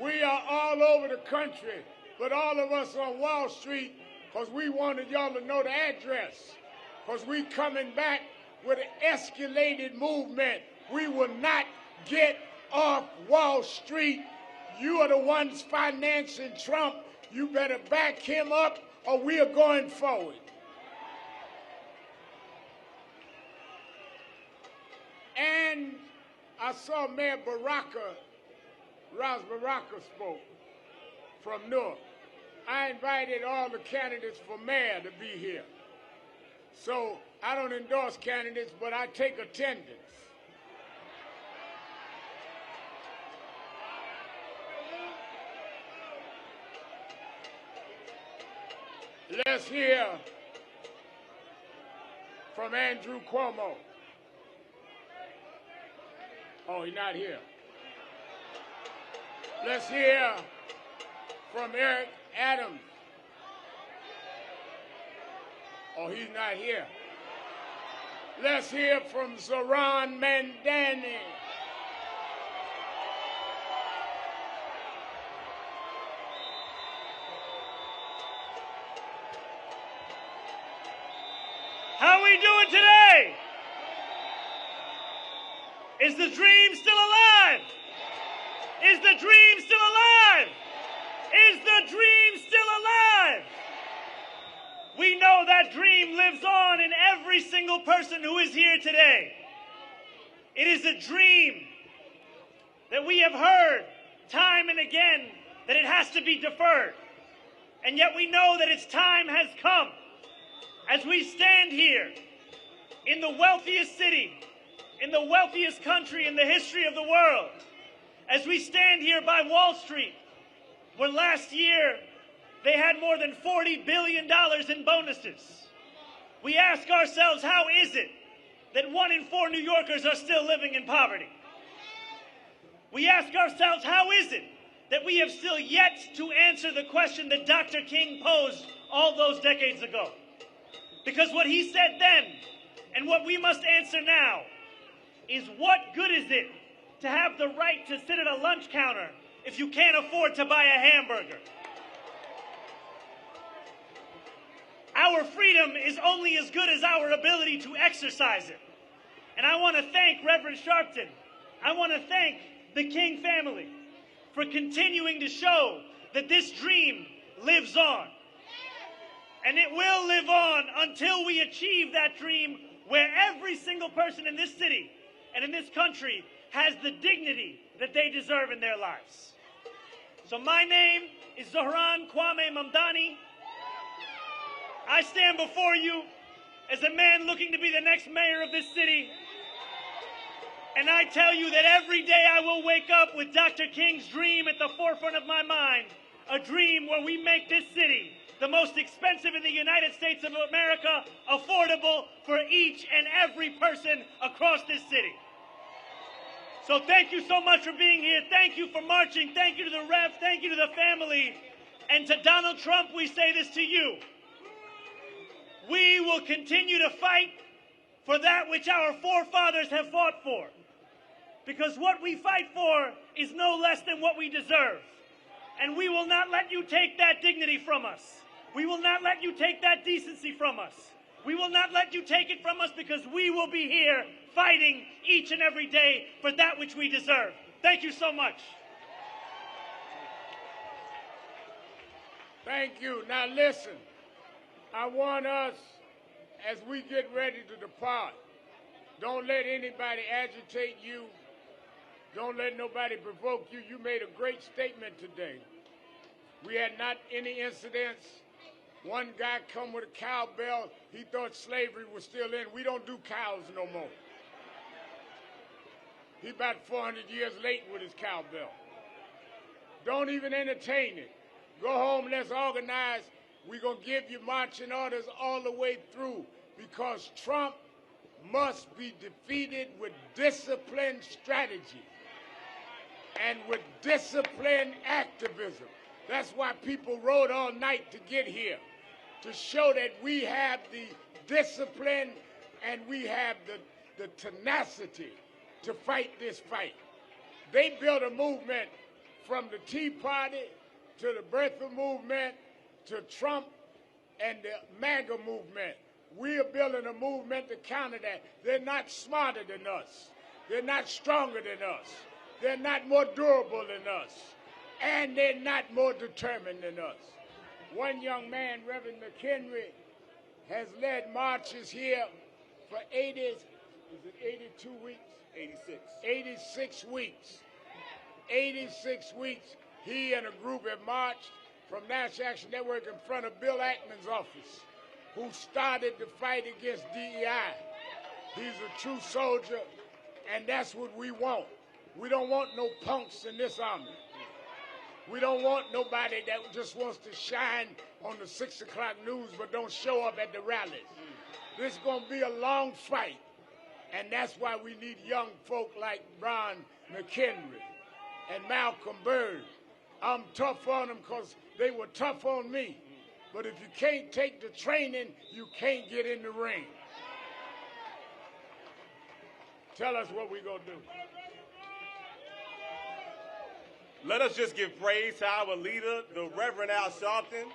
We are all over the country, but all of us on Wall Street, because we wanted y'all to know the address, because we coming back with an escalated movement. We will not get off Wall Street. You are the ones financing Trump. You better back him up or we are going forward. And I saw Mayor Ras Baraka spoke from Newark. I invited all the candidates for mayor to be here. So I don't endorse candidates, but I take attendance. Let's hear from Andrew Cuomo. Oh, he's not here. Let's hear from Eric Adams. Oh, he's not here. Let's hear from Zohran Mamdani. How we doing today? Is the dream still alive? Is the dream still alive? Is the dream still alive? We know that dream lives on in every single person who is here today. It is a dream that we have heard time and again that it has to be deferred. And yet we know that its time has come. As we stand here in the wealthiest city, in the wealthiest country in the history of the world, as we stand here by Wall Street, where last year they had more than $40 billion in bonuses, we ask ourselves, how is it that 1 in 4 New Yorkers are still living in poverty? We ask ourselves, how is it that we have still yet to answer the question that Dr. King posed all those decades ago? Because what he said then, and what we must answer now, is what good is it to have the right to sit at a lunch counter if you can't afford to buy a hamburger? Our freedom is only as good as our ability to exercise it. And I want to thank Reverend Sharpton. I want to thank the King family for continuing to show that this dream lives on. And it will live on until we achieve that dream where every single person in this city and in this country has the dignity that they deserve in their lives. So my name is Zohran Kwame Mamdani. I stand before you as a man looking to be the next mayor of this city. And I tell you that every day I will wake up with Dr. King's dream at the forefront of my mind, a dream where we make this city the most expensive in the United States of America, affordable for each and every person across this city. So thank you so much for being here. Thank you for marching. Thank you to the Rev. Thank you to the family. And to Donald Trump, we say this to you. We will continue to fight for that which our forefathers have fought for. Because what we fight for is no less than what we deserve. And we will not let you take that dignity from us. We will not let you take that decency from us. We will not let you take it from us, because we will be here fighting each and every day for that which we deserve. Thank you so much. Thank you. Now listen, I want us, as we get ready to depart, don't let anybody agitate you. Don't let nobody provoke you. You made a great statement today. We had not any incidents. One guy come with a cowbell. He thought slavery was still in. We don't do cows no more. He about 400 years late with his cowbell. Don't even entertain it. Go home, let's organize. We're going to give you marching orders all the way through because Trump must be defeated with disciplined strategy and with disciplined activism. That's why people rode all night to get here, to show that we have the discipline and we have the tenacity to fight this fight. They built a movement from the Tea Party to the birther movement to Trump and the MAGA movement. We are building a movement to counter that. They're not smarter than us. They're not stronger than us. They're not more durable than us. And they're not more determined than us. One young man, Reverend McHenry, has led marches here for 82 weeks? 86. 86 weeks. 86 weeks. He and a group have marched from National Action Network in front of Bill Ackman's office, who started the fight against DEI. He's a true soldier, and that's what we want. We don't want no punks in this army. We don't want nobody that just wants to shine on the 6 o'clock news but don't show up at the rallies. This is going to be a long fight, and that's why we need young folk like Ron McHenry and Malcolm Byrd. I'm tough on them because they were tough on me. But if you can't take the training, you can't get in the ring. Tell us what we're going to do. Let us just give praise to our leader, the Reverend Al Sharpton.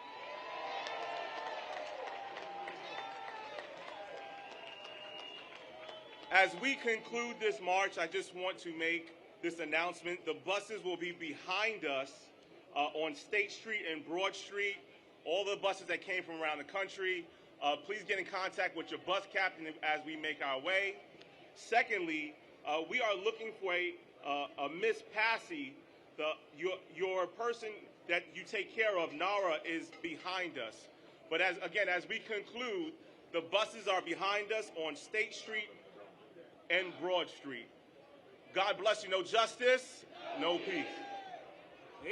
As we conclude this march, I just want to make this announcement. The buses will be behind us on State Street and Broad Street. All the buses that came from around the country, please get in contact with your bus captain as we make our way. Secondly, we are looking for a Miss Passy. Your person that you take care of, Nara, is behind us. But as we conclude, the buses are behind us on State Street and Broad Street. God bless you. No justice, no peace.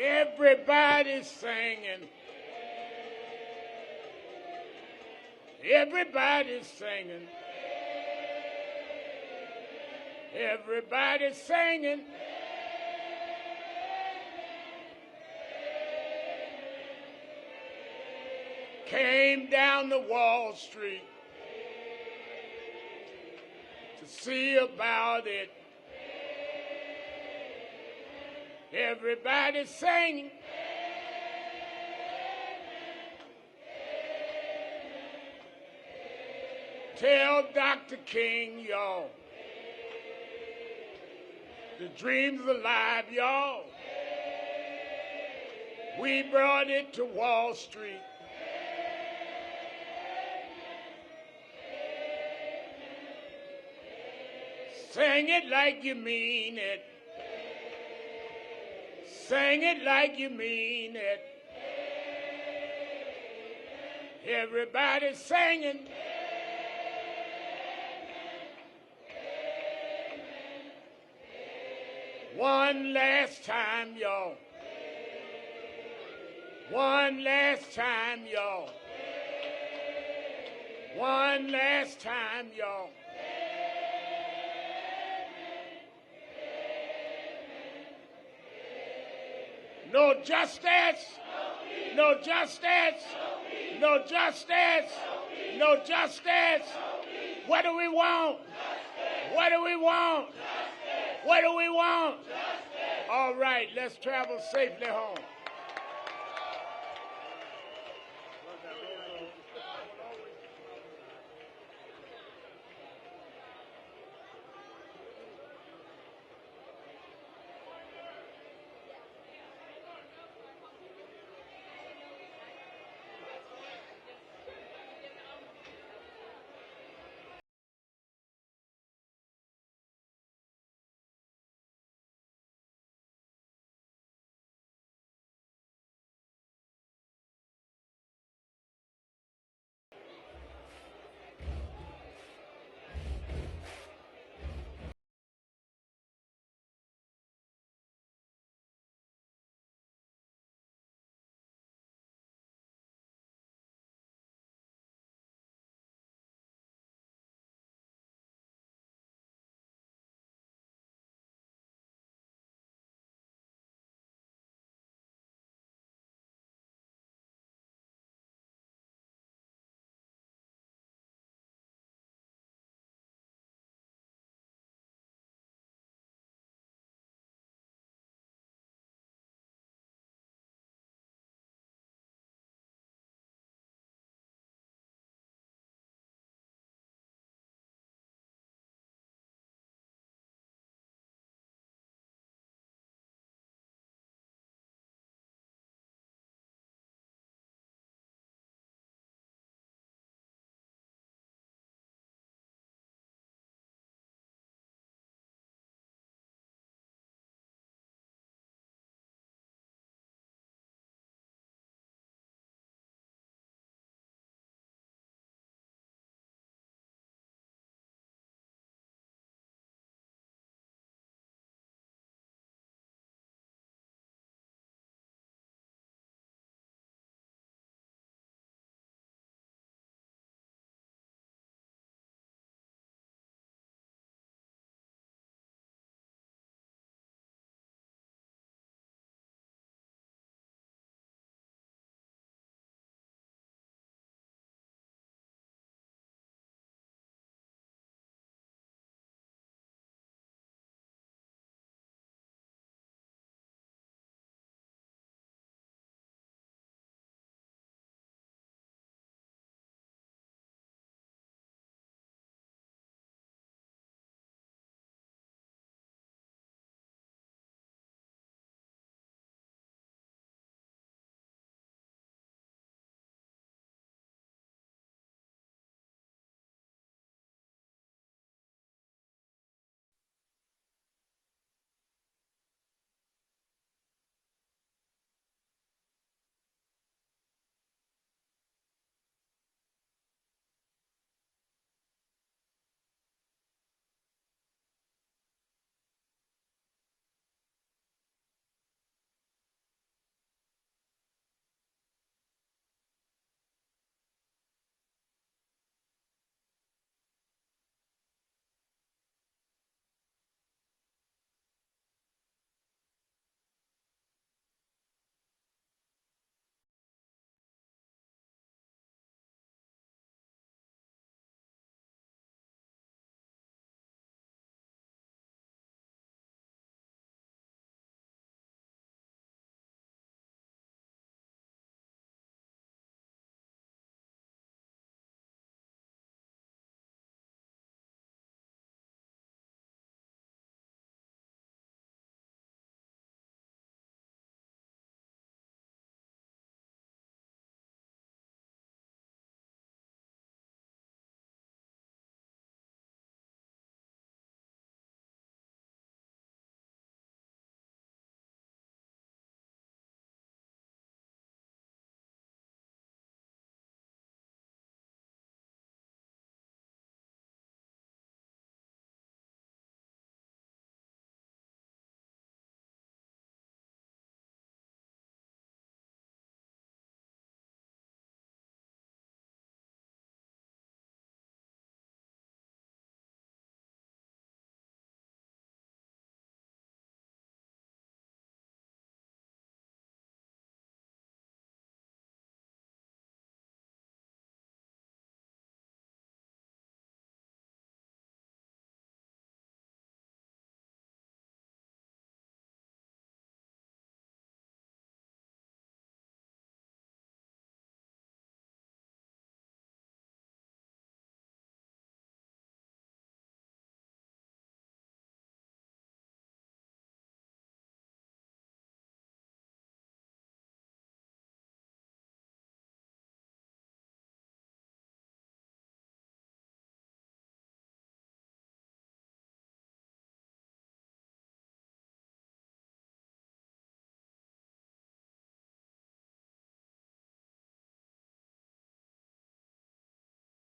Everybody's singing. Everybody's singing. Everybody's singing. Came down to Wall Street to see about it. Everybody's singing. Tell Dr. King, y'all, the dream's alive, y'all. We brought it to Wall Street. Sing it like you mean it. Sing it like you mean it. Everybody's singing. One last time, y'all. One last time, y'all. One last time, y'all. No justice, no justice, no justice, no justice. What do we want? What do we want? What do we want? All right, let's travel safely home.